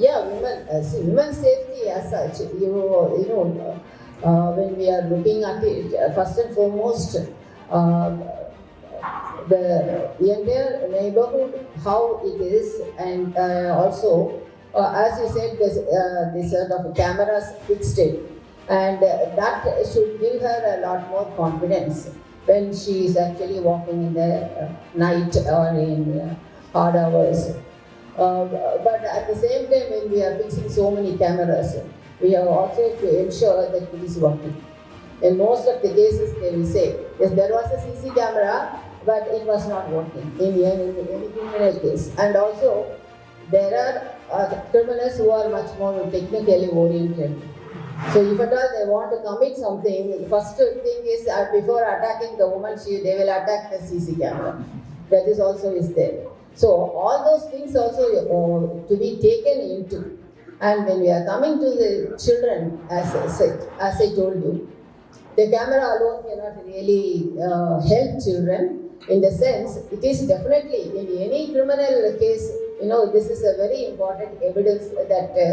Yeah, women. See, women's safety as such. You know, when we are looking at it, first and foremost, the entire neighborhood, how it is, and also. As you said, this sort of cameras fixed it, and that should give her a lot more confidence when she is actually walking in the night or in hard hours. But at the same time, when we are fixing so many cameras, we have also to ensure that it is working. In most of the cases, they will say, yes, there was a CC camera, but it was not working in any criminal case. And also, there are criminals who are much more technically oriented. So if at all they want to commit something, the first thing is before attacking the woman, they will attack the CC camera. That is also is there. So all those things also to be taken into. And when we are coming to the children, as I told you, the camera alone cannot really help children. In the sense, it is definitely in any criminal case, you know, this is a very important evidence that the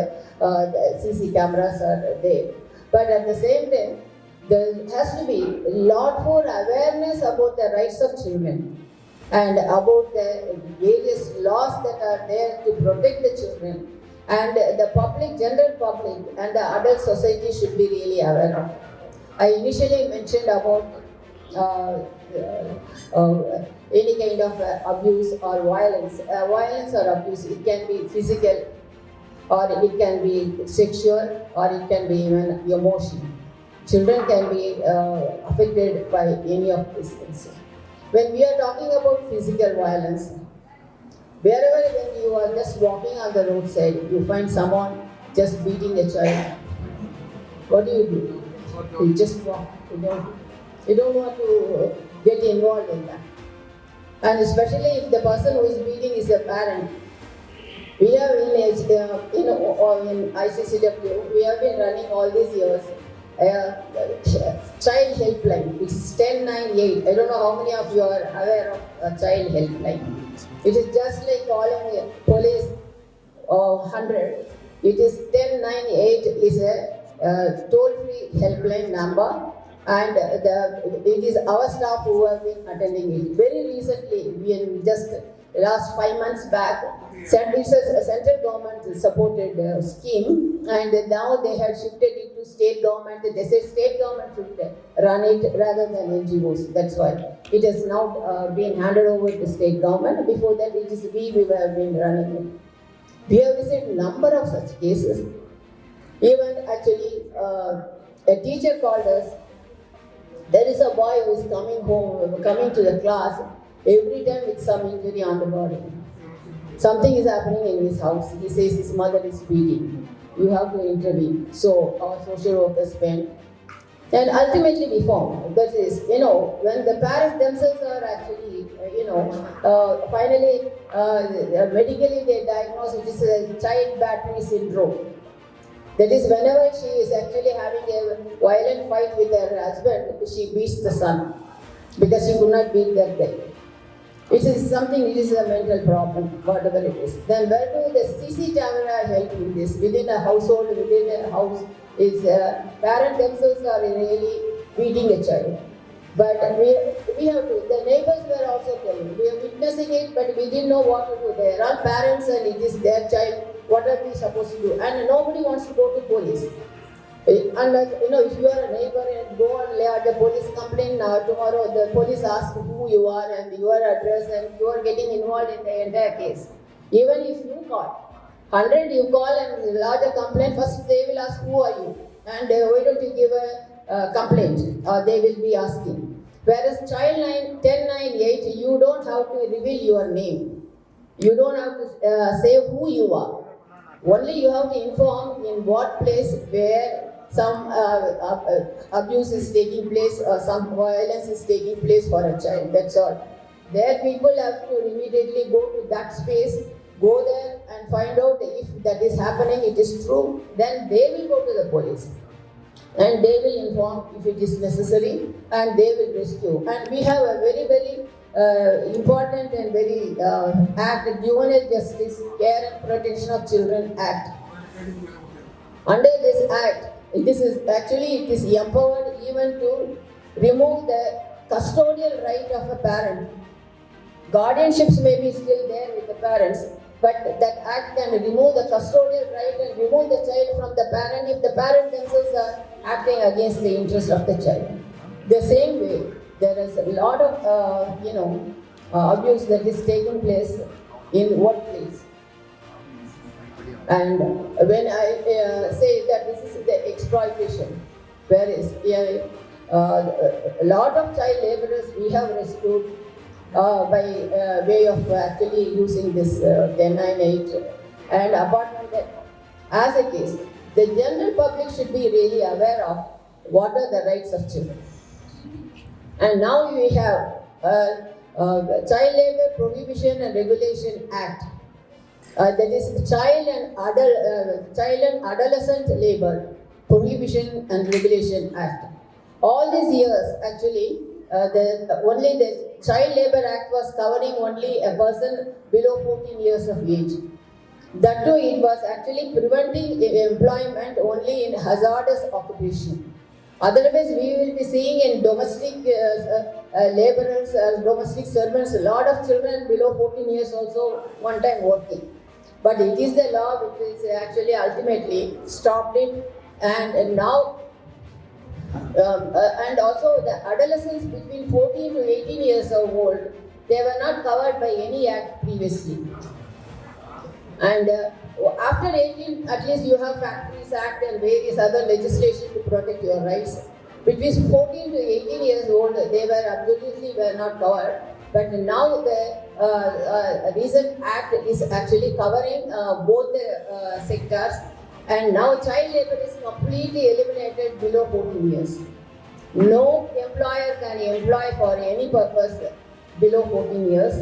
CC cameras are there. But at the same time, there has to be a lot more awareness about the rights of children and about the various laws that are there to protect the children. And the public, general public and the adult society should be really aware of. I initially mentioned about any kind of abuse or violence. Violence or abuse, it can be physical, or it can be sexual, or it can be even emotional. Children can be affected by any of these things. When we are talking about physical violence, wherever when you are just walking on the roadside, you find someone just beating a child, what do? You just walk. You don't want to get involved in that. And especially if the person who is beating is a parent. We have in ICCW, we have been running all these years child helpline, which is 1098. I don't know how many of you are aware of a child helpline. It is just like calling a police 100. It is 1098 is a toll-free helpline number. And it is our staff who have been attending it. Very recently, just last 5 months back, central government supported scheme, and now they have shifted it to state government. They say state government should run it rather than NGOs. That's why it has now been handed over to state government. Before that, it is we have been running it. We have received number of such cases. Even actually, a teacher called us. There is a boy who is coming to the class every time with some injury on the body. Something is happening in his house. He says his mother is beating. You have to intervene. So our social workers went. And ultimately we found that is, when the parents themselves are actually, finally medically they diagnose it is a child battery syndrome. That is, whenever she is actually having a violent fight with her husband, she beats the son because she could not beat that guy. It is something, it is a mental problem, whatever it is. Then where do the CC camera help in this? Within a household, within a house, is parents themselves are really beating a child. But we have to, the neighbors were also telling, we are witnessing it, but we didn't know what to do. They are all parents and it is their child, what are we supposed to do? And nobody wants to go to police. Unless, if you are a neighbor and go and lodge a police complaint tomorrow, the police ask who you are and your address and you are getting involved in the entire case. Even if you call, 100 you call and lodge a complaint, first they will ask who are you and why don't you give a complaint, they will be asking. Whereas child 10, 9, 8, you don't have to reveal your name. You don't have to say who you are. Only you have to inform in what place where some abuse is taking place or some violence is taking place for a child. That's all. There people have to immediately go to that space, go there and find out if that is happening, it is true, then they will go to the police. And they will inform if it is necessary and they will rescue. And we have a very, very important and very act, Juvenile Justice, Care and Protection of Children Act. Under this act, it is empowered even to remove the custodial right of a parent. Guardianships may be still there with the parents, but that act can remove the custodial right and remove the child from the parent if the parent themselves are acting against the interest of the child. The same way, there is a lot of abuse that is taking place in workplace. And when I say that this is the exploitation, whereas a lot of child laborers we have rescued by way of actually using this 1098. And apart from that, as a case, the general public should be really aware of what are the rights of children. And now we have Child Labor Prohibition and Regulation Act. That is Child and Adolescent Labor Prohibition and Regulation Act. All these years, actually, only the Child Labor Act was covering only a person below 14 years of age. That too, it was actually preventing employment only in hazardous occupation. Otherwise, we will be seeing in domestic laborers, domestic servants, a lot of children below 14 years also one time working. But it is the law which is actually ultimately stopped it, and now and also the adolescents between 14 to 18 years old, they were not covered by any act previously. And after 18, at least you have Factories Act and various other legislation to protect your rights. Between 14 to 18 years old, they were not covered. But now the recent act is actually covering both the sectors. And now child labor is completely eliminated below 14 years. No employer can employ for any purpose below 14 years.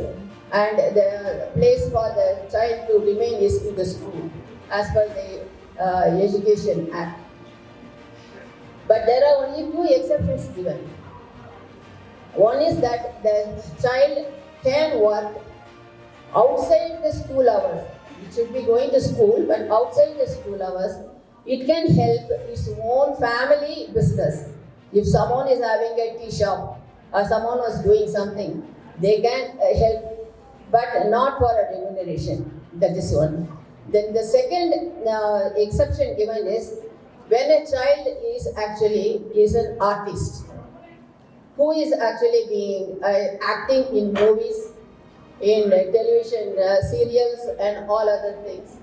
And the place for the child to remain is in the school, as per the Education Act. But there are only two exceptions given. One is that the child can work outside the school hours. It should be going to school, but outside the school hours, it can help its own family business. If someone is having a tea shop or someone was doing something, they can help, but not for a remuneration. That is one. Then the second exception given is when a child is an artist who is actually being acting in movies, in television serials and all other things.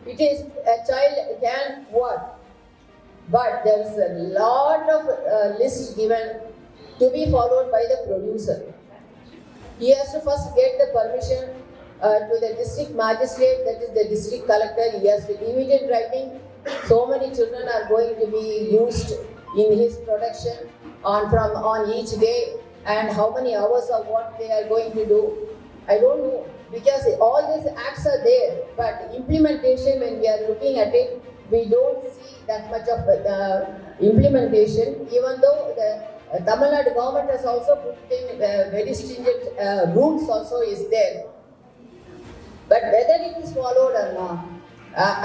It is a child can work, but there is a lot of lists given to be followed by the producer. He has to first get the permission to the district magistrate, that is the district collector. He has to give it in writing. So many children are going to be used in his production on each day, and how many hours of what they are going to do. I don't know, because all these acts are there, but implementation, when we are looking at it, we don't see that much of implementation, even though the Tamil Nadu government has also put in very stringent rules also is there. But whether it is followed or not,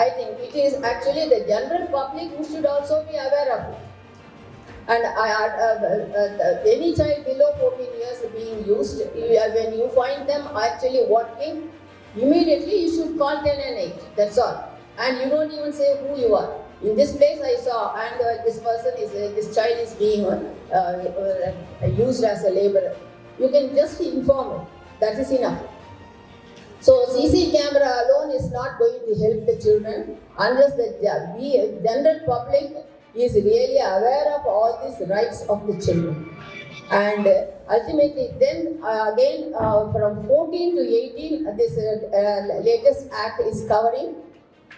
I think it is actually the general public who should also be aware of it. And any child below 14 years being used, when you find them actually working, immediately you should call 1098, that's all. And you don't even say who you are. In this place I saw, and this child is being used as a laborer. You can just inform it, that is enough. So CC camera alone is not going to help the children unless the general public is really aware of all these rights of the children. And ultimately then again from 14 to 18 this latest act is covering,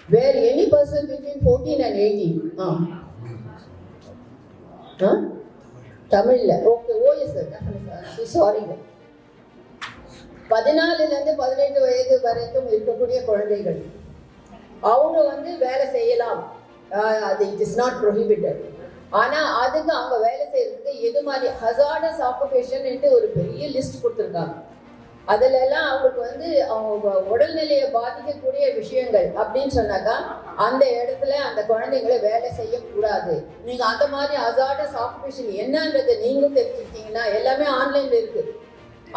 where any person between 14 and 18 Tamil, okay, oh yes sir, definitely, sorry. 14லேருந்து 18 வயது வரைக்கும் இருக்கக்கூடிய குழந்தைகள் அவங்க வேலை செய்யலாம், அது it is not prohibited. ஆனால் அதுக்கு அவங்க வேலை செய்யறதுக்கு எது மாதிரி ஹசார்டஸ் ஆக்குபேஷன் ஒரு பெரிய லிஸ்ட் கொடுத்துருக்காங்க. அதிலெல்லாம் அவங்களுக்கு அவங்க உடல்நிலையை பாதிக்கக்கூடிய விஷயங்கள் அப்படின்னு சொன்னாக்கா அந்த இடத்துல அந்த குழந்தைங்களை வேலை செய்யக்கூடாது. நீங்கள் அந்த மாதிரி ஹசார்டஸ் ஆக்குபேஷன் என்னன்றதை நீங்களும் தெரிஞ்சுக்கிட்டீங்கன்னா, எல்லாமே ஆன்லைனில் இருக்குது,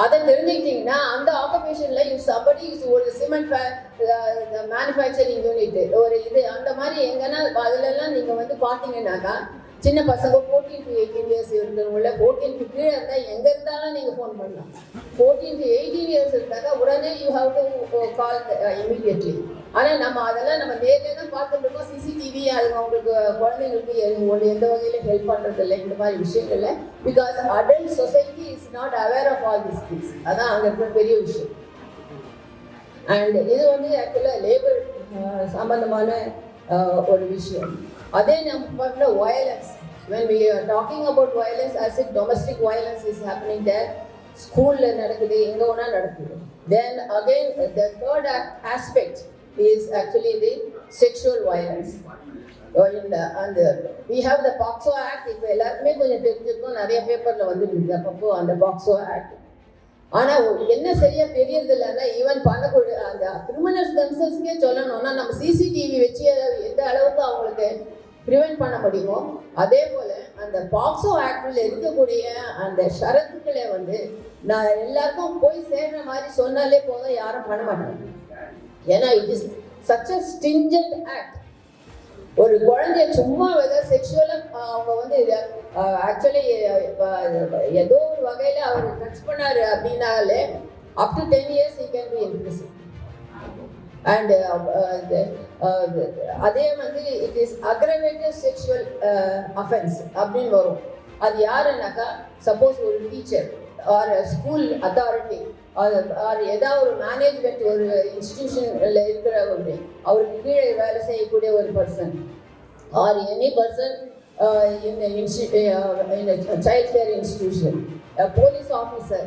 அதை தெரிஞ்சுக்கிட்டீங்கன்னா அந்த ஆக்குபேஷனில் சம்படி ஒரு சிமெண்ட் மேனுஃபேக்சரிங் யூனிட் ஒரு இது அந்த மாதிரி எங்கன்னா அதிலெல்லாம் நீங்கள் பார்த்தீங்கன்னாக்கா சின்ன பசங்க 14 to 18 இயர்ஸ் இருக்கிறவங்கள 14 கீழே இருந்தால் எங்கே இருந்தாலும் நீங்கள் ஃபோன் பண்ணலாம். 14 to 18 இயர்ஸ் இருந்தாக்கா உடனே you have to call immediately. ஆனால் நம்ம அதெல்லாம் நம்ம நேரில் தான் பார்த்துருக்கோம். சிசிடிவி அது அவங்களுக்கு குழந்தைங்களுக்கு எந்த வகையிலும் ஹெல்ப் பண்ணுறது இல்லை இந்த மாதிரி விஷயங்கள்ல. Because adult society is not aware of all this things. அதான் அங்கே இருக்கிற பெரிய விஷயம். அண்ட் இது ஆக்சுவலாக லேபர் சம்பந்தமான ஒரு விஷயம். அதே நம்ம பண்ண violence, when we are talking about violence, as if domestic violence is happening there, ஸ்கூலில் நடக்குது, எங்கே வேணால் நடக்குது. Then again the third aspect is actually the sexual violence. And we have the POCSO Act. இப்போ எல்லாருக்குமே கொஞ்சம் தெரிஞ்சிருக்கும், நிறைய பேப்பரில் வந்துருக்கு அப்பப்போ அந்த POCSO Act. ஆனால் என்ன சரியாக தெரியறது இல்லைன்னா ஈவன் பண்ணக்கூடிய அந்த கிரிமினல்ஸ் தெம்செல்ஸ்க்கே சொல்லணும்னா நம்ம சிசிடிவி வச்சு எந்த அளவுக்கு அவங்களுக்கு ப்ரிவென்ட் பண்ண முடியுமோ அதே போல் அந்த பாக்ஸோ ஆக்டில் இருக்கக்கூடிய அந்த ஷரத்துக்களை நான் எல்லாருக்கும் போய் சேர்ற மாதிரி சொன்னாலே போதும், யாரும் பண்ண மாட்டாங்க. ஏன்னா it is such a stringent act. ஒரு குழந்தைய சும்மா செக்ஷுவலாக அவங்க ஆக்சுவலி ஏதோ ஒரு வகையில் அவர் டச் பண்ணாரு அப்படின்னாலே up to 10 years he can be in prison. And அதே it is aggravated sexual offence அப்படின்னு வரும். அது யாருன்னாக்கா சப்போஸ் ஒரு teacher or school authority or ஏதாவது ஒரு மேனேஜ்மெண்ட் ஒரு இன்ஸ்டிடியூஷனில் இருக்கிற அவருக்கு கீழே வேலை செய்யக்கூடிய ஒரு person or any person in a child care institution, a police officer,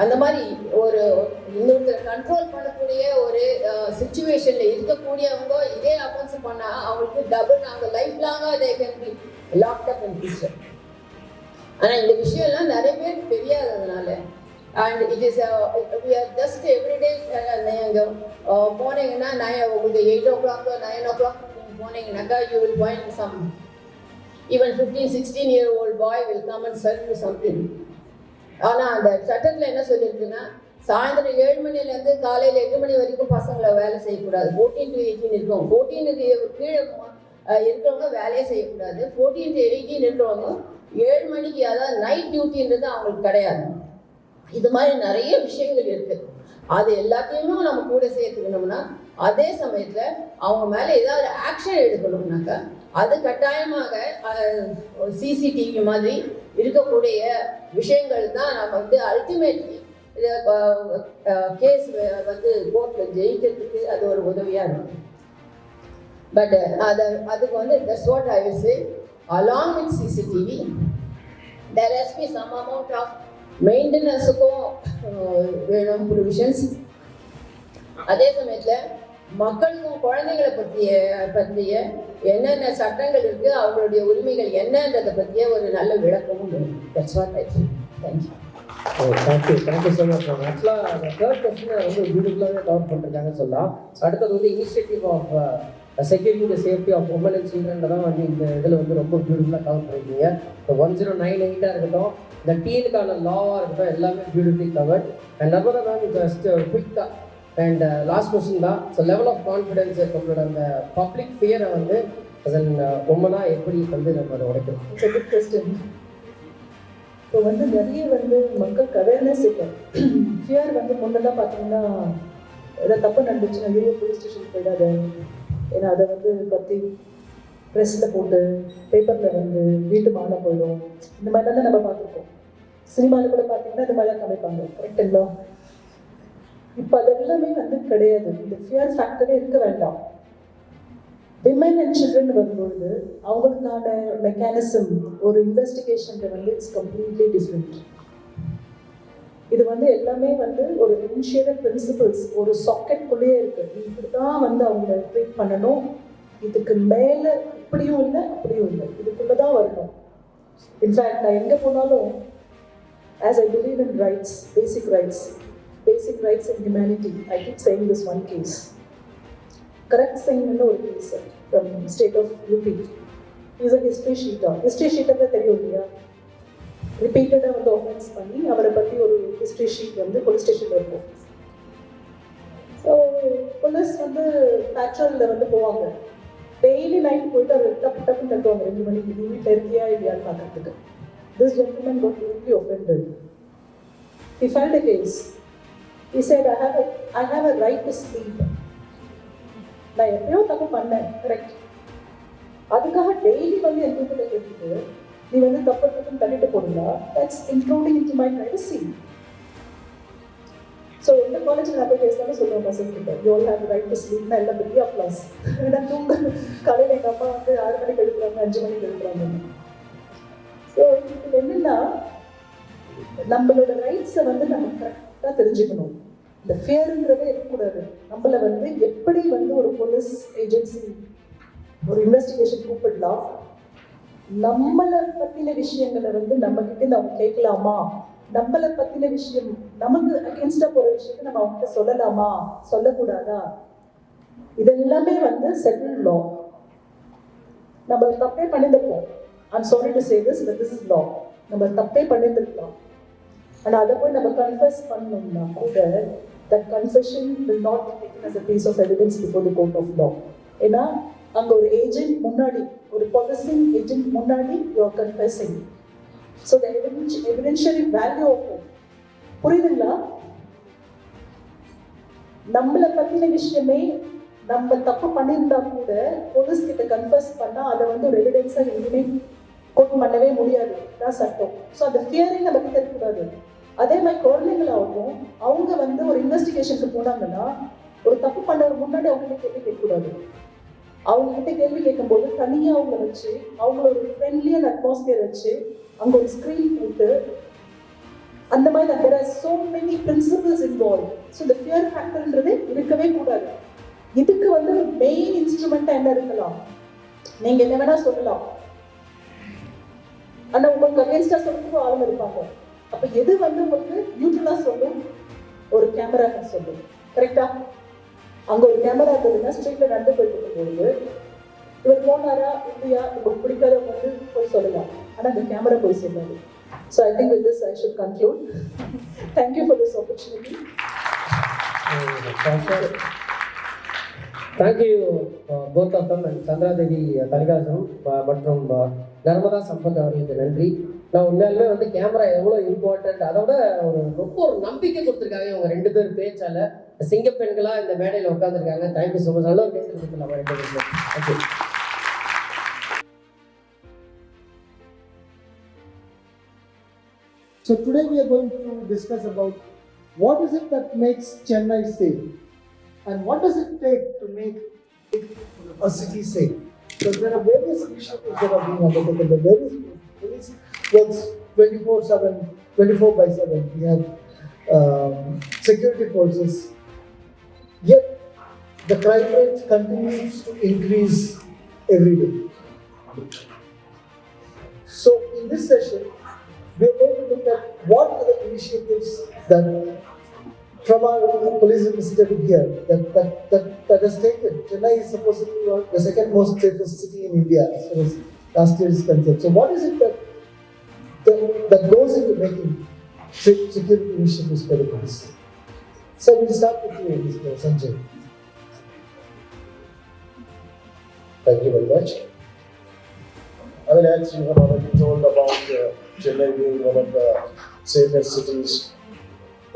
அந்த மாதிரி ஒரு இன்னொருத்தர் கண்ட்ரோல் பண்ணக்கூடிய ஒரு சிச்சுவேஷனில் இருக்கக்கூடியவங்க இதே அஃபென்ஸ் பண்ணால் அவங்களுக்கு டபுள் அவங்க லைஃப் லாங்காக they can be locked up in prison. ஆனால் இந்த விஷயம்லாம் நிறைய பேருக்கு தெரியாததுனால and it is we are just everyday நீங்கள் போனீங்கன்னா உங்களுக்கு 8 o'clock 9 o'clock நீங்கள் போனீங்கன்னாக்கா you will find some even 15-16-year-old boy will come and sell you something. ஆனால் அந்த சட்டத்தில் என்ன சொல்லியிருக்குன்னா சாயந்தரம் 7 மணிலேருந்து காலையில் 8 மணி வரைக்கும் பசங்களை வேலை செய்யக்கூடாது. 14 to 18 இருக்கும். 14க்கு கீழே இருக்கிறவங்க வேலையே செய்யக்கூடாது. 14 to 18 இருக்கிறவங்க 7 மணிக்கு, அதாவது நைட் டியூட்டின்றது அவங்களுக்கு கிடையாது. இது மாதிரி நிறைய விஷயங்கள் இருக்குது. அது எல்லாத்தையுமே நம்ம கூட சேர்த்துக்கணும்னா அதே சமயத்தில் அவங்க மேலே ஏதாவது ஆக்ஷன் எடுக்கணும்னாக்கா அது கட்டாயமாக சிசிடிவி மாதிரி இருக்கக்கூடிய விஷயங்கள் தான் நம்ம அல்டிமேட்லி கேஸ் கோர்ட்டில் ஜெயிக்கிறதுக்கு அது ஒரு உதவியாக இருக்கும். பட் அதுக்கு that's what I will say, along with CCTV there has to be some amount of மெயின்டெனன்ஸுக்கும் வேணும் ப்ரொவிஷன்ஸ். அதே சமயத்தில் மக்களுக்கும் குழந்தைங்களை பற்றிய என்னென்ன சட்டங்கள் இருக்குது, அவங்களுடைய உரிமைகள் என்னன்றதை பற்றிய ஒரு நல்ல விளக்கமும் வேணும். That's what I think. Thank you. Thank you so much ma'am. ஆக்சுவலாக அந்த தேர்ட் கொஸ்டினை வந்து பியூட்டிஃபுல்லாகவே கவர் பண்ணிருக்காங்கன்னு சொல்லலாம். அடுத்தது வந்து initiative of securing the safety of women and children தான் வந்து இந்த இதில் வந்து ரொம்ப பியூட்டிஃபுல்லாக கவர் பண்ணியிருக்கீங்க. இப்போ 1098 இருக்கட்டும், இந்த டீனுக்கான லாவாக இருக்கட்டும், எல்லாமே beautifully covered. And Narmada ma'am just குயிக்காக அண்ட் லாஸ்ட் கொஸ்டின் தான். ஸோ லெவல் ஆஃப் கான்ஃபிடென்ஸ் நம்மளோட அந்த பப்ளிக் ஃபியரை வந்து உமனாக எப்படி வந்து நம்ம அதை உடைக்கிறோம்? It's a good question. இப்போ வந்து நிறைய வந்து மக்களுக்கு அவேர்னஸ் இல்லை. ஃபியர் வந்து முன்னெல்லாம் பார்த்தீங்கன்னா ஏதாவது தப்பு நடந்துச்சுன்னா ஐயோ போலீஸ் ஸ்டேஷனுக்கு போயிடாத, ஏன்னா அதை வந்து பற்றி ப்ரெஸ்ஸில் போட்டு பேப்பரில் வந்து வீட்டு மாலை போயிடும், இந்த மாதிரிலாம் தான் நம்ம பார்த்துருக்கோம். சினிமாவில் கூட பார்த்தீங்கன்னா இந்த மாதிரிலாம் காமிப்பாங்க, கரெக்டுங்களா? இப்போ அதெல்லாமே வந்து கிடையாது. இந்த ஃபியர் ஃபேக்டரே இருக்க வேண்டாம். விமன் அண்ட் சில்ட்ரன் வரும்பொழுது அவங்களுக்கான மெக்கானிசம் ஒரு இன்வெஸ்டிகேஷன் வந்து இட்ஸ் கம்ப்ளீட்லி டிஃப்ரெண்ட். இது வந்து எல்லாமே வந்து ஒரு இனிஷியல் பிரின்சிபல்ஸ் ஒரு சாக்கெட்குள்ளேயே இருக்குது. இப்படி தான் வந்து அவங்கள ட்ரீட் பண்ணணும், இதுக்கு மேலே இப்படியும் இல்லை அப்படியும் இல்லை, இதுக்குள்ளே தான் வரணும். இன்ஃபேக்ட் நான் எங்கே போனாலும் as I believe in rights, basic rights and humanity, I keep saying this one case. Correct Singh வந்து ஒரு case from state of UP. He is a history sheeter தான் தெரியும் இல்லையா? ரிப்பீட்டடாக வந்து ஆஃபென்ஸ் பண்ணி அவரை பற்றி ஒரு ஹிஸ்ட்ரி ஷீட் வந்து போலீஸ் ஸ்டேஷனில் இருக்கும். ஸோ போலீஸ் வந்து பேட்ரோலில் வந்து போவாங்க. டெய்லி நைட்டு போயிட்டு அவர் டப்புன்னு தட்டுவாங்க 2 மணிக்கு, நீ வீட்டில் இருக்கியா இல்லையான்னு பார்க்கறதுக்கு. This gentleman got deeply offended. He filed a case. He said, I have a right to sleep. நான் எப்பயோ தப்பு பண்ணேன், கரெக்ட். அதுக்காக டெய்லி வந்து என் தூக்கத்தை கேட்டுட்டு நீ வந்து தப்புன்னு தள்ளிட்டு போடுங்களா? That's including into my privacy. So எந்த காலேஜில் நான் போய் பேசினாலும் சொல்லுவேன் பசங்க கிட்ட, you all have right to ஸ்லீப்னா எல்லாம் பெரிய அப்ளாஸ். ஏன்னா தூங்க காலையில் எங்கள் அம்மா வந்து 6 மணிக்கு எழுதுறாங்க, 5 மணிக்கு எழுதுறாங்க. ஸோ இது என்னன்னா நம்மளோட ரைட்ஸை வந்து நம்ம கரெக்டாக தெரிஞ்சுக்கணும். இந்த ஃபியருங்கிறதே இருக்கக்கூடாது. நம்மளை வந்து எப்படி வந்து ஒரு போலீஸ் ஏஜென்சி ஒரு இன்வெஸ்டிகேஷன் கூப்பிடலாம், நம்மளை பற்றின விஷயங்களை வந்து நம்மக்கிட்ட அவங்க கேட்கலாமா, நம்மளை பற்றின விஷயம் நமக்கு அகேன்ஸ்டாக போகிற விஷயத்தை நம்ம அவங்ககிட்ட சொல்லலாமா சொல்லக்கூடாதா, இதெல்லாமே வந்து செட்டில் லா. நம்ம தப்பே பண்ணியிருப்போம். I'm sorry to say this, but this is law. நம்ம தப்பே பண்ணியிருக்கலாம். ஆனால் அதை போய் நம்ம கன்ஃபஸ் பண்ணோம்னா கூட that confession will not be taken as a piece of evidence before the court of law. ஏன்னா அங்கே ஒரு ஏஜென்ட் முன்னாடி, ஒரு policing ஏஜென்ட் முன்னாடி you are confessing. So the evidentiary value of it, புரியுதுங்களா? நம்மளை பற்றின விஷயமே நம்ம தப்பு பண்ணியிருந்தா கூட போலீஸ் கிட்ட கன்ஃபஸ் பண்ணால் அதை வந்து ஒரு எவிடன்ஸாக எதுவுமே கோட் பண்ணவே முடியாது, தான் சட்டம். ஸோ அந்த ஃபியரிங் நம்ம கிட்ட இருக்கக்கூடாது. அதே மாதிரி குழந்தைங்களாகட்டும், அவங்க வந்து ஒரு இன்வெஸ்டிகேஷனுக்கு போனாங்கன்னா ஒரு தப்பு பண்ணவர் முன்னாடி அவங்ககிட்ட கேள்வி கேட்கக்கூடாது. அவங்ககிட்ட கேள்வி கேட்கும்போது தனியாக அவங்கள வச்சு அவங்கள ஒரு ஃப்ரெண்ட்லியான அட்மாஸ்பியர் வச்சு அங்கே ஒரு ஸ்க்ரீன் போட்டு அந்த மாதிரி there are so many principles involved. So இந்த ஃபியர் ஃபேக்டர்ன்றது இருக்கவே கூடாது. இதுக்கு வந்து மெயின் இன்ஸ்ட்ருமெண்ட்டாக என்ன இருக்கலாம், நீங்கள் என்ன வேணால் சொல்லலாம், ஆனால் உங்களுக்கு அகேன்ஸ்டாக சொல்றதுக்கும் ஆளுங்க இருப்பாங்க. அப்போ எது வந்து உங்களுக்கு நியூட்ரலாக சொல்லும், ஒரு கேமரா சொல்லும், கரெக்டா? அங்கே ஒரு கேமரா இருந்ததுன்னா ஸ்ட்ரீட்டில் நடந்து போயிட்டு இருக்கும்போது இவர் போனாரா இல்லையா உங்களுக்கு பிடிக்காதவங்க வந்து போய் சொல்லலாம், ஆனால் அந்த கேமரா போய் சொல்லாது. So I think with this I should conclude. Thank you for this opportunity. Thank you both of them and Chandradevi Kalikasam மற்றும் நர்மதா சம்பத் அவர்களுக்கு நன்றி. நான் உண்மையாலுமே வந்து கேமரா எவ்வளோ இம்பார்ட்டன்ட், அதோட ரொம்ப ஒரு நம்பிக்கை கொடுத்துருக்காங்க இவங்க 2 பேர் பேச்சால. சிங்க பெண்களாக இந்த மேடையில் உட்காந்துருக்காங்க. Thank you so much. நல்ல ஒரு பேச்சு கொடுத்துருக்கலாம் 2 பேருக்கு. Thank you. So today we are going to discuss about what is it that makes Chennai safe and what does it take to make a city safe. So there are various initiatives that are being undertaken. The various police works 24/7. We have security forces. Yet the crime rate continues to increase every day. So in this session, we are going to look at what are the initiatives that from our police investigative here that has taken. Chennai is supposedly the second most safest city in India as far as last year is concerned. So what is it that goes into making security initiatives for the police? So we'll start with you, Mr. Sanjay. Thank you very much. I mean, as you have already told about Chennai being one of the safest cities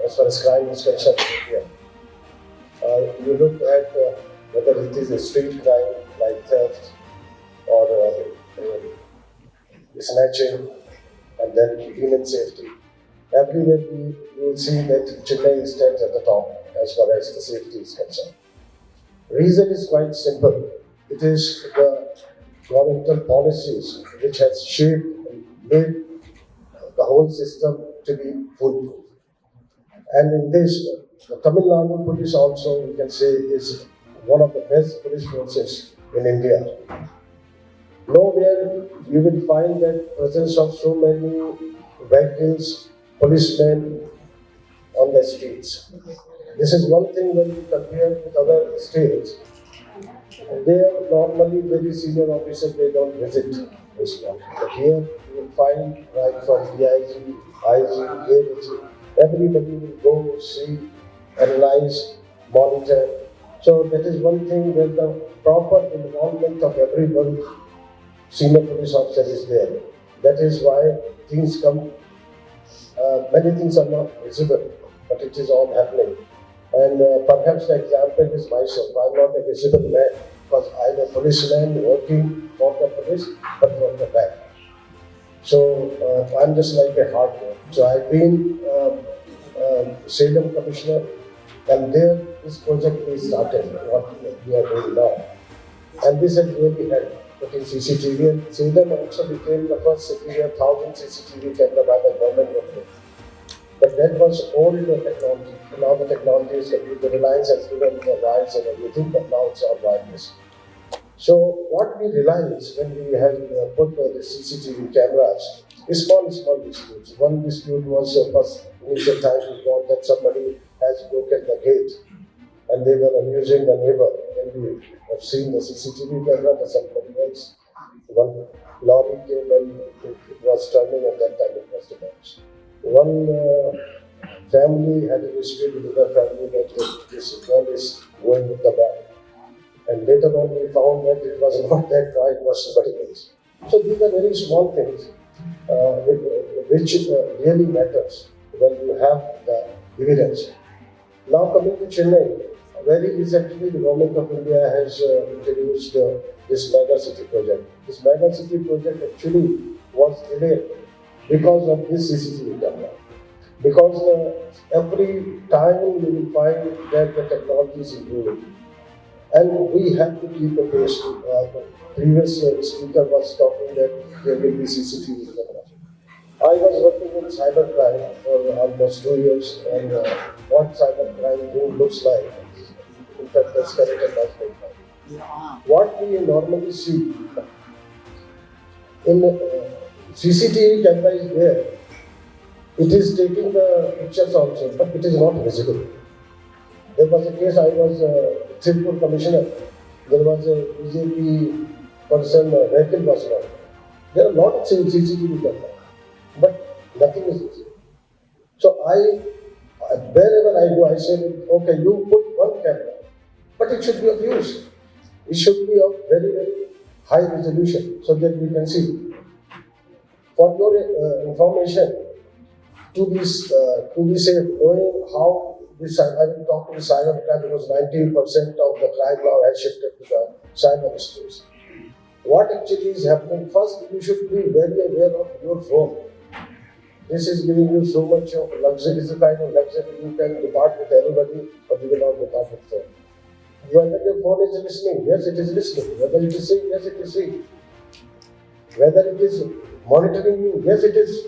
as far as crime is concerned in India. You look at whether it is a street crime like theft or snatching, and then human safety. Everywhere you will see that Chennai stands at the top as far as the safety is concerned. Reason is quite simple. It is the governmental policies which has shaped and made the whole system to be foolproof. And in this, the Tamil Nadu police also, we can say, is one of the best police forces in India. Nowhere you will find that presence of so many vehicles, policemen on the streets. This is one thing when we compare with other states. They are normally very senior officers, they don't visit this one. But here you will find right from DIG, IG, ADG, everybody will go, see, analyze, monitor. So that is one thing where the proper involvement of everyone, senior police officer is there. That is why things come, many things are not visible, but it is all happening. And perhaps the example is myself. I'm not a visible man because I'm a policeman working for the police, but from the back. So I'm just like a hardware. So I've been Salem Commissioner, and there this project is started, what we are doing now. And this has really helped. Putting CCTV, and Salem also became the first city where 1,000 CCTV camera by the government was built. But that was old technology. Now the technology is complete. The Reliance has given the wires and everything, but now it's all wireless. So what we realized when we have put the CCTV cameras is small disputes. One dispute was first initial time we got that somebody has broken the gate and they were amusing the neighbor. And we have seen the CCTV camera that somebody else, one lorry came and it was turning at that time it was damaged. One family had a dispute with another family that this girl is going with the boy. And later on we found that it was not that boy, it was somebody else. So these are very small things which really matters when you have the evidence. Now coming to Chennai, very recently the government of India has introduced this mega city project. This mega city project actually was delayed because of this CCTV camera. Because every time you will find that the technology is improving. And we have to keep a pace. The previous speaker was talking that there will be CCTV camera. I was working in cybercrime for almost 2 years, and what cybercrime looks like, in fact, that's corrected last night. What we normally see in CCTV camera is there. It is taking the pictures also, but it is not visible. There was a case, I was Tripur Commissioner. There was a BJP person, vehicle was wrong. There are a lot of CCTV camera, but nothing is visible. So wherever I go, I say, okay, you put one camera, but it should be of use. It should be of very, very high resolution so that we can see. For your information, to be safe, knowing how this, I will talk to the cybercrime because 19% of the crime now has shifted to the cyber space. What actually is happening? First, you should be very aware of your phone. This is giving you so much of luxury. This is kind of luxury. You can depart with anybody, but you will not depart with phone. Whether your phone is listening, yes, it is listening. Whether it is seeing, yes, it is seeing. Whether it is monitoring you, yes, it is.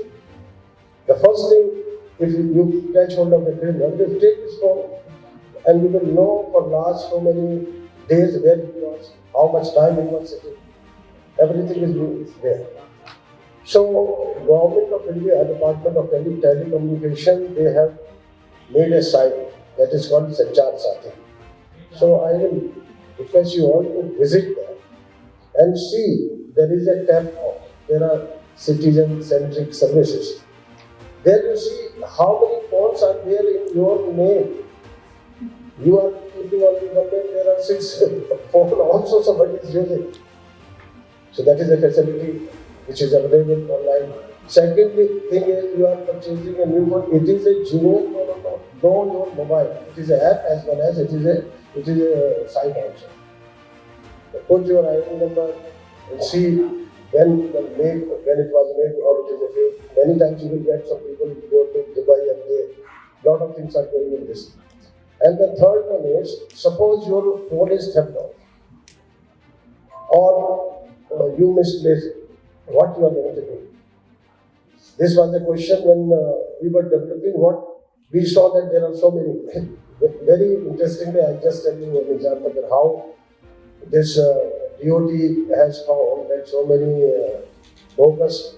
The first thing, if you catch hold of the criminal, you take his phone, and you will know for last so many days where he was, how much time he was sitting. Everything is there. So, Government of India, Department of Telecommunication, they have made a site that is called Sanchar Sathi. So, I will request you all to visit there and see there is a tab of, there are citizen-centric services. There you see how many phones are there in your name. You are keeping only one name, there are 6 phones also somebody is using. So that is a facility which is available online. Second thing is you are purchasing a new phone. It is a genuine phone or not. Know your mobile. It is an app as well as it is a site also. Put your ID number and see when it was made or it is a fake. Many times you will get some people who go to Dubai and they lot of things are going in this. And the third one is, suppose your phone is theft out or you misplaced it. What you are going to do? This was the question when we were developing what we saw that there are so many. Very interestingly, I'll just tell you an example of how this DOT has found that so many bogus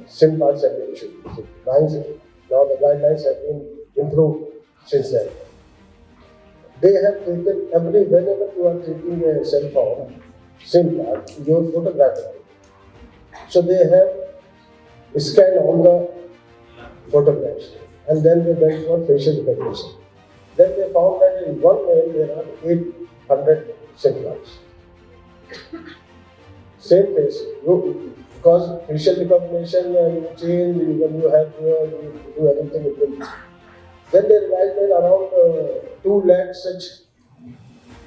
SIM cards have been issued. Now the guidelines have been improved since then. They have taken whenever you are taking a cell phone, SIM card, your photograph. So they have scanned all the photographs and then they went for facial recognition. Then they found that in one mail there are 800 SIM cards. Same face, because facial recognition you change, when you have to do anything, it will. Then they realized that around 2 lakh such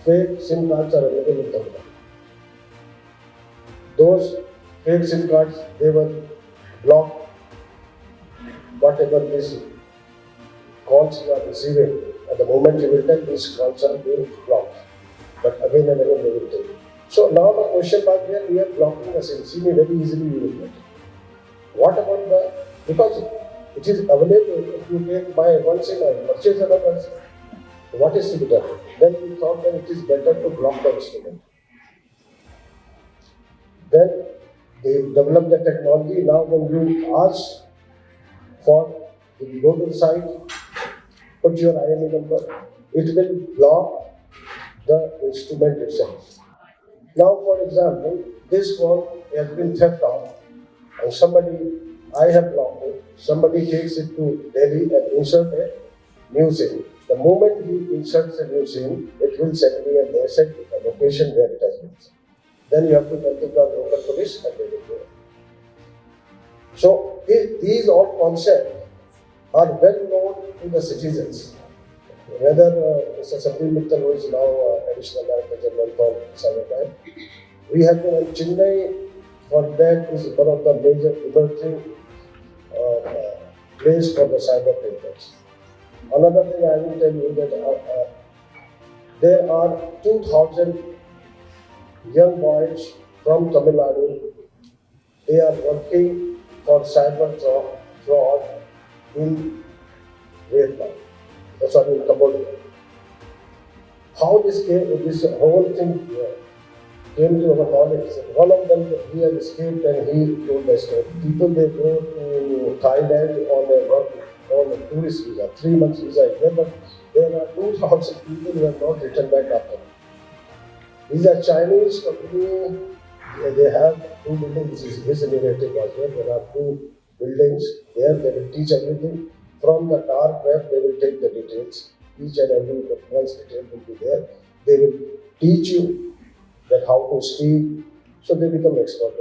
fake SIM cards are available in Tamil Nadu. Those fake SIM cards, they were blocked. Whatever these calls you are receiving, at the moment you will tell these calls are being blocked. But again and again they will tell you. So now the question mark here, we are blocking the SIM. See me very easily you will get it. What about because it is available if you take my one SIM and purchase another SIM. What is to be done? Then we thought that it is better to block the instrument. Then they developed the technology. Now when you ask for, if you go to the site, put your IMEI number, it will block the instrument itself. Now for example, this phone has been theft out and I have blocked it, somebody takes it to Delhi and insert a new SIM. The moment he inserts a new SIM, it will send me a message with the location where it has been sent. Then you have to contact the local police and they will go. So these all concepts are well known to the citizens. Whether Mr. Sandeep Mittal, who is now Additional Director General for Cybercrime, we have been in Chennai, for that is one of the major emerging place for the cyber criminals. Another thing I will tell you that there are 2,000 young boys from Tamil Nadu. They are working for cyber fraud in Vietnam. In Cambodia. How this whole thing came to our knowledge. One of them, he had escaped and he told the story. People, they go to Thailand on a tourist visa, 3 months visa is there, but there are 2,000 people who have not returned back after. These are Chinese company. They have 2 buildings. His narrative was there are 2 buildings there. They will teach everything. From the dark web, they will take the details. Each and every one's detail will be there. They will teach you that how to speak. So they become expert.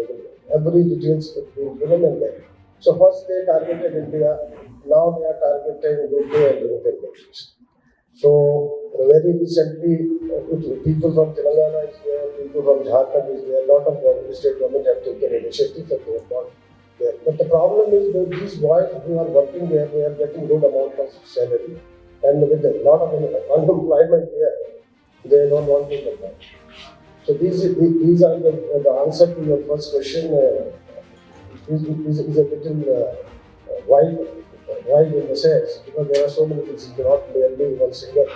Every details will be given and there. So first they targeted India. Now they are targeting UK and European countries. So very recently, people from Telangana is there, people from Jharkhand is there. A lot of state government have taken initiatives and they have got there. But the problem is that these boys who are working there, they are getting good amount of salary. And with a lot of unemployment here, they don't want to come back. So these are the answer to your first question is a little wide wide in the sense because there are so many things. It's not merely one single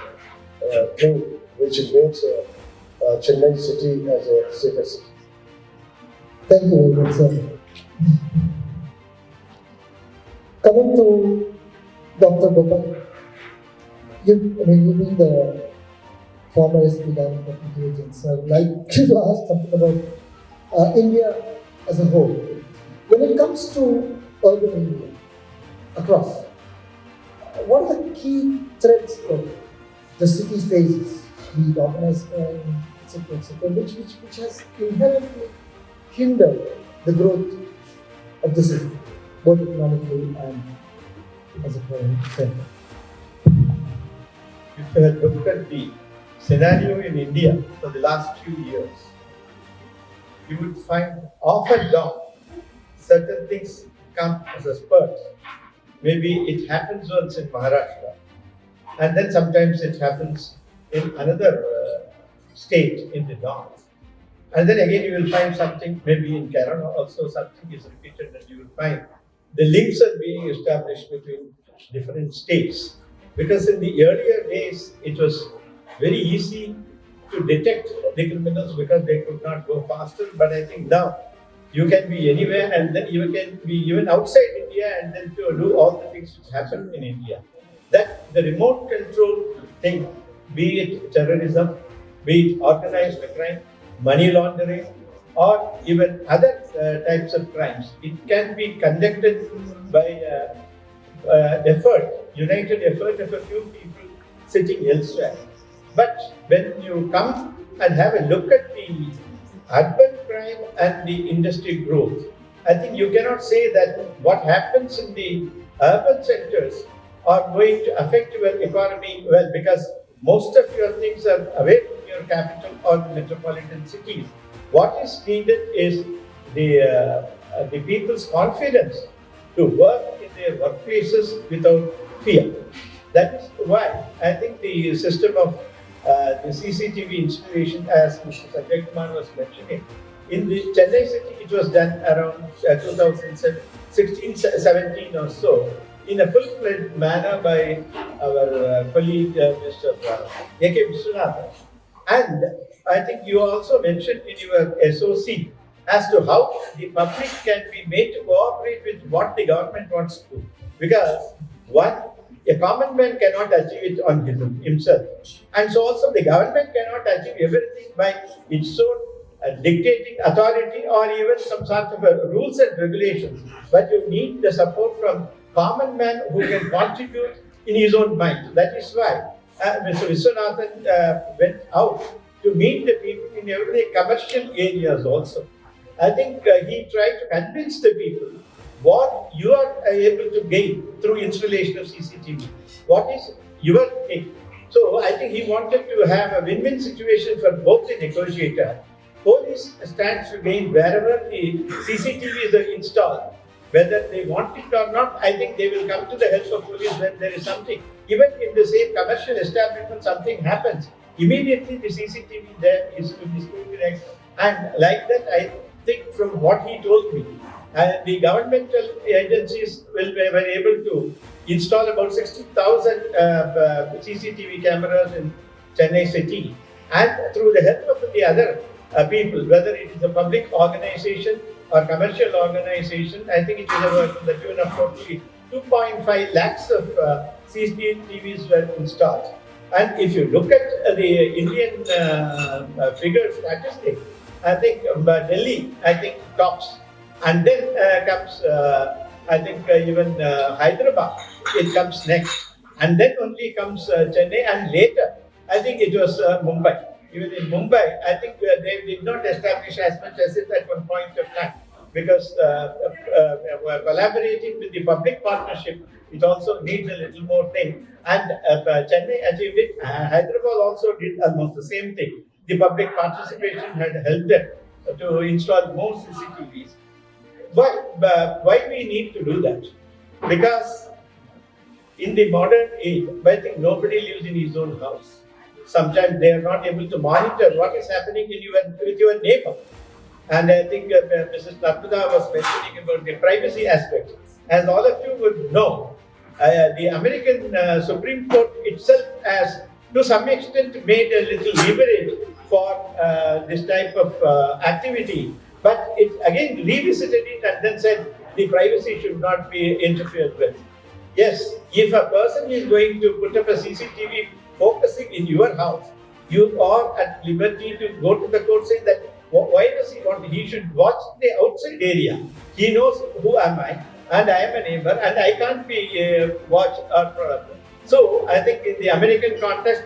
thing which makes Chennai city as a safer city. Thank you very much, sir. Coming to Dr. Gopal, you being the former SP Director of Intelligence, I would like to ask something about India as a whole. When it comes to urban India, across, what are the key threats that the city faces, be it organized crime, etc., which has inherently hindered the growth of the city, both economically and as a crime center? If you had looked at the scenario in India for the last few years, you would find off and down certain things come as a spurt. Maybe it happens once in Maharashtra, and then sometimes it happens in another state in the north. And then again you will find something, maybe in Kerala also something is repeated, and you will find the links are being established between different states. Because in the earlier days, it was very easy to detect the criminals because they could not go faster. But I think now you can be anywhere, and then you can be even outside India and then to do all the things which happen in India. That the remote control thing, be it terrorism, be it organized crime, money laundering, or even other types of crimes, it can be conducted by united effort of a few people sitting elsewhere. But when you come and have a look at the urban crime and the industry growth, I think you cannot say that what happens in the urban centers are going to affect your economy well, because most of your things are away from your capital or the metropolitan cities. What is needed is the people's confidence to work in their workplaces without fear. That is why I think the system of the CCTV installation, as Mr. Sanjay Kumar was mentioning, in the Chennai city it was done around 2016-17 or so, in a full-fledged manner by our colleague Mr. A.K. Viswanathan. And I think you also mentioned in your SOC as to how the public can be made to cooperate with what the government wants to do. Because a common man cannot achieve it on himself. And so also the government cannot achieve everything by its own dictating authority or even some sort of rules and regulations. But you need the support from common man who can contribute in his own mind. That is why Mr. Viswanathan went out to meet the people in every commercial areas also. I think he tried to convince the people what you are able to gain through installation of CCTV. What is your thing? So I think he wanted to have a win-win situation for both the negotiator. Police stands to gain wherever the CCTV is installed. Whether they want it or not, I think they will come to the help of police when there is something. Even in the same commercial establishment, something happens. Immediately the CCTV there is to be scrutinized. And like that, I think from what he told me, the governmental agencies were able to install about 60,000 CCTV cameras in Chennai city. And through the help of the other people, whether it is a public organization or commercial organization, I think it is about the tune of totally 2.5 lakhs of CCTVs were installed. And if you look at the Indian figure statistics, I think Delhi, I think tops. And then comes, I think even Hyderabad, it comes next. And then only comes Chennai, and later, I think it was Mumbai. Even in Mumbai, I think they did not establish as much as it at one point of time, because collaborating with the public partnership, it also needs a little more thing. And Chennai achieved it. Hyderabad also did almost the same thing. The public participation had helped them to install more CCTVs. Why we need to do that? Because in the modern age, I think nobody lives in his own house. Sometimes they are not able to monitor what is happening with your neighbor. And I think Mrs. Narmada was mentioning about the privacy aspect. As all of you would know, the American Supreme Court itself has, to some extent, made a little leverage for this type of activity. But it again revisited it and then said the privacy should not be interfered with. Yes, if a person is going to put up a CCTV focusing in your house, you are at liberty to go to the court saying that why does he want? He should watch the outside area. He knows who am I, and I am a neighbor, and I can't be watched or. So I think in the American context,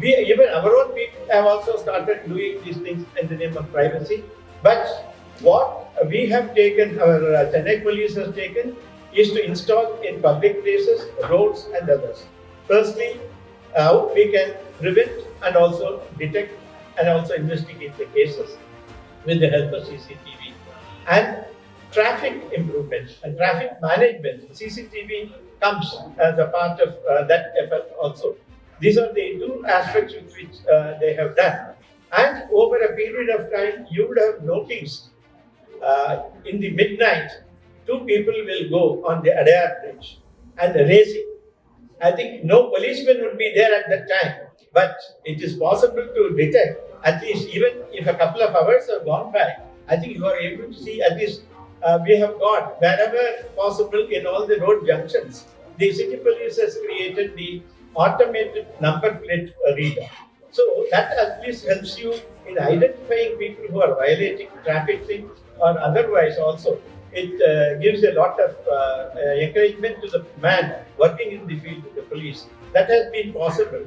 even our own people have also started doing these things in the name of privacy. But what we have taken, our Chennai police has taken, is to install in public places, roads and others. Firstly, how we can prevent and also detect and also investigate the cases with the help of CCTV. And traffic improvement and traffic management, CCTV comes as a part of that effort also. These are the two aspects with which they have done. And over a period of time, you would have noticed in the midnight, two people will go on the Adayar Bridge and racing. I think no policeman would be there at that time, but it is possible to detect, at least even if a couple of hours have gone by, I think you are able to see at least we have got wherever possible in all the road junctions. The city police has created the automated number plate reader. So that at least helps you in identifying people who are violating traffic things or otherwise also. It gives a lot of encouragement to the man working in the field with the police. That has been possible.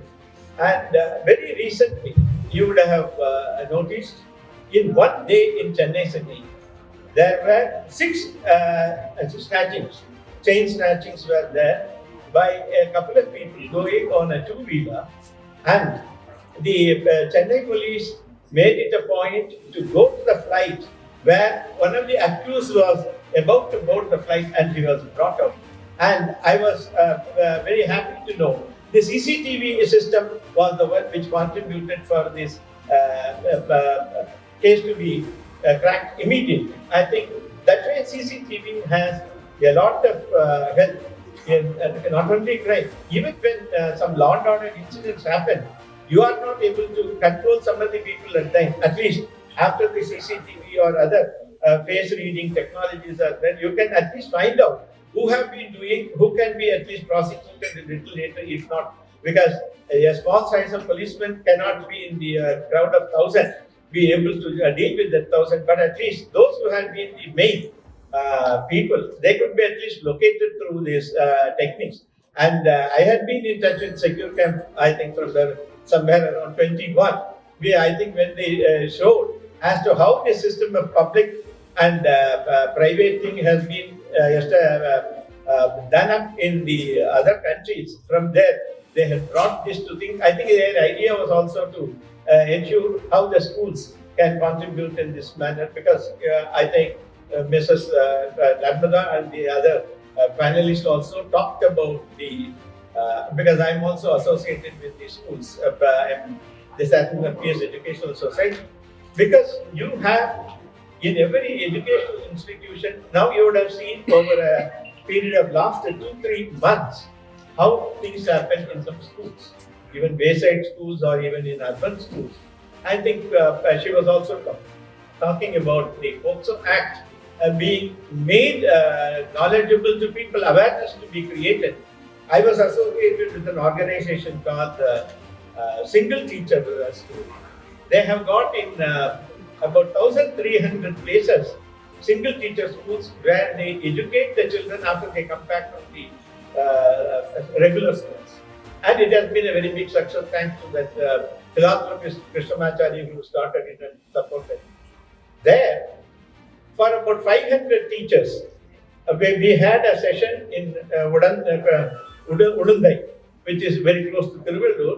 And very recently, you would have noticed in one day in Chennai city, there were 6 snatchings, chain snatchings were there by a couple of people going on a two-wheeler, and the Chennai police made it a point to go to the flight where one of the accused was about to board the flight and he was brought out. And I was very happy to know the CCTV system was the one which contributed for this case to be cracked immediately. I think that way CCTV has a lot of help in not only crime, even when some law and order incidents happen, you are not able to control some of the people at times, at least after the CCTV or other face reading technologies are there, you can at least find out who have been doing, who can be at least prosecuted a little later, if not, because a small size of policemen cannot be in the crowd of 1,000, be able to deal with that 1,000, but at least those who have been the main people, they could be at least located through these techniques. And I had been in touch with Secure Camp, I think from somewhere around 21. I think when they showed as to how the system of public and private thing has been done up in the other countries, from there they had brought this to think. I think their idea was also to ensure how the schools can contribute in this manner, because I think Mrs. Narmada and the other panelists also talked about the, because I'm also associated with the schools, this Peers Educational Society, because you have in every educational institution, now you would have seen over a period of last 2-3 months, how things happen in some schools, even wayside schools or even in urban schools. I think she was also talking about the POCSO Act being made knowledgeable to people, awareness to be created. I was associated with an organization called Single Teacher School. They have got in about 1,300 places single teacher schools where they educate the children after they come back from the regular schools. And it has been a very big success thanks to that philanthropist Krishnamacharya who started it and supported it. There, for about 500 teachers, we had a session in Udundai, which is very close to Tiruvallur.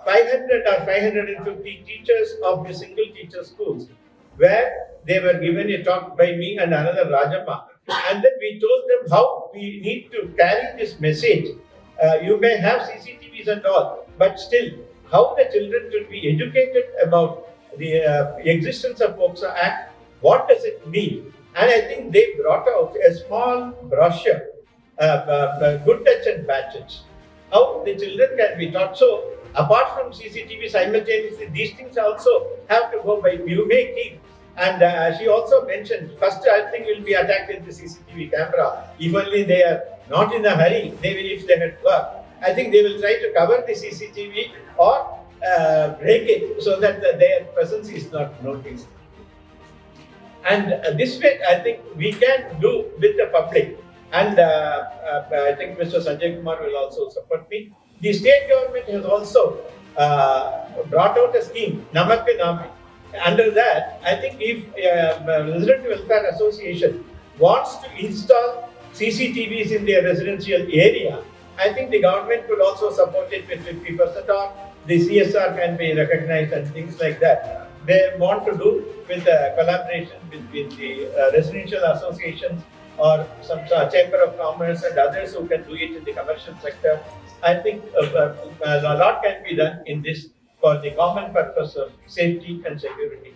500 or 550 teachers of the single teacher schools, where they were given a talk by me and another Rajamma. And then we told them how we need to carry this message. You may have CCTVs and all, but still, how the children should be educated about the existence of POCSO Act, what does it mean? And I think they brought out a small brochure good touch and bad touch. How the children can be taught. So, apart from CCTV, simultaneously, these things also have to go by. You may keep. And she also mentioned, first I think will be attacked with the CCTV camera. If only they are not in a hurry, they will, if they had work, I think they will try to cover the CCTV or break it so that their presence is not noticed. And this way, I think we can do with the public. And I think Mr. Sanjay Kumar will also support me. The state government has also brought out a scheme, Namak Pe Naam Hai. Under that, I think if Resident Welfare Association wants to install CCTVs in their residential area, I think the government could also support it with 50% or the CSR can be recognized and things like that. They want to do with collaboration between the residential associations or some chamber of commerce and others who can do it in the commercial sector. I think a lot can be done in this for the common purpose of safety and security.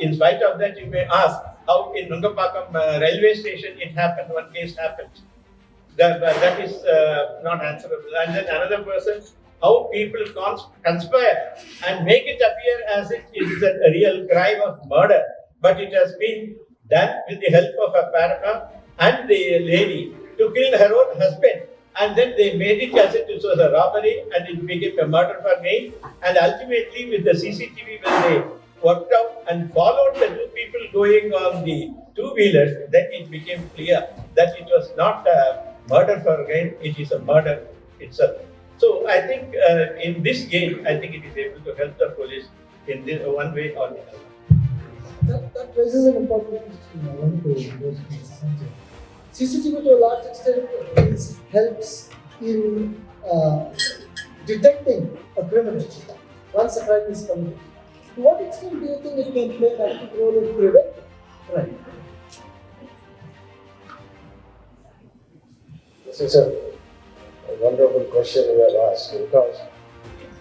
In spite of that, you may ask how in Nungapakam railway station it happened, one case happened. That is not answerable. And then another person, how people conspire and make it appear as if it is a real crime of murder, but it has been done with the help of a paramour and the lady to kill her own husband. And then they made it as if it was a robbery and it became a murder for me. And ultimately with the CCTV, when they worked out and followed the two people going on the two-wheelers, then it became clear that it was not a murder for gain, it is a murder itself. So I think in this game, I think it is able to help the police in this one way or the other. That raises an important question. I want to raise Sanjay. CCTV to a large extent helps in detecting a criminal once a crime is committed. To what extent do you think it can play an active role in preventing crime? This is a wonderful question you have asked because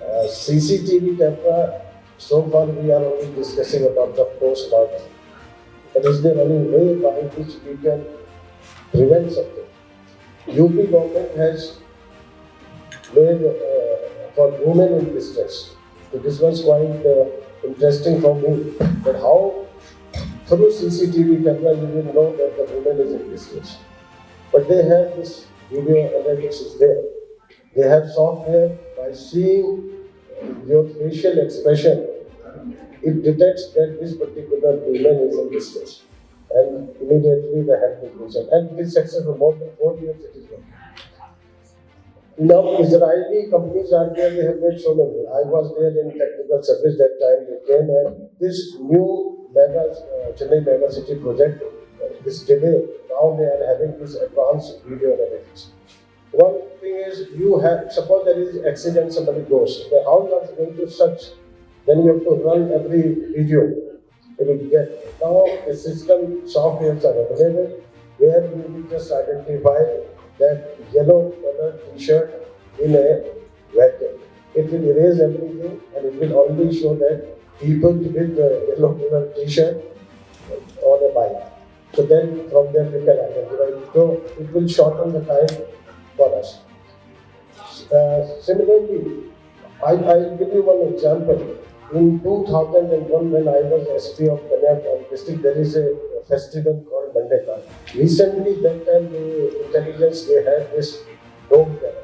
CCTV camera, so far we are only discussing about the post-mortem. But is there any way by which we can prevent something? UP government has made for women in distress. So this was quite interesting for me, that how through CCTV camera you will know that the woman is in distress. But they have this video analytics is there. They have software by seeing your facial expression, it detects that this particular woman is in distress. And immediately the help is given. And this success for more than 4 years it is working. Now Israeli companies are there, they have made so many. I was there in technical service that time they came, and this new Chennai mega city project, this delay, now they are having this advanced video analytics. One thing is, you have, suppose there is accident, somebody goes, then how you are going to search? Then you have to run every video. You will get, now a system, softwares are available, where you will just identify that yellow color t-shirt in a vehicle. It will erase everything and it will only show that people with the yellow color t-shirt on a bike. So then from there we can identify. So it will shorten the time for us. Similarly, I'll give you one example. In 2001, when I was SP of Kanyakumari district, there is a festival called Mandeka. Recently, that time the intelligence, they had this dome camera.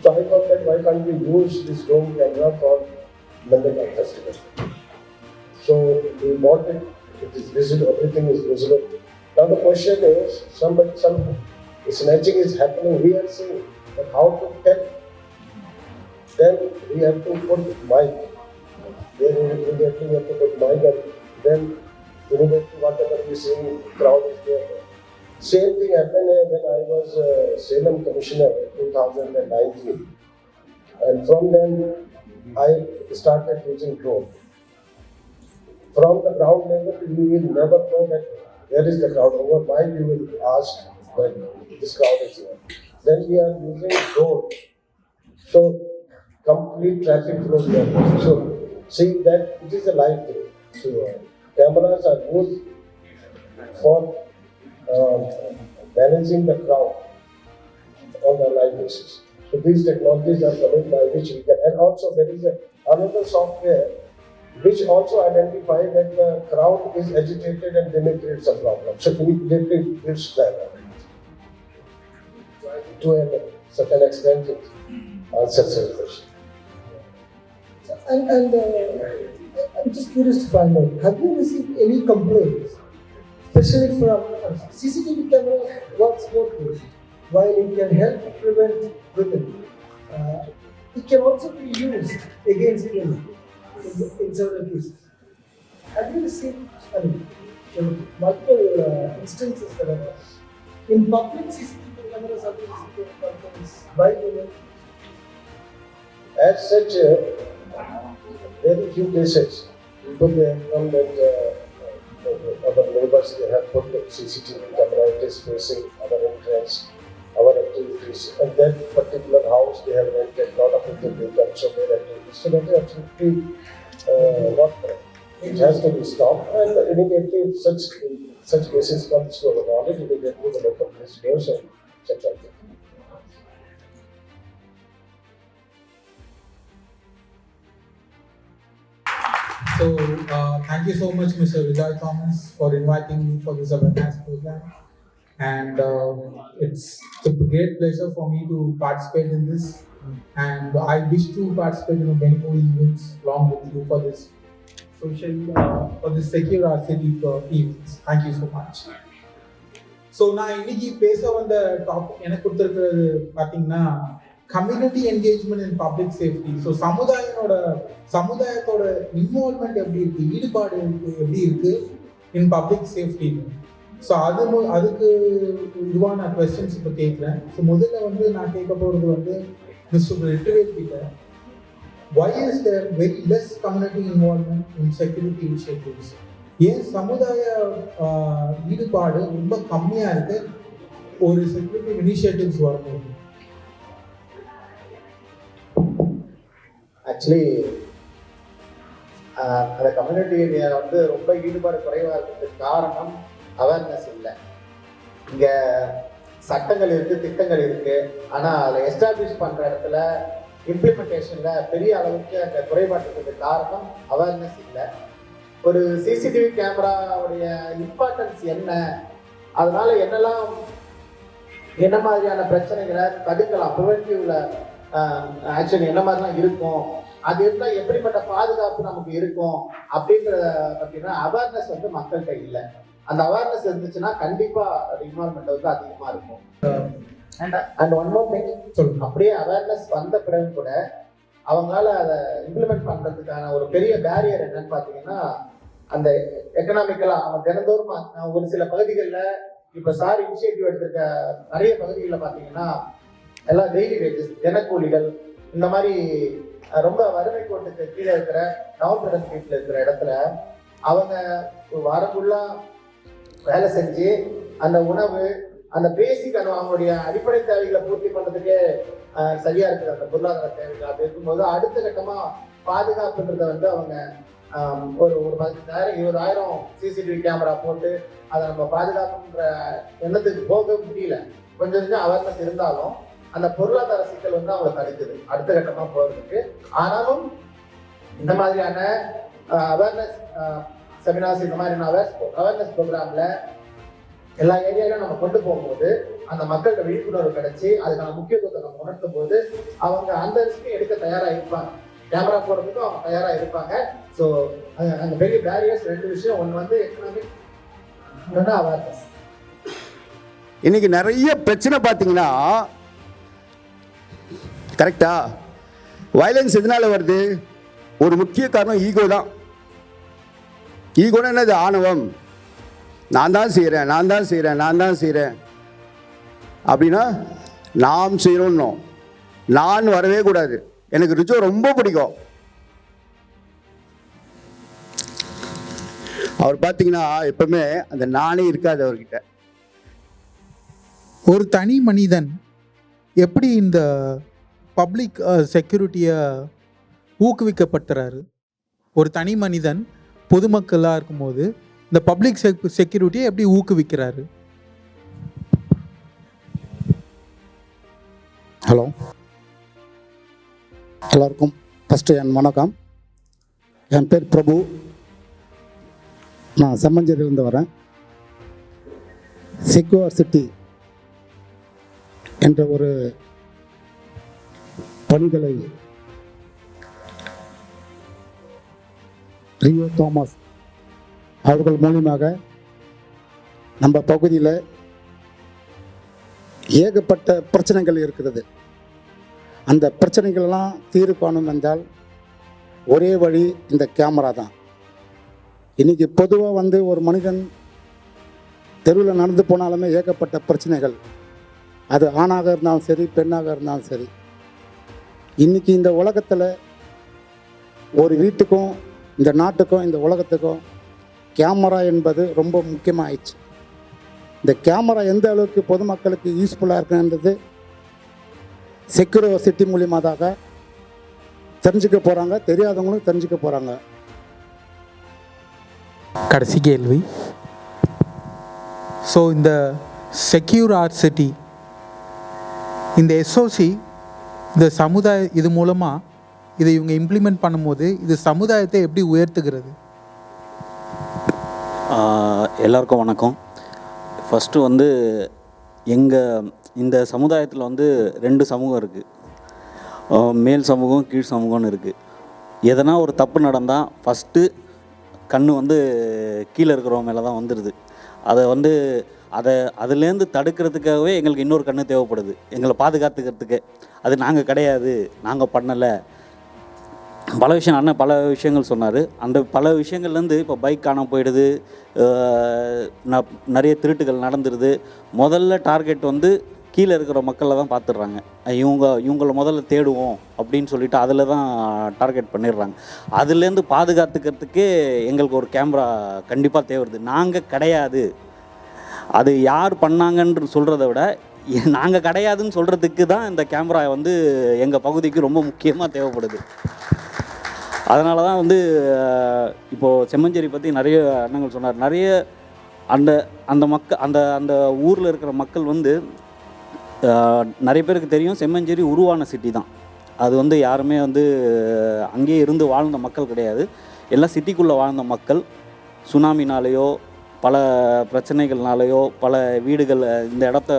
So I thought that why can't we use this dome camera for Mandeka festival? So we bought it, it is visible, everything is visible. Now the question is, some snatching is happening, we are seeing, but how to tell? Then we have to put mic. Then immediately we have to put mic, and then immediately whatever we see, crowd is there. Same thing happened when I was Salem Commissioner in 2019. And from then, I started using drone. From the ground level, you will never know that where is the crowd. Over mic, you will ask when this crowd is here. Then we are using drone. So, complete traffic flow. So, see that it is a live thing. So, cameras are used for managing the crowd. on the live basis. So these technologies are coming by which we can, and also there is another software which also identify that the crowd is agitated and then it creates a problem. So immediately it gives that. To a certain extent, it answers your question. And I'm just curious to find out, have you received any complaints, especially from CCTV camera works both ways. While it can help prevent women, it can also be used against women in several cases. Have you received multiple instances that are in public CCTV cameras have been received complaints by women? As such, very few cases, people they have come that our neighbors they have put the CCTV camera, it is facing our entrance, our activities, and that particular house they have rented, lot of people they come, so their activities. So that is absolutely not correct. It has to be stopped, and immediately if such cases comes to our knowledge, immediately the local police goes and checks out. So, thank you so much, Mr. Vijay Thomas, for inviting me for this awareness program. And it's a great pleasure for me to participate in this. And I wish to participate in many more events along with you for this for this secure our city events. Thank you so much. So, நான் இன்னைக்கு பேச வந்த topic எனக்கு கொடுத்துருக்கிறது பார்த்தீங்கன்னா community engagement in public safety. So சமுதாயத்தோட involvement எப்படி இருக்குது, ஈடுபாடு எப்படி இருக்குது இன் பப்ளிக் சேஃப்டி. ஸோ அதுக்கு இதுவான கொஸ்டின்ஸ் இப்போ கேட்குறேன். ஸோ முதல்ல நான் கேட்க போகிறது மிஸ்டர் ரிட்டுவேல் கிட்ட, why is there very less community involvement in security initiatives? ஏன் சமுதாய ஈடுபாடு ரொம்ப கம்மியாக இருக்கு ஒரு செக்யூரிட்டி இனிஷியேட்டிவ்ஸ் வரும்போது? ஆக்சுவலி அந்த கம்யூனிட்டி ரொம்ப ஈடுபாடு குறைவாக இருக்கிறதுக்கு காரணம் அவேர்னஸ் இல்லை. இங்கே சட்டங்கள் இருக்குது, திட்டங்கள் இருக்குது, ஆனால் அதில் எஸ்டாப்ளிஷ் பண்ணுற இடத்துல இம்ப்ளிமெண்டேஷனில் பெரிய அளவுக்கு அந்த குறைபாடு இருக்கிறதுக்கு காரணம் அவேர்னஸ் இல்லை. ஒரு சிசிடிவி கேமராவுடைய இம்பார்ட்டன்ஸ் என்ன, அதனால என்ன மாதிரியான பிரச்சனைகளை தடுக்கலாம், ப்ரிவென்டிவ்ல ஆக்ஷன் என்ன மாதிரிலாம் இருக்கும், அது இருந்தால் எப்படிப்பட்ட பாதுகாப்பு நமக்கு இருக்கும் அப்படின்றத பார்த்தீங்கன்னா அவேர்னஸ் மக்கள்கிட்ட இல்லை. அந்த அவேர்னஸ் இருந்துச்சுன்னா கண்டிப்பாக இன்வால்மெண்ட் அதிகமாக இருக்கும். அண்ட் ஒன் மோர் திங், அப்படியே அவேர்னஸ் வந்த பிறகு கூட அவங்களால அதை இம்ப்ளிமெண்ட் பண்ணுறதுக்கான ஒரு பெரிய பேரியர் என்னன்னு பார்த்தீங்கன்னா அந்த எக்கனாமிக்கலாக அவன் தினந்தோறும் ஒரு சில பகுதிகளில் இப்போ சார் இனிஷியேட்டிவ் எடுத்திருக்க நிறைய பகுதிகளில் பார்த்தீங்கன்னா எல்லாம் டெய்லி வேஜஸ், தினக்கூலிகள், இந்த மாதிரி ரொம்ப வறுமை கோட்டுக்கு கீழே இருக்கிற டவுன் ப்ரொடக்டிவ்ல இருக்கிற இடத்துல அவங்க வாரம் ஃபுல்லாக வேலை செஞ்சு அந்த உணவு, அந்த பேசிக் அவங்களுடைய அடிப்படை தேவைகளை பூர்த்தி பண்ணுறதுக்கே சரியா இருக்குது அந்த பொருளாதார தேவைகள். அப்படி இருக்கும்போது அடுத்த கட்டமாக பாதுகாப்புன்றதை அவங்க ஒரு 15,000 20,000 சிசிடிவி கேமரா போட்டு அதை நம்ம பாதுகாப்புன்ற எண்ணத்துக்கு போக முடியல. கொஞ்சம் அவேர்னஸ் இருந்தாலும் அந்த பொருளாதார சிக்கல் அவங்க தடுக்குது அடுத்த கட்டமாக போகிறதுக்கு. ஆனாலும் இந்த மாதிரியான அவேர்னஸ் செமினார்ஸ், இந்த மாதிரியான அவேர்னஸ் ப்ரோக்ராமில் எல்லா ஏரியாவிலும் நம்ம கொண்டு போகும்போது அந்த மக்களுக்கு விழிப்புணர்வு கிடைச்சி அதுக்கான முக்கியத்துவத்தை நம்ம உணர்த்தும் போது அவங்க அந்த ரிஸ்க்கு எடுக்க தயாராக இருப்பாங்க, கேமரா போடுறதுக்கும் அவங்க தயாராக இருப்பாங்க. ஸோ அந்த பெரிய பேரியர்ஸ் ரெண்டு விஷயம், ஒன்று எக்கனாமிக், இன்னொன்று அவேர்னஸ். இன்னைக்கு நிறைய பிரச்சனை பார்த்தீங்கன்னா கரெக்டா வயலன்ஸ் எதனால வருது? ஒரு முக்கிய காரணம் ஈகோ தான். ஈகோனா என்னது? ஆணவம். நான் தான் செய்கிறேன் அப்படின்னா நாம் செய்கிறோன்னோ, நான் வரவே கூடாது. எனக்கு ரிச்சோ ரொம்ப பிடிக்கும். அவர் பார்த்தீங்கன்னா எப்பவுமே அந்த நானே இருக்காது அவர்கிட்ட. ஒரு தனி மனிதன் எப்படி இந்த பப்ளிக் செக்யூரிட்டியை ஊக்குவிக்கப்பட்டுறாரு? ஒரு தனி மனிதன் பொதுமக்களாக இருக்கும்போது இந்த பப்ளிக் செக்யூரிட்டியை எப்படி ஊக்குவிக்கிறாரு? ஹலோ, எல்லாருக்கும் ஃபஸ்ட்டு என் வணக்கம். என் பேர் பிரபு. நான் செம்மஞ்சேரியிலேருந்து வரேன். செக்யூர் சிட்டி என்ற ஒரு பணிகளை ரியோ தாமஸ் அவர்கள் மூலியமாக நம்ம பகுதியில் ஏகப்பட்ட பிரச்சனைகள் இருக்கிறது. அந்த பிரச்சனைகளெல்லாம் தீர்வு காணும் என்றால் ஒரே வழி இந்த கேமரா தான். இன்றைக்கி பொதுவாக ஒரு மனிதன் தெருவில் நடந்து போனாலுமே ஏகப்பட்ட பிரச்சனைகள், அது ஆணாக இருந்தாலும் சரி பெண்ணாக இருந்தாலும் சரி. இன்றைக்கி இந்த உலகத்தில் ஒரு வீட்டுக்கும் இந்த நாட்டுக்கும் இந்த உலகத்துக்கும் கேமரா என்பது ரொம்ப முக்கியமாக ஆயிடுச்சு. இந்த கேமரா எந்த அளவுக்கு பொதுமக்களுக்கு யூஸ்ஃபுல்லாக இருக்குன்றது செக்யூர் சிட்டி மூலியமாக தெரிஞ்சுக்க போகிறாங்க, தெரியாதவங்களும் தெரிஞ்சுக்க போகிறாங்க. கடைசி கேள்வி. ஸோ இந்த செக்யூர் ஆர்ட் சிட்டி, இந்த எஸ்ஓசி, இந்த இது மூலமாக இதை இவங்க இம்ப்ளிமெண்ட் பண்ணும்போது இது சமுதாயத்தை எப்படி உயர்த்துகிறது? எல்லாருக்கும் வணக்கம். ஃபஸ்ட்டு எங்கள் இந்த சமுதாயத்தில் 2 சமூகம் இருக்குது. மேல் சமூகம், கீழ் சமூகம்னு இருக்குது. எதனா ஒரு தப்பு நடந்தால் ஃபஸ்ட்டு கண்ணு கீழே இருக்கிறவங்க மேலே தான் வந்துடுது. அதை அதுலேருந்து தடுக்கிறதுக்காகவே எங்களுக்கு இன்னொரு கண்ணு தேவைப்படுது, எங்களை பாதுகாத்துக்கிறதுக்கு. அது நாங்கள் கிடையாது, நாங்கள் பண்ணலை. பல விஷயங்கள் சொன்னார். அந்த பல விஷயங்கள்லேருந்து இப்போ பைக் காணாமல் போயிடுது, நிறைய திருட்டுகள் நடந்துடுது. முதல்ல டார்கெட் கீழே இருக்கிற மக்களை தான் பார்த்துடுறாங்க. இவங்கள முதல்ல தேடுவோம் அப்படின்னு சொல்லிட்டு அதில் தான் டார்கெட் பண்ணிடுறாங்க. அதுலேருந்து பாதுகாத்துக்கிறதுக்கே எங்களுக்கு ஒரு கேமரா கண்டிப்பாக தேவைப்படுது. நாங்கள் கிடையாது, அது யார் பண்ணாங்கன்னு சொல்கிறத விட நாங்கள் கிடையாதுன்னு சொல்கிறதுக்கு தான் இந்த கேமரா எங்கள் பகுதிக்கு ரொம்ப முக்கியமாக தேவைப்படுது. அதனால தான் இப்போது செம்மஞ்சேரி பற்றி நிறைய எண்ணங்கள் சொன்னார். நிறைய அந்த ஊரில் இருக்கிற மக்கள் நிறைய பேருக்கு தெரியும், செம்மஞ்சேரி உருவான சிட்டி தான். அது யாருமே அங்கேயே இருந்து வாழ்ந்த மக்கள் கிடையாது. எல்லாம் சிட்டிக்குள்ளே வாழ்ந்த மக்கள். சுனாமினாலேயோ பல பிரச்சனைகள்னாலேயோ பல வீடுகள் இந்த இடத்த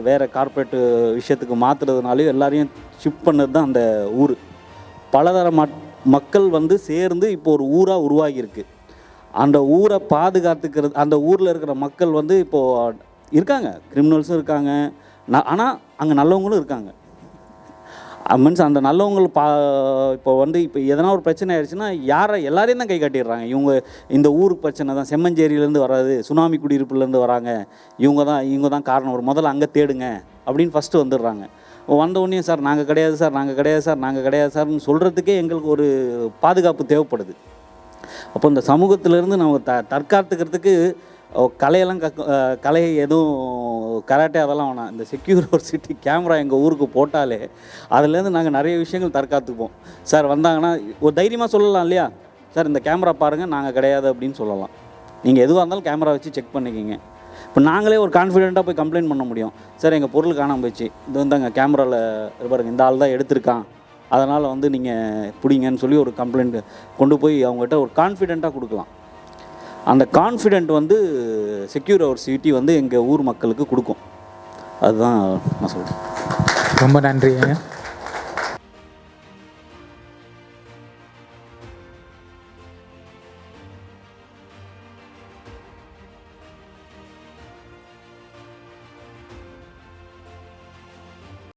வேறு கார்ப்பரேட்டு விஷயத்துக்கு மாற்றுறதுனாலையோ எல்லாரையும் ஷிஃப்ட் பண்ணது தான் அந்த ஊர். பலதர மக்கள் சேர்ந்து இப்போ ஒரு ஊராக உருவாகியிருக்கு. அந்த ஊரை பாதுகாத்துக்கிறது, அந்த ஊரில் இருக்கிற மக்கள் இப்போது இருக்காங்க, கிரிமினல்ஸும் இருக்காங்க, ஆனால் அங்கே நல்லவங்களும் இருக்காங்க. மீன்ஸ் அந்த நல்லவங்கள் இப்போ இப்போ எதனா ஒரு பிரச்சனை ஆயிடுச்சுன்னா எல்லாரையும் தான் கை காட்டிடுறாங்க. இவங்க இந்த ஊருக்கு பிரச்சனை தான், செம்மஞ்சேரியிலேருந்து வராது, சுனாமி குடியிருப்புலேருந்து வராங்க, இவங்க தான் காரணம், ஒரு முதல்ல அங்கே தேடுங்க அப்படின்னு ஃபஸ்ட்டு வந்துடுறாங்க. வந்தவுடனே சார் நாங்கள் கிடையாது சார், நாங்கள் கிடையாது சார், நாங்கள் கிடையாது சார்னு சொல்கிறதுக்கே எங்களுக்கு ஒரு பாதுகாப்பு தேவைப்படுது. அப்போ இந்த சமூகத்திலேருந்து நம்ம தற்காத்துக்கிறதுக்கு கலையெல்லாம் கலை எதுவும் கராட்டே அதெல்லாம் வேணாம். இந்த செக்யூர் ஒரு சிட்டி கேமரா எங்கள் ஊருக்கு போட்டாலே அதுலேருந்து நாங்கள் நிறைய விஷயங்கள் தற்காத்துப்போம். சார் வந்தாங்கன்னா ஒரு தைரியமாக சொல்லலாம் இல்லையா, சார் இந்த கேமரா பாருங்கள் நாங்கள் கிடையாது அப்படின்னு சொல்லலாம். நீங்கள் எதுவாக இருந்தாலும் கேமரா வச்சு செக் பண்ணிக்கிங்க. இப்போ நாங்களே ஒரு கான்ஃபிடெண்ட்டாக போய் கம்ப்ளைண்ட் பண்ண முடியும். சார் எங்கள் பொருள் காணாமல் போயிடுச்சு, இது அங்கே கேமராவில் பாருங்கள் இந்த ஆள் தான் எடுத்திருக்கான், அதனால் நீங்கள் பிடிங்கன்னு சொல்லி ஒரு கம்ப்ளைண்ட் கொண்டு போய் அவங்ககிட்ட ஒரு கான்ஃபிடெண்ட்டாக கொடுக்கலாம். அந்த கான்ஃபிடென்ட் செக்யூர் ஒரு சிட்டி எங்கள் ஊர் மக்களுக்கு கொடுக்கும். அதுதான் நான் சொல்கிறேன். ரொம்ப நன்றிங்க.